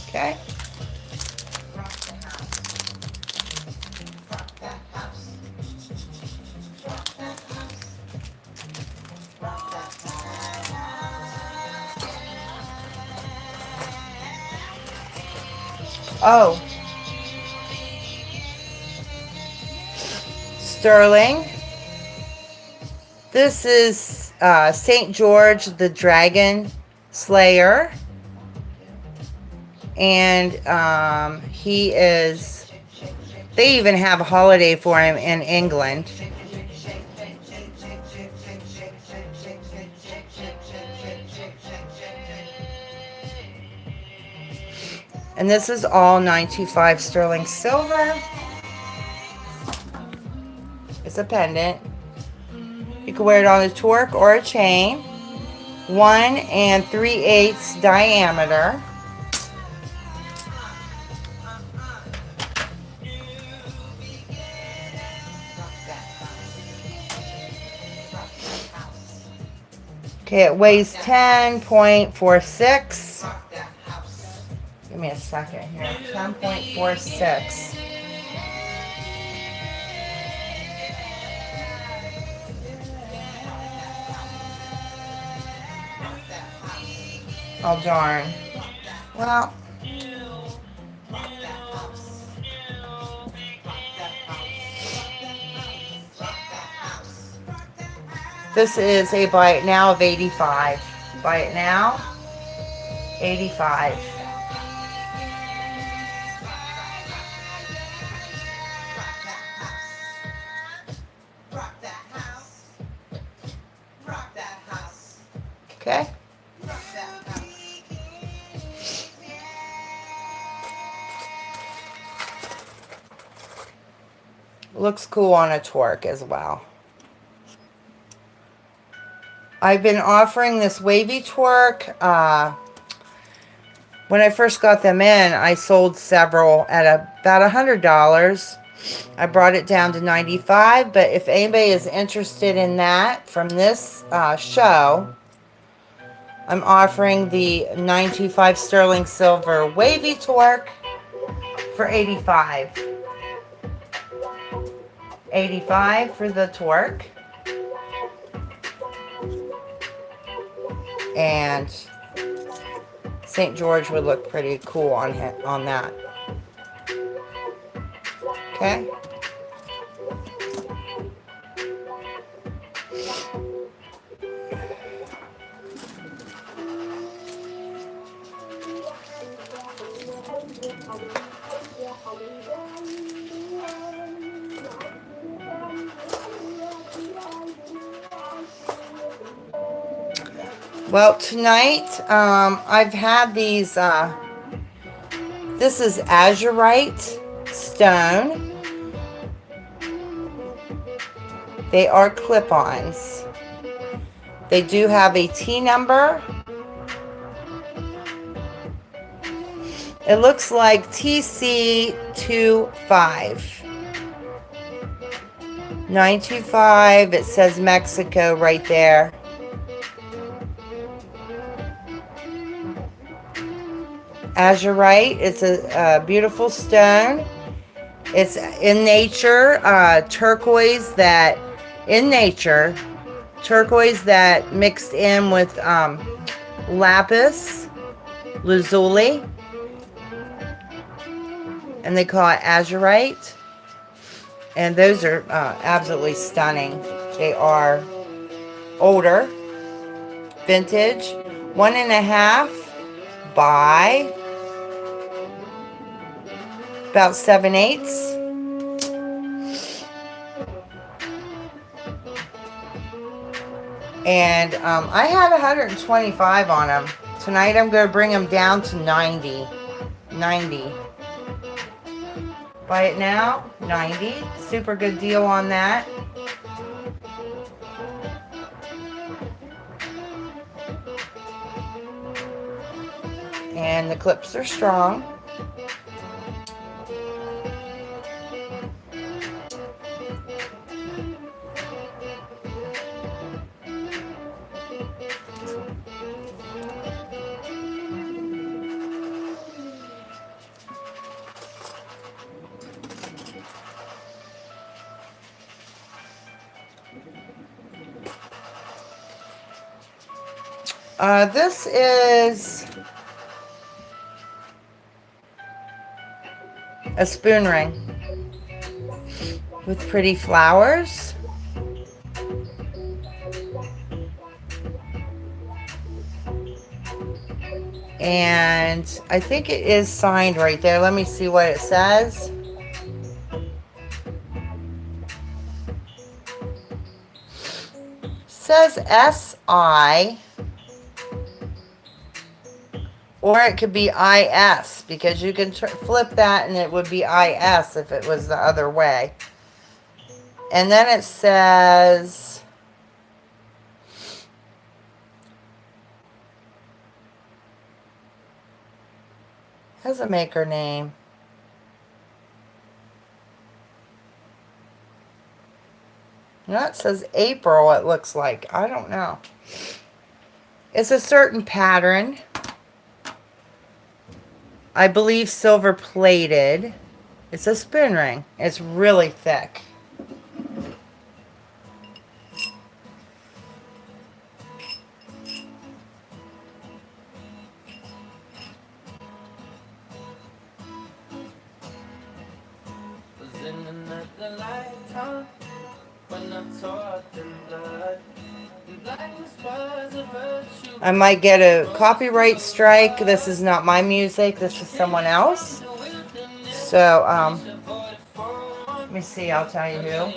Okay. Oh. Sterling. This is St. George the Dragon Slayer. And he is, they even have a holiday for him in England. And this is all 925 sterling silver. It's a pendant. You can wear it on a torque or a chain. 1 3/8 diameter. Okay, it weighs 10.46. Give me a second here. 10.46. Oh, darn. Well, this is a buy it now of 85. Buy it now, 85. Okay. Looks cool on a torque as well. I've been offering this wavy torque. When I first got them in, I sold several at about $100. I brought it down to 95, but if anybody is interested in that from this show, I'm offering the 925 sterling silver wavy torque for 85. 85 for the torque. And St. George would look pretty cool on that. Okay. Well, tonight, I've had these, this is azurite stone. They are clip-ons. They do have a T number. It looks like TC25. 925, it says Mexico right there. Azurite, it's a beautiful stone. It's in nature, turquoise that mixed in with lapis lazuli, and they call it azurite. And those are absolutely stunning. They are older, vintage, 1.5 by about 7/8. And I had 125 on them. Tonight I'm going to bring them down to 90. 90. Buy it now, 90. Super good deal on that. And the clips are strong. This is a spoon ring with pretty flowers. And I think it is signed right there. Let me see what it says. It says SI, or it could be IS, because you can flip that and it would be IS if it was the other way. And then it says has a maker name. No, it says April, it looks like. I don't know. It's a certain pattern. I believe silver plated. It's a spoon ring. It's really thick. I might get a copyright strike. This is not my music. This is someone else. So, let me see. I'll tell you who.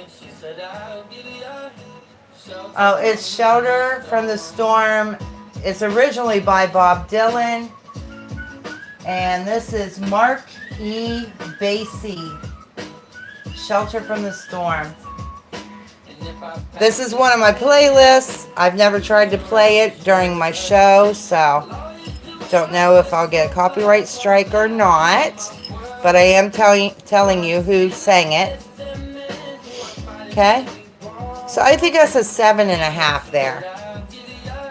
Oh, it's Shelter from the Storm. It's originally by Bob Dylan. And this is Mark E. Basie. Shelter from the Storm. This is one of my playlists. I've never tried to play it during my show, so don't know if I'll get a copyright strike or not. But I am telling you who sang it. Okay? So I think that's a 7.5 there.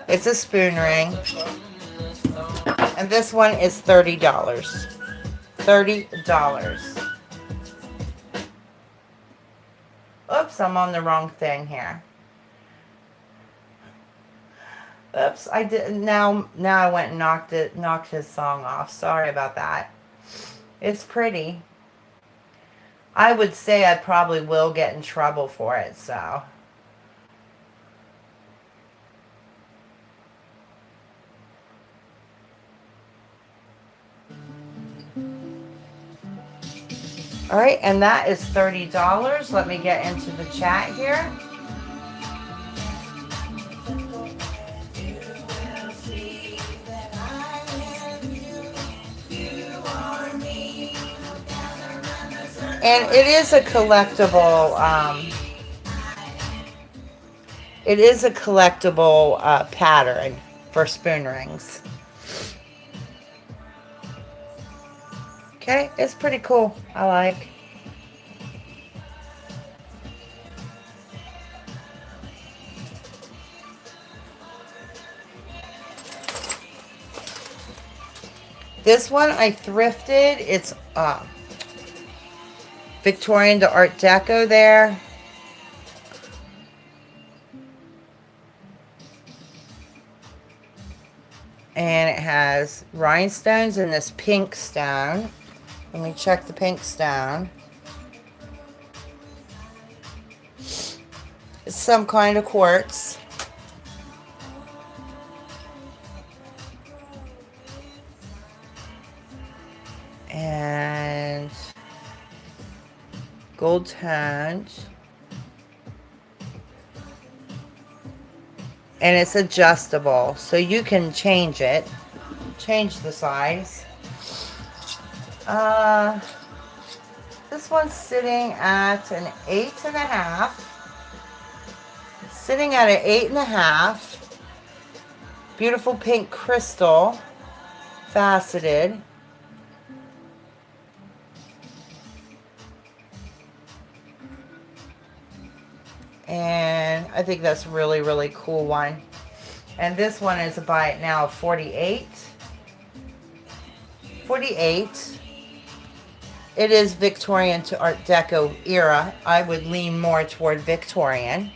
It's a spoon ring. And this one is $30. $30. Oops, I'm on the wrong thing here. Oops, I did. Now I went and knocked his song off. Sorry about that. It's pretty. I would say I probably will get in trouble for it, so. All right, and that is $30. Let me get into the chat here. And it is a collectible. It is a collectible pattern for spoon rings. Okay, it's pretty cool. I like. This one I thrifted. It's Victorian to Art Deco there. And it has rhinestones and this pink stone. Let me check the pink stone. It's some kind of quartz. And gold toned. And it's adjustable, so you can change it. Change the size. This one's sitting at an 8.5. Sitting at an 8.5. Beautiful pink crystal. Faceted. And I think that's really, really cool one. And this one is a buy it now of 48. 48. It is Victorian to Art Deco era. I would lean more toward Victorian.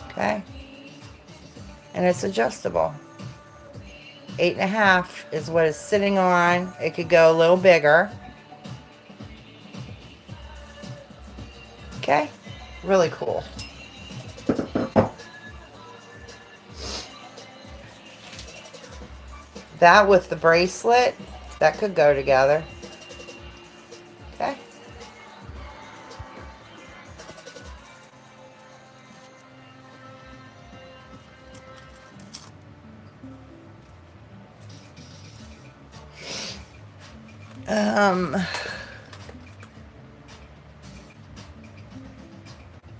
Okay. And it's adjustable. 8.5 is what it's sitting on. It could go a little bigger. Okay, really cool. That with the bracelet, that could go together. Okay.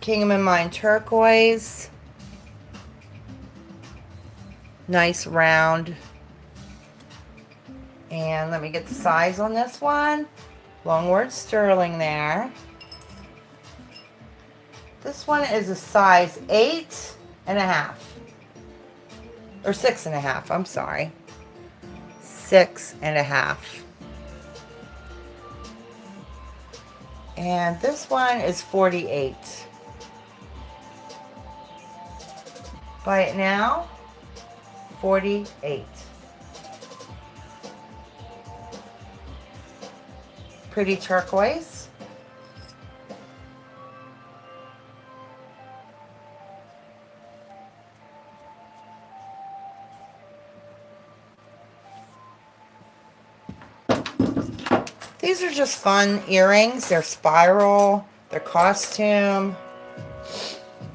Kingdom in Mind turquoise. Nice round. And let me get the size on this one. Longword sterling there. This one is a size 8.5. Or 6.5, I'm sorry. 6.5. And this one is 48. Buy it now, 48. Pretty turquoise. These are just fun earrings. They're spiral. They're costume.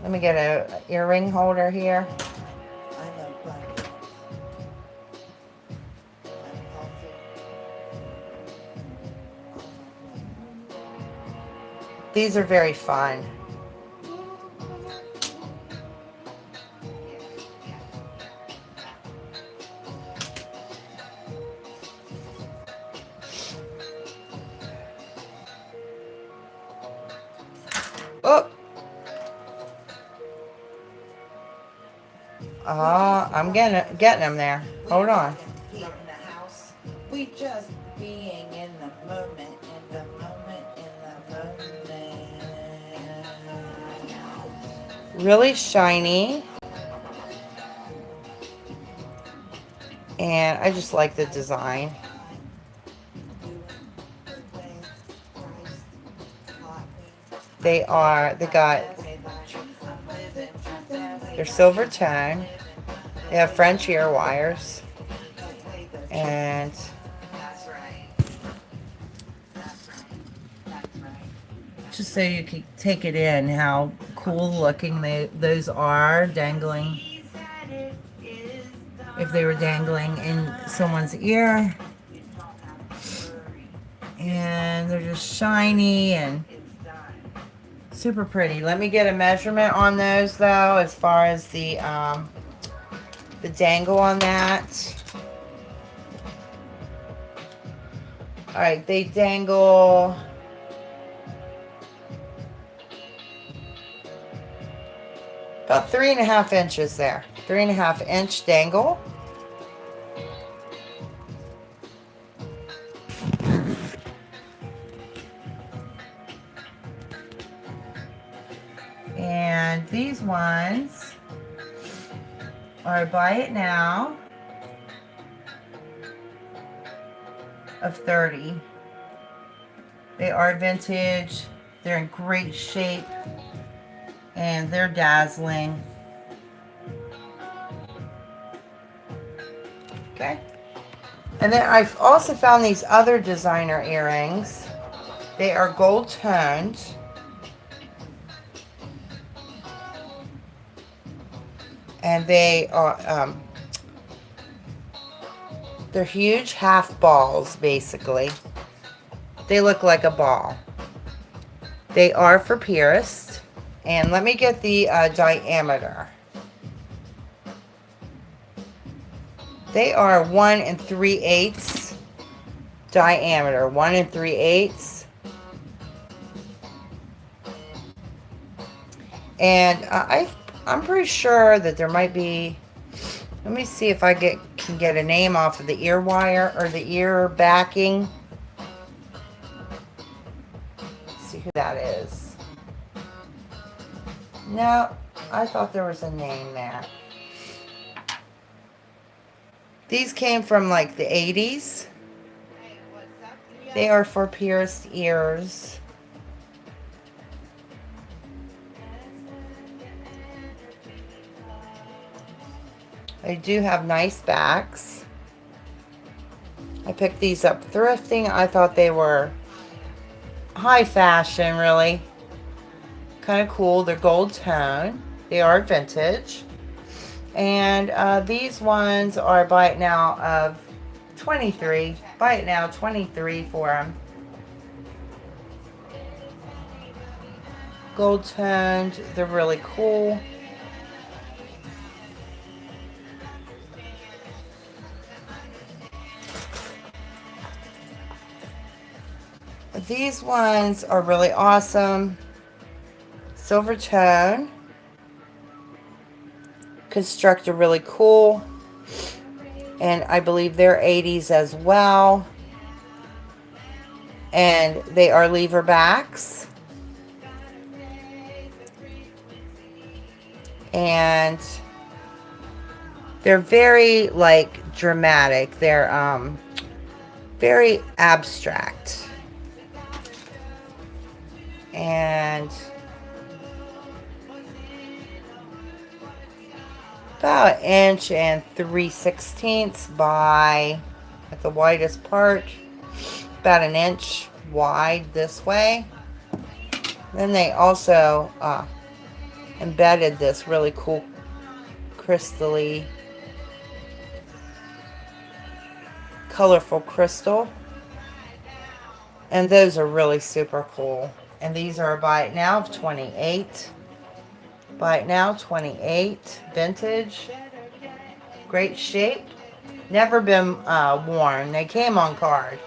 Let me get an earring holder here. I know plenty. I'm healthy. These are very fun. Oh. I'm getting them there. Hold on. Heat in the house. We just being in the moment, in the moment, in the moment. Really shiny. And I just like the design. They they're silver tone. They have French ear wires. And That's right. That's right. That's right. just so you can take it in how cool looking those are dangling. If they were dangling in someone's ear. And they're just shiny and super pretty. Let me get a measurement on those though, as far as the dangle on that. All right, they dangle about 3.5 inches there. 3.5 inch dangle. And these ones are buy it now of 30. They are vintage. They're in great shape and they're dazzling. Okay. And then I've also found these other designer earrings. They are gold toned. And they are, they're huge half balls, basically. They look like a ball. They are for purists. And let me get the diameter. They are 1 3/8 diameter. 1 3/8. And I'm pretty sure that there might be, let me see if I can get a name off of the ear wire or the ear backing. Let's see who that is. No, I thought there was a name there. These came from like the 80s. They are for pierced ears. They do have nice backs. I picked these up thrifting. I thought they were high fashion, really. Kind of cool. They're gold tone. They are vintage. And these ones are buy it now of 23. Buy it now 23 for them. Gold toned. They're really cool. These ones are really awesome. Silver tone. Constructed really cool. And I believe they're 80s as well. And they are lever backs. And they're very like dramatic. They're very abstract. And about 1.3/16 by, at the widest part, about 1 inch wide this way. Then they also embedded this really cool crystally colorful crystal, and those are really super cool. And these are buy it now of 28. Buy it now 28. Vintage. Great shape. Never been worn. They came on card.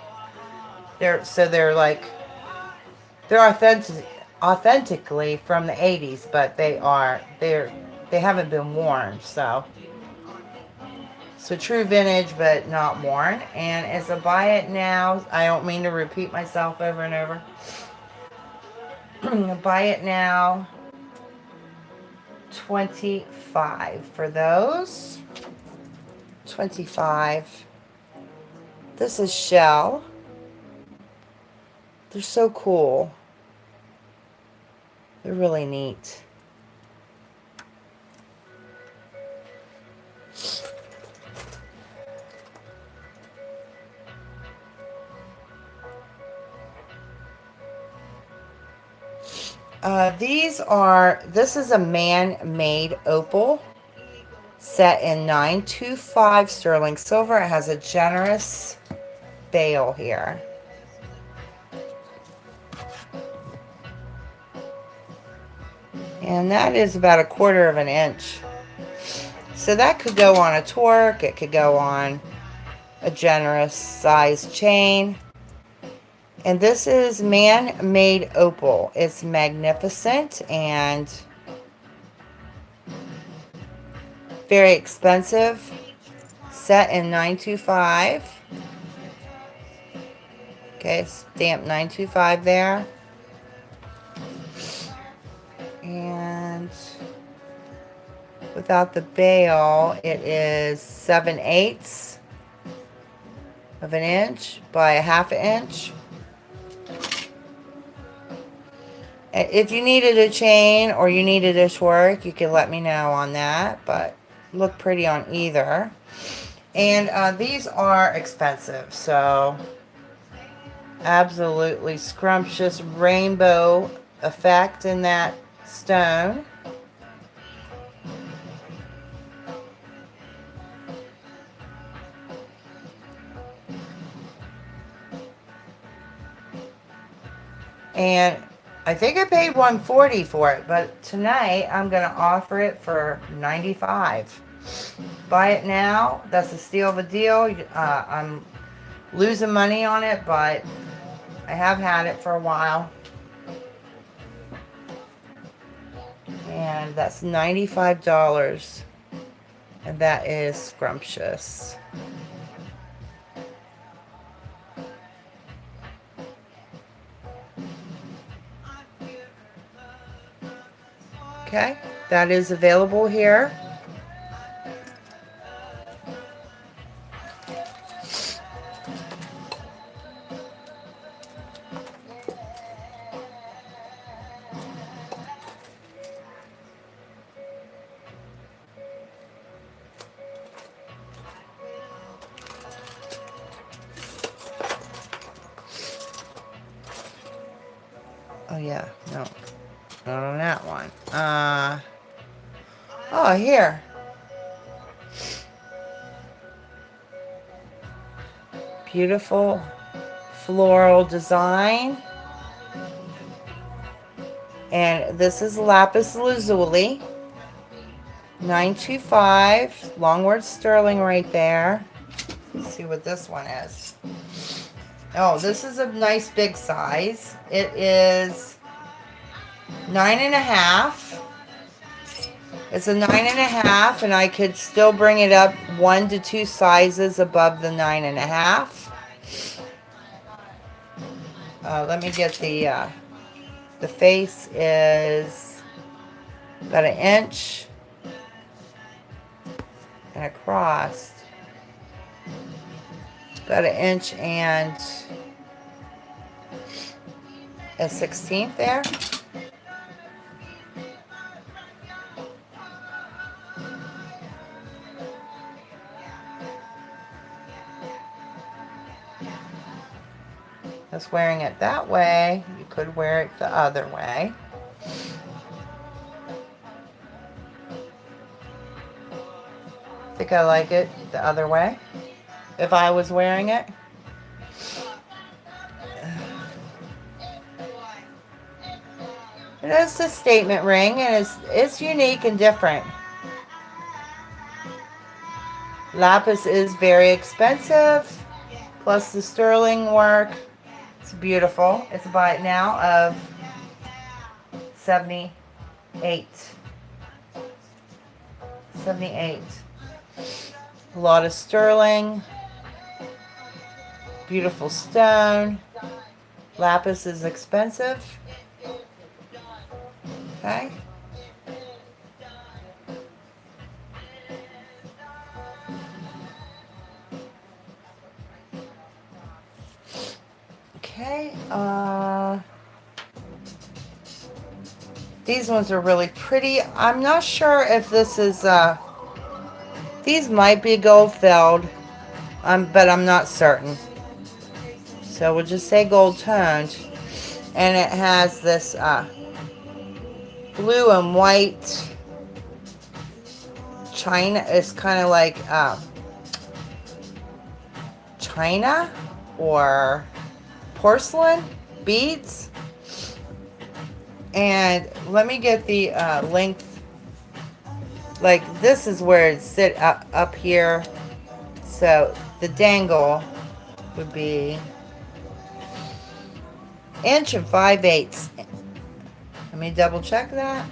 They're authentically from the 80s, but they haven't been worn, so true vintage but not worn. And as a buy it now, I don't mean to repeat myself over and over. Buy it now 25 for those. 25. This is shell. They're so cool. They're really neat. This is a man-made opal set in 925 sterling silver. It has a generous bail here. And that is about 1/4 inch. So that could go on a torque. It could go on a generous size chain. And this is man-made opal. It's magnificent and very expensive. Set in 925. Okay, stamp 925 there. And without the bail, it is 7/8 of an inch by 1/2 inch. If you needed a chain or you needed a torque, you can let me know on that, but look pretty on either. And these are expensive, so absolutely scrumptious rainbow effect in that stone. And I think I paid $140 for it, but tonight I'm going to offer it for $95. Buy it now. That's a steal of a deal. I'm losing money on it, but I have had it for a while. And that's $95. And that is scrumptious. Okay, that is available here. yeah, no. Not on that one. Oh, here. Beautiful floral design. And this is lapis lazuli. 925. Longword sterling right there. Let's see what this one is. Oh, this is a nice big size. It is 9.5. It's a 9.5, and I could still bring it up 1 to 2 sizes above the 9.5. Let me get the face is about 1 inch and across. About 1 inch and 1/16 there. Just wearing it that way. You could wear it the other way. I think I like it the other way if I was wearing it. It is a statement ring, and it's unique and different. Lapis is very expensive, plus the sterling work. It's beautiful. It's a buy it now of 78. 78. A lot of sterling. Beautiful stone. Lapis is expensive. Okay. Okay. These ones are really pretty. I'm not sure if this is these might be gold filled, but I'm not certain. So we'll just say gold toned, and it has this blue and white china. It's kind of like china or porcelain beads. And let me get the length. Like this is where it sit up here. So the dangle would be 1 inch and 5/8. Let me double check that.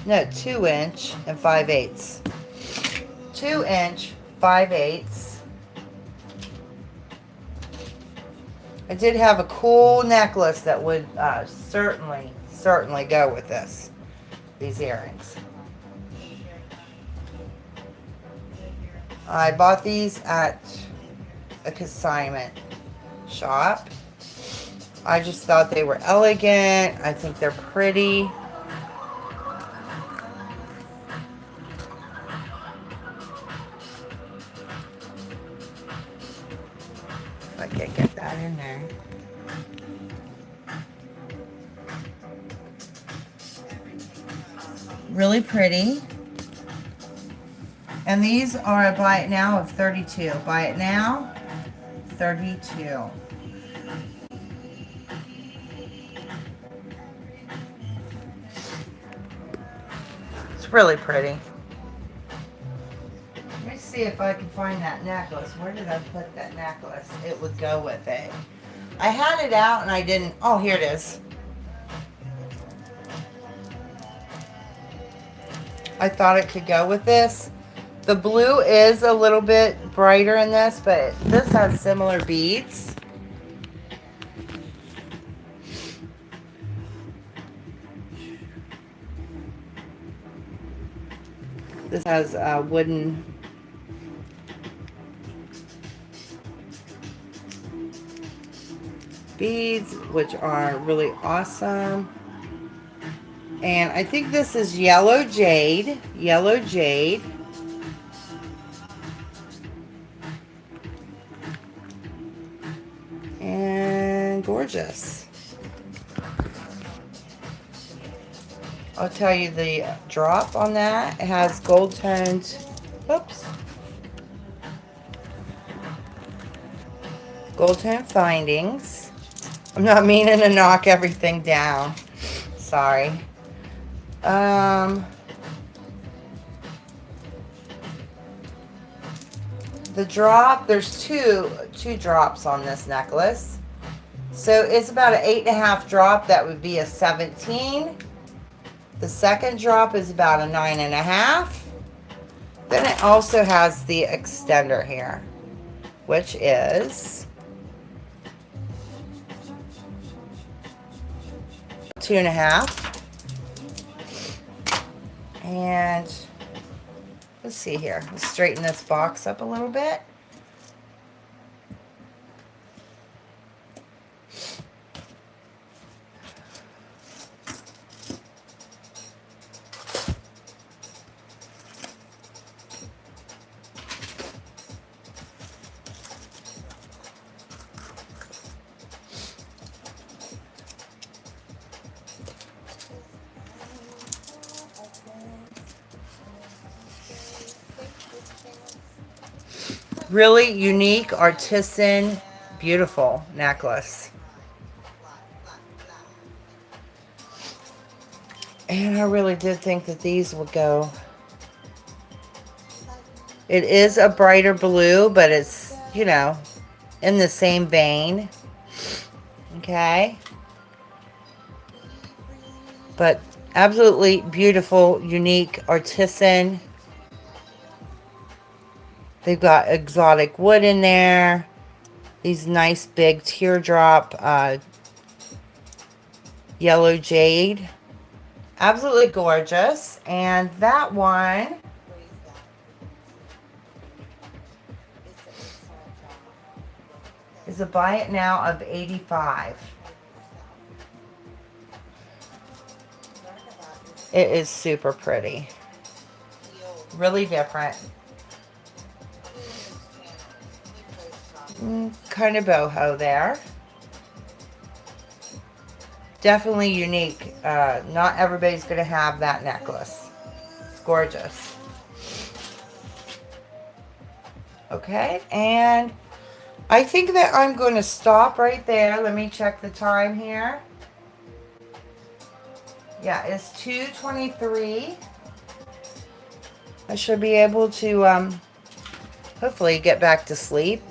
No, 2 inch and 5/8. 2 inch 5/8. I did have a cool necklace that would certainly go with this. These earrings. I bought these at a consignment shop. I just thought they were elegant. I think they're pretty. If I can get that in there. Really pretty. And these are a buy it now of 32. Buy it now, 32. It's really pretty. Let me see if I can find that necklace. Where did I put that necklace? It would go with it. I had it out and I didn't. Oh, here it is. I thought it could go with this. The blue is a little bit brighter in this, but this has similar beads. This has wooden beads, which are really awesome. And I think this is yellow jade. Yellow jade. And gorgeous. I'll tell you the drop on that. It has gold toned, oops, gold toned findings. I'm not meaning to knock everything down. Sorry. The drop, there's two drops on this necklace. So it's about an 8.5 drop. That would be a 17. The second drop is about a 9.5. Then it also has the extender here, which is 2.5. And let's see here. Let's straighten this box up a little bit. Really unique, artisan, beautiful necklace. And I really did think that these would go. It is a brighter blue, but it's, you know, in the same vein. Okay. But absolutely beautiful, unique, artisan. They've got exotic wood in there. These nice big teardrop yellow jade. Absolutely gorgeous. And that one is a buy it now of 85. It is super pretty. Really different. Kind of boho there. Definitely unique. Not everybody's going to have that necklace. It's gorgeous. Okay, and I think that I'm going to stop right there. Let me check the time here. Yeah, it's 2:23. I should be able to hopefully get back to sleep.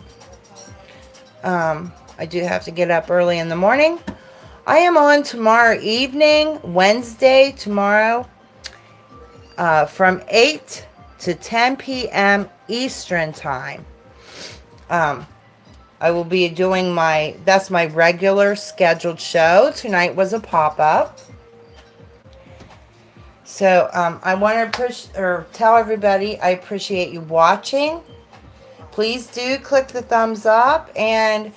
I do have to get up early in the morning. I am on tomorrow evening, Wednesday, tomorrow, from 8 to 10 p.m. Eastern time. I will be doing that's my regular scheduled show. Tonight was a pop-up. So I want to tell everybody I appreciate you watching. Please do click the thumbs up and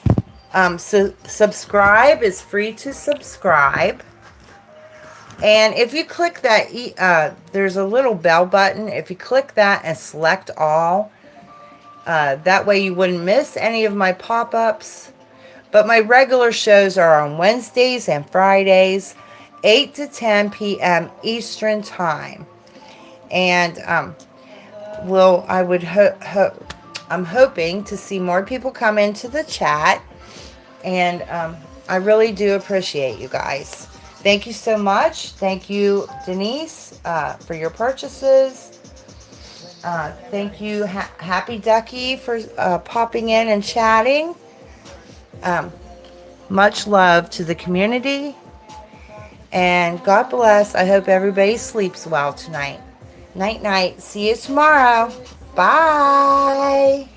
subscribe. Is free to subscribe. And if you click that, there's a little bell button. If you click that and select all, that way you wouldn't miss any of my pop-ups. But my regular shows are on Wednesdays and Fridays, 8 to 10 p.m. Eastern time. And I'm hoping to see more people come into the chat. And I really do appreciate you guys. Thank you so much. Thank you, Denise, for your purchases. Thank you, Happy Ducky, for popping in and chatting. Much love to the community. And God bless. I hope everybody sleeps well tonight. Night, night. See you tomorrow. Bye.